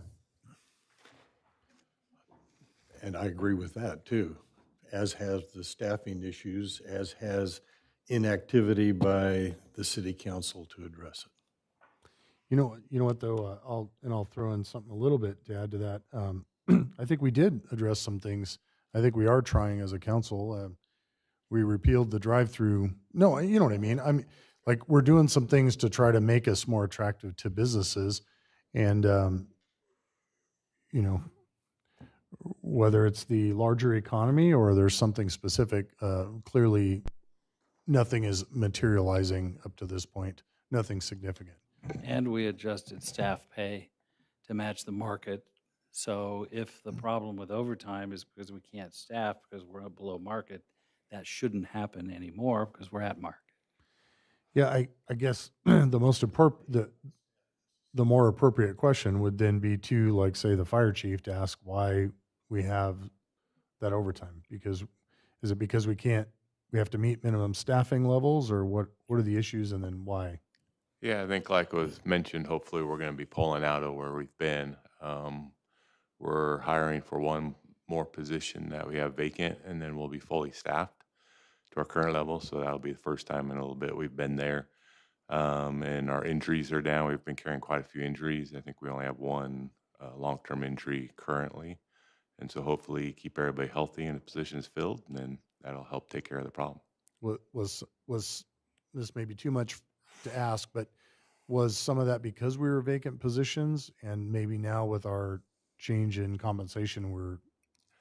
And I agree with that, too, as has the staffing issues, as has inactivity by the city council to address it.
You know what though, I'll throw in something a little bit to add to that. I think we did address some things. I think we are trying as a council. We repealed the drive-through. No, you know what I mean. I mean, like we're doing some things to try to make us more attractive to businesses, and you know, whether it's the larger economy or there's something specific, clearly nothing is materializing up to this point. Nothing significant.
And we adjusted staff pay to match the market. So if the problem with overtime is because we can't staff because we're below market, that shouldn't happen anymore because we're at market.
Yeah, I guess the more appropriate question would then be to, like, say, the fire chief to ask why we have that overtime. Because is it because we have to meet minimum staffing levels, or what are the issues, and then why?
Yeah, I think like was mentioned, hopefully we're going to be pulling out of where we've been. We're hiring for one more position that we have vacant, and then we'll be fully staffed to our current level. So that'll be the first time in a little bit we've been there. And our injuries are down. We've been carrying quite a few injuries. I think we only have one long-term injury currently. And so hopefully keep everybody healthy and the positions filled, and then that'll help take care of the problem.
Was this maybe too much to ask, but was some of that because we were vacant positions, and maybe now with our change in compensation, we're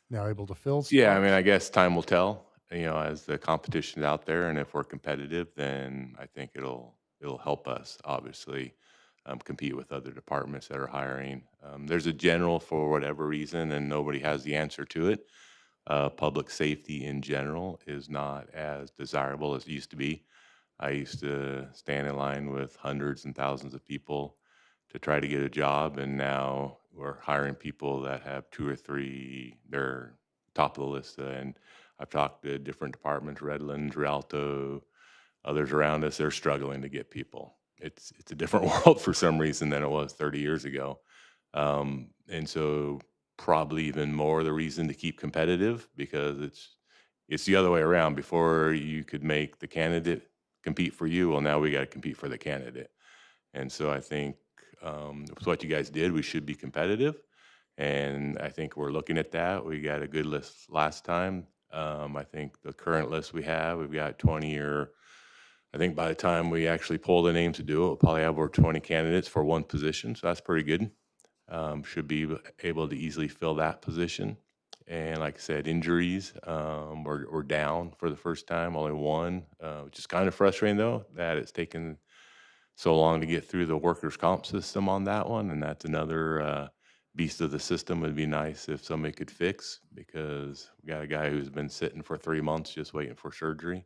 now able to fill spots?
Yeah, I mean, I guess time will tell, as the competition's out there, and if we're competitive, then I think it'll help us, obviously, compete with other departments that are hiring. There's a general, for whatever reason, and nobody has the answer to it. Public safety in general is not as desirable as it used to be. I used to stand in line with hundreds and thousands of people to try to get a job, and now we're hiring people that have 2 or 3, they're top of the list. And I've talked to different departments, Redlands, Rialto, others around us, they're struggling to get people. It's a different world for some reason than it was 30 years ago. And so probably even more the reason to keep competitive, because it's the other way around. Before you could make the candidate compete for you, well, now we got to compete for the candidate. And so I think with what you guys did, we should be competitive. And I think we're looking at that. We got a good list last time. I think the current list we've got 20, or I think by the time we actually pull the names to do it, we'll probably have over 20 candidates for one position. So that's pretty good. Should be able to easily fill that position. And like I said, injuries, we're down for the first time, only one, which is kind of frustrating, though, that it's taken so long to get through the workers' comp system on that one. And that's another beast of the system. Would be nice if somebody could fix, because we got a guy who's been sitting for 3 months just waiting for surgery,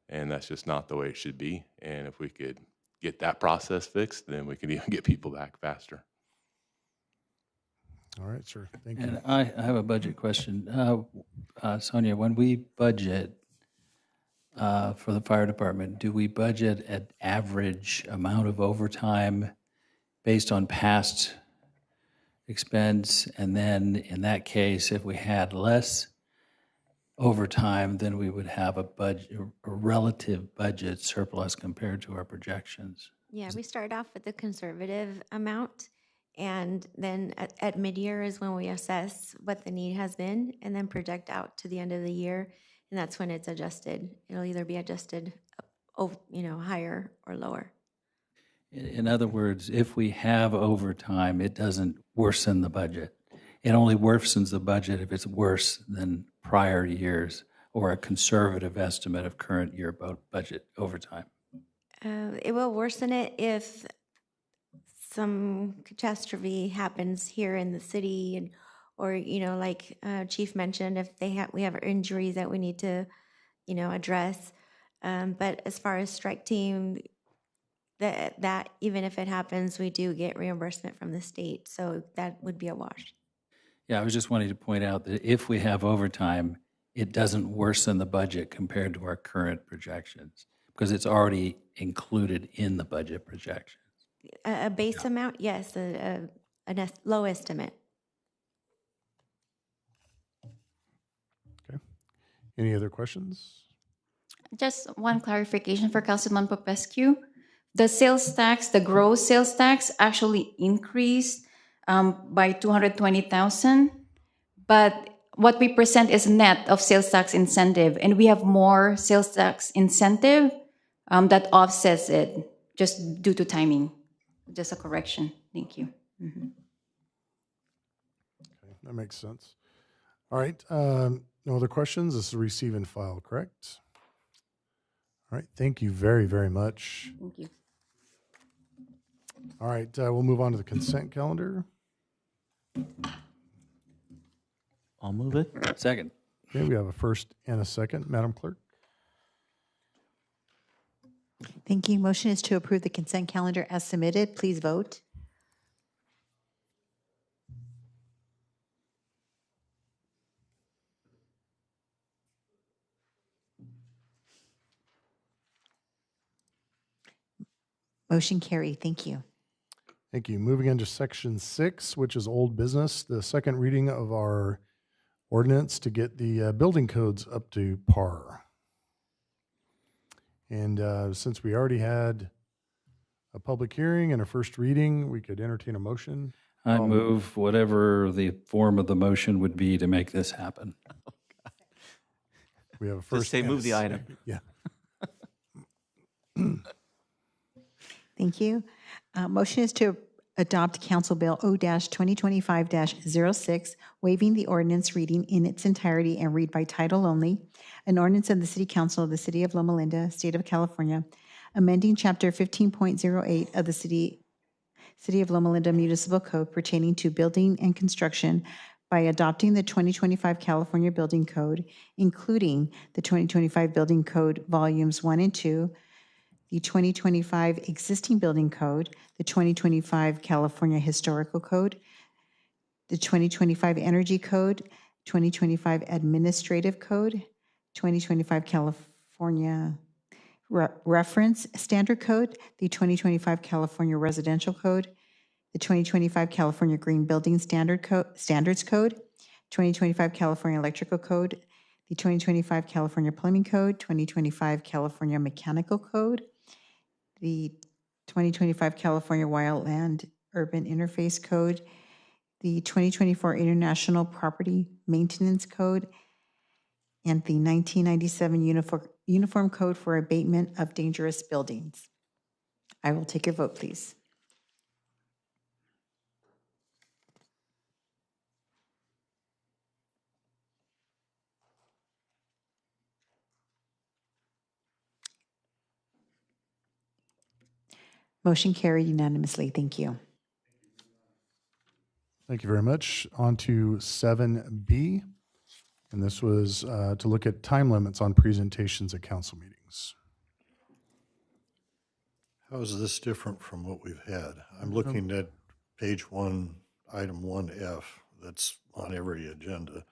and that's just not the way it should be. And if we could get that process fixed, then we could even get people back faster.
All right, sir. Thank you.
And I have a budget question. Sonia, when we budget for the fire department, do we budget an average amount of overtime based on past expense, and then in that case, if we had less overtime, then we would have a budget, a relative budget surplus compared to our projections.
Yeah, we start off with the conservative amount, and then at mid-year is when we assess what the need has been, and then project out to the end of the year, and that's when it's adjusted. It'll either be adjusted, higher or lower.
In other words, if we have overtime, it doesn't worsen the budget. It only worsens the budget if it's worse than prior years or a conservative estimate of current year budget overtime.
It will worsen it if some catastrophe happens here in the city, or like Chief mentioned, if we have injuries that we need to, address. But as far as strike team, that even if it happens, we do get reimbursement from the state, so that would be a wash.
Yeah, I was just wanting to point out that if we have overtime, it doesn't worsen the budget compared to our current projections because it's already included in the budget projections.
A base amount, yes, a low estimate.
Okay. Any other questions?
Just one clarification for Councilman Popescu. The sales tax, the gross sales tax actually increased by 220,000, but what we present is net of sales tax incentive, and we have more sales tax incentive that offsets it just due to timing. Just a correction. Thank you.
Okay, that makes sense. All right. No other questions? This is receive and file, correct? All right. Thank you very, very much.
Thank you.
All right. We'll move on to the consent calendar.
I'll move it.
Second.
Okay, we have a first and a second. Madam Clerk?
Thank you. Motion is to approve the consent calendar as submitted. Please vote. Motion carried. Thank you.
Thank you. Moving into section 6, which is old business, the second reading of our ordinance to get the building codes up to par. And since we already had a public hearing and a first reading, we could entertain a motion.
I move whatever the form of the motion would be to make this happen.
We have a first.
Just say
and a
move the item.
second. Yeah.
Thank you. Motion is to adopt Council Bill O-2025-06, waiving the ordinance reading in its entirety and read by title only. An ordinance of the City Council of the City of Loma Linda, State of California, amending Chapter 15.08 of the City of Loma Linda Municipal Code pertaining to building and construction by adopting the 2025 California Building Code, including the 2025 Building Code Volumes 1 and 2, the 2025 Existing Building Code, the 2025 California Historical Code, the 2025 Energy Code, 2025 Administrative Code, 2025 California Reference Standard Code, the 2025 California Residential Code, the 2025 California Green Building Standards Code, 2025 California Electrical Code, the 2025 California Plumbing Code, 2025 California Mechanical Code, the 2025 California Wildland Urban Interface Code, the 2024 International Property Maintenance Code, and the 1997 Uniform Code for Abatement of Dangerous Buildings. I will take a vote, please. Motion carried unanimously. Thank you.
Thank you very much. On to 7B. And this was to look at time limits on presentations at council meetings.
How is this different from what we've had? I'm looking at page 1, item 1F, that's on every agenda.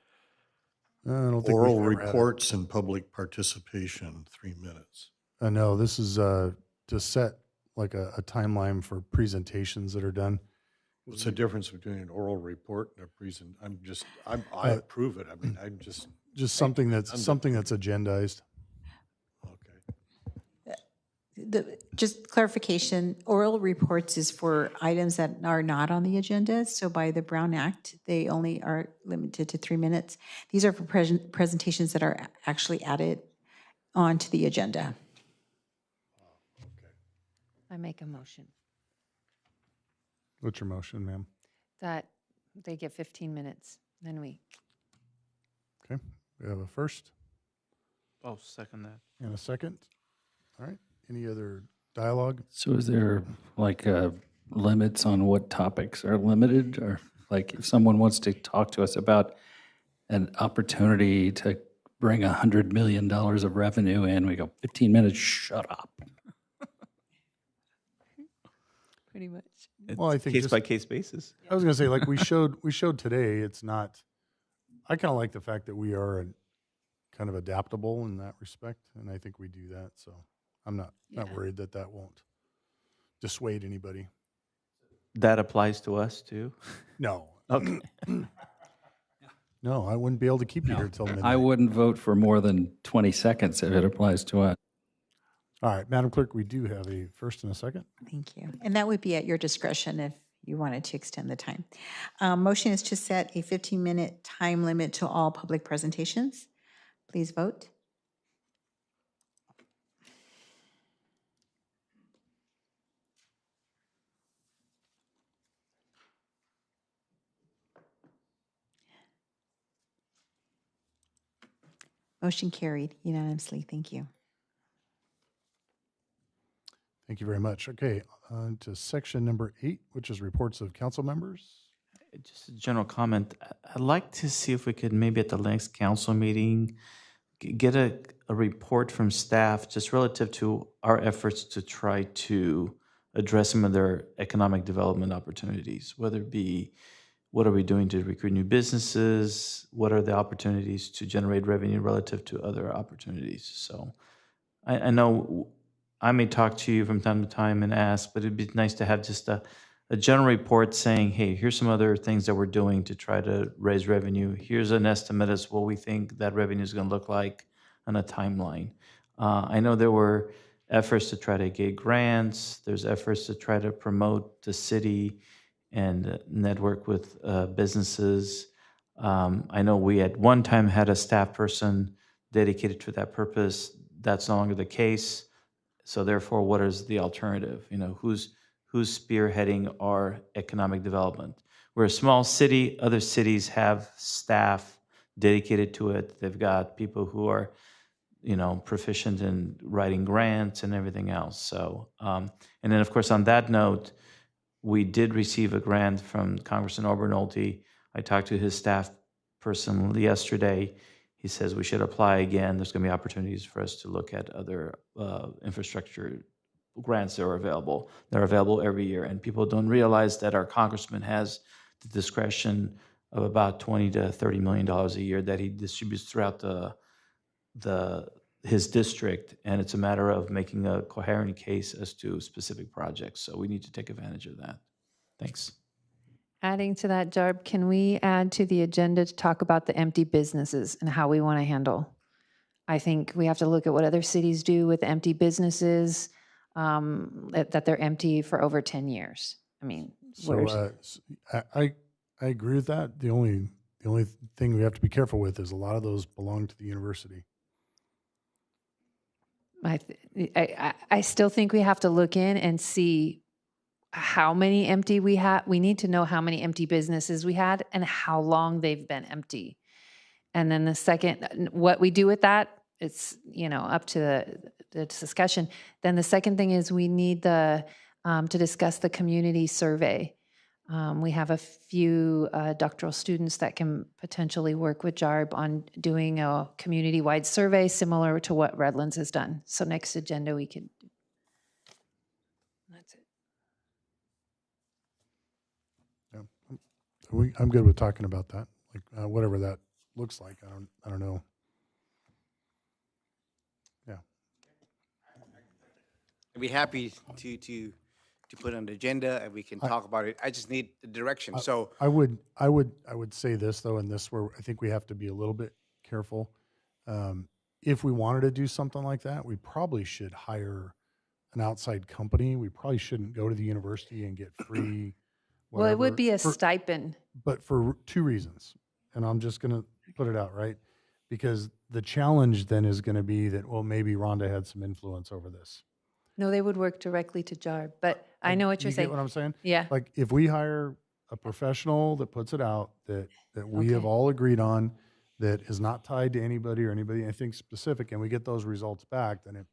I don't think
Oral
we've ever had it.
reports and public participation, 3 minutes.
No, this is to set like a timeline for presentations that are done.
What's the difference between an oral report and a I approve it. I mean,
Just something that's agendized.
Just clarification, oral reports is for items that are not on the agenda. So by the Brown Act, they only are limited to 3 minutes. These are for presentations that are actually added onto the agenda.
I make a motion
What's your motion, ma'am?
that they get 15 minutes, then we.
Okay, we have a first
Oh, second that.
and a second. All right, any other dialogue?
So is there like limits on what topics are limited? Or like if someone wants to talk to us about an opportunity to bring $100 million of revenue in, we go 15 minutes, shut up.
Pretty much.
Well, I think
Case
just-
by case basis.
I was going to say, like we showed today, it's not, I kind of like the fact that we are kind of adaptable in that respect, and I think we do that. So I'm not worried that won't dissuade anybody.
That applies to us too?
No.
Okay.
No, I wouldn't be able to keep you here till midnight.
I wouldn't vote for more than 20 seconds if it applies to us.
All right, Madam Clerk, we do have a first and a second.
Thank you. And that would be at your discretion if you wanted to extend the time. Motion is to set a 15-minute time limit to all public presentations. Please vote. Motion carried unanimously. Thank you.
Thank you very much. Okay, on to section number 8, which is reports of council members.
Just a general comment. I'd like to see if we could maybe at the next council meeting get a report from staff just relative to our efforts to try to address some of their economic development opportunities, whether it be what are we doing to recruit new businesses, what are the opportunities to generate revenue relative to other opportunities. So I know I may talk to you from time to time and ask, but it'd be nice to have just a general report saying, hey, here's some other things that we're doing to try to raise revenue. Here's an estimate as what we think that revenue is going to look like on a timeline. I know there were efforts to try to get grants. There's efforts to try to promote the city and network with businesses. I know we at one time had a staff person dedicated to that purpose. That's no longer the case. So therefore, what is the alternative? You know, who's spearheading our economic development? We're a small city. Other cities have staff dedicated to it. They've got people who are, you know, proficient in writing grants and everything else. So, and then of course, on that note, we did receive a grant from Congressman Obernolte. I talked to his staff person yesterday. He says we should apply again. There's going to be opportunities for us to look at other infrastructure grants that are available. They're available every year, and people don't realize that our congressman has the discretion of about $20 to $30 million a year that he distributes throughout his district, and it's a matter of making a coherent case as to specific projects. So we need to take advantage of that. Thanks.
Adding to that, Jarb, can we add to the agenda to talk about the empty businesses and how we want to handle? I think we have to look at what other cities do with empty businesses, that they're empty for over 10 years. I mean,
So I agree with that. The only thing we have to be careful with is a lot of those belong to the university.
I still think we have to look in and see how many empty we have. We need to know how many empty businesses we had and how long they've been empty. And then the second, what we do with that, it's, you know, up to the discussion. Then the second thing is we need to discuss the community survey. We have a few doctoral students that can potentially work with JARB on doing a community-wide survey similar to what Redlands has done. So next agenda we could do. That's it.
Yeah, I'm good with talking about that. Like whatever that looks like. I don't know. Yeah.
I'd be happy to to put on the agenda and we can talk about it. I just need the direction. So
I would say this though, and this where I think we have to be a little bit careful. If we wanted to do something like that, we probably should hire an outside company. We probably shouldn't go to the university and get free.
Well, it would
whatever,
be a
for-
stipend.
but for two reasons, and I'm just going to put it out, right? Because the challenge then is going to be that, well, maybe Rhonda had some influence over this.
No, they would work directly to JARB, but I know what you're
You
saying.
get what I'm saying?
Yeah.
Like if we hire a professional that puts it out that we have
Okay.
all agreed on, that is not tied to anybody or anybody anything specific, and we get those results back, then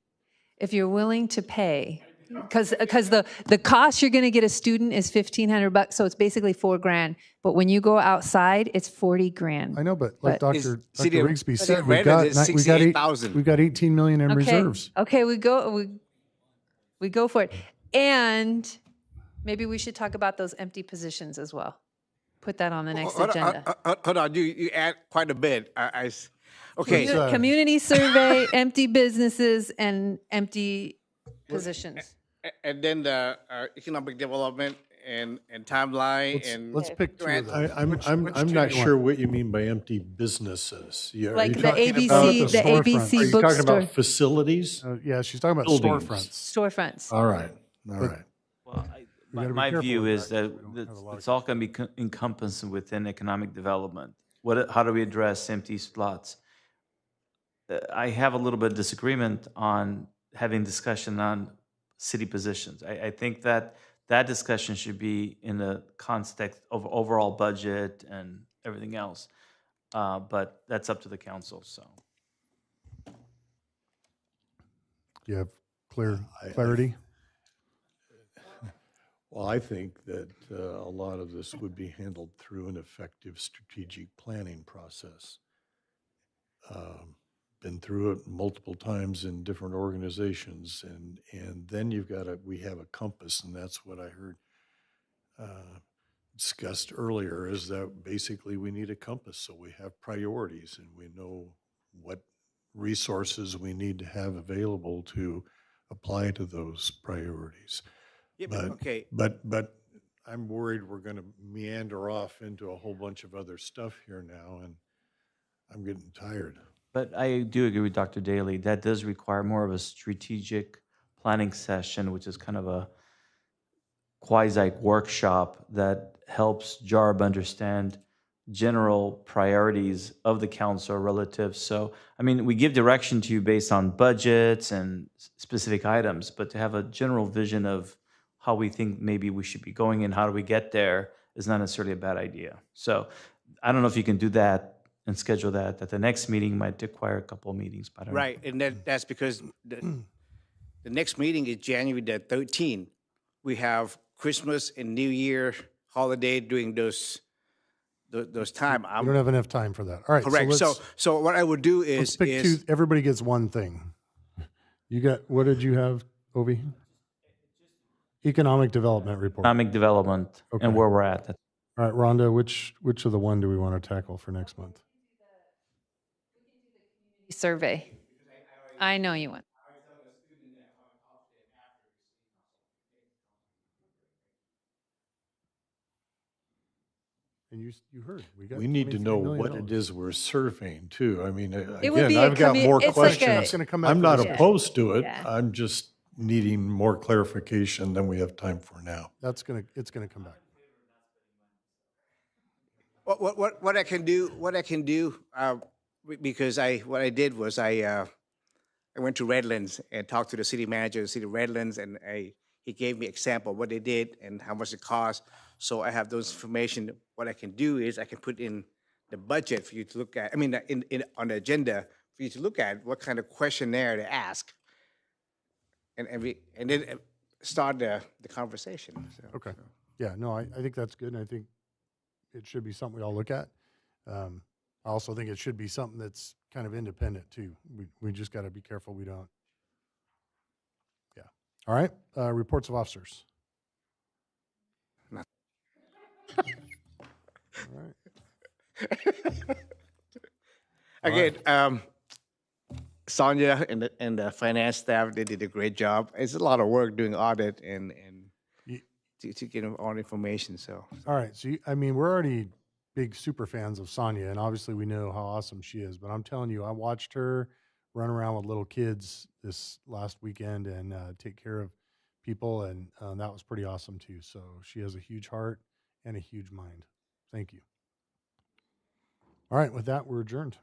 If you're willing to pay, because the cost you're going to get a student is $1,500, so it's basically $4,000. But when you go outside, it's $40,000.
I know, but like
But-
Dr.
City of-
Rigsby
City
said,
of
we've got
Redlands is
we've got
68,000.
we've got 18 million in
Okay.
reserves.
Okay, we go for it, and maybe we should talk about those empty positions as well. Put that on the next agenda.
Hold on, you add quite a bit. Okay.
Community survey, empty businesses, and empty positions.
And then the economic development and timeline and
Let's pick two of those.
I'm
Which
not
two do you
sure
want?
what you mean by empty businesses. Are
Like
you
the
talking
ABC
about
the
storefronts.
ABC
Are you talking
bookstore.
about facilities?
Yeah, she's talking about
Buildings.
storefronts.
Storefronts.
All right, all right.
Well,
gotta be
my
careful
view
with
is
that,
that
'cause we don't have a lot of
it's all going to be encompassed within economic development. How do we address empty slots? I have a little bit of disagreement on having discussion on city positions. I think that discussion should be in the context of overall budget and everything else. But that's up to the council, so.
Do you have clarity?
Well, I think that a lot of this would be handled through an effective strategic planning process. Been through it multiple times in different organizations, and then we have a compass, and that's what I heard discussed earlier, is that basically we need a compass, so we have priorities and we know what resources we need to have available to apply to those priorities.
Yeah, but, okay.
But I'm worried we're going to meander off into a whole bunch of other stuff here now, and I'm getting tired.
But I do agree with Dr. Daly. That does require more of a strategic planning session, which is kind of a quasi workshop that helps JARB understand general priorities of the council relative. So, I mean, we give direction to you based on budgets and specific items, but to have a general vision of how we think maybe we should be going and how do we get there is not necessarily a bad idea. So I don't know if you can do that and schedule that. At the next meeting might require a couple of meetings. But I don't know.
Right, and that's because the next meeting is January the 13th. We have Christmas and New Year holiday during those time.
We don't have enough time for that. All right.
Correct. So what I would do
let's
is
pick two. Everybody gets one thing. You got, what did you have, Ovi? Economic development report.
Economic development
Okay.
and where we're at.
All right, Rhonda, which of the one do we want to tackle for next month?
Survey. I know you want.
And you heard.
We need to
$23
know
million.
what it is we're surveying too. I mean,
It would
again,
be a
I've got more
it's like
questions.
a-
It's gonna come out
I'm
for
not
this-
opposed to it.
Yeah.
I'm just needing more clarification than we have time for now.
It's gonna come back.
what I can do, because what I did was I went to Redlands and talked to the city manager of the city of Redlands, and he gave me example of what they did and how much it cost. So I have those information. What I can do is I can put in the budget for you to look at. I mean, on the agenda for you to look at what kind of questionnaire to ask, and then start the conversation. So,
Okay. Yeah, no, I think that's good, and I think it should be something we all look at. I also think it should be something that's kind of independent too. We just got to be careful we don't. Yeah. All right. Reports of officers. All right.
Again, Sonia and the finance staff, they did a great job. It's a lot of work doing audit and to get all the information, so.
All right, so I mean, we're already big super fans of Sonia, and obviously we know how awesome she is. But I'm telling you, I watched her run around with little kids this last weekend and take care of people, and that was pretty awesome too. So she has a huge heart and a huge mind. Thank you. All right, with that, we're adjourned.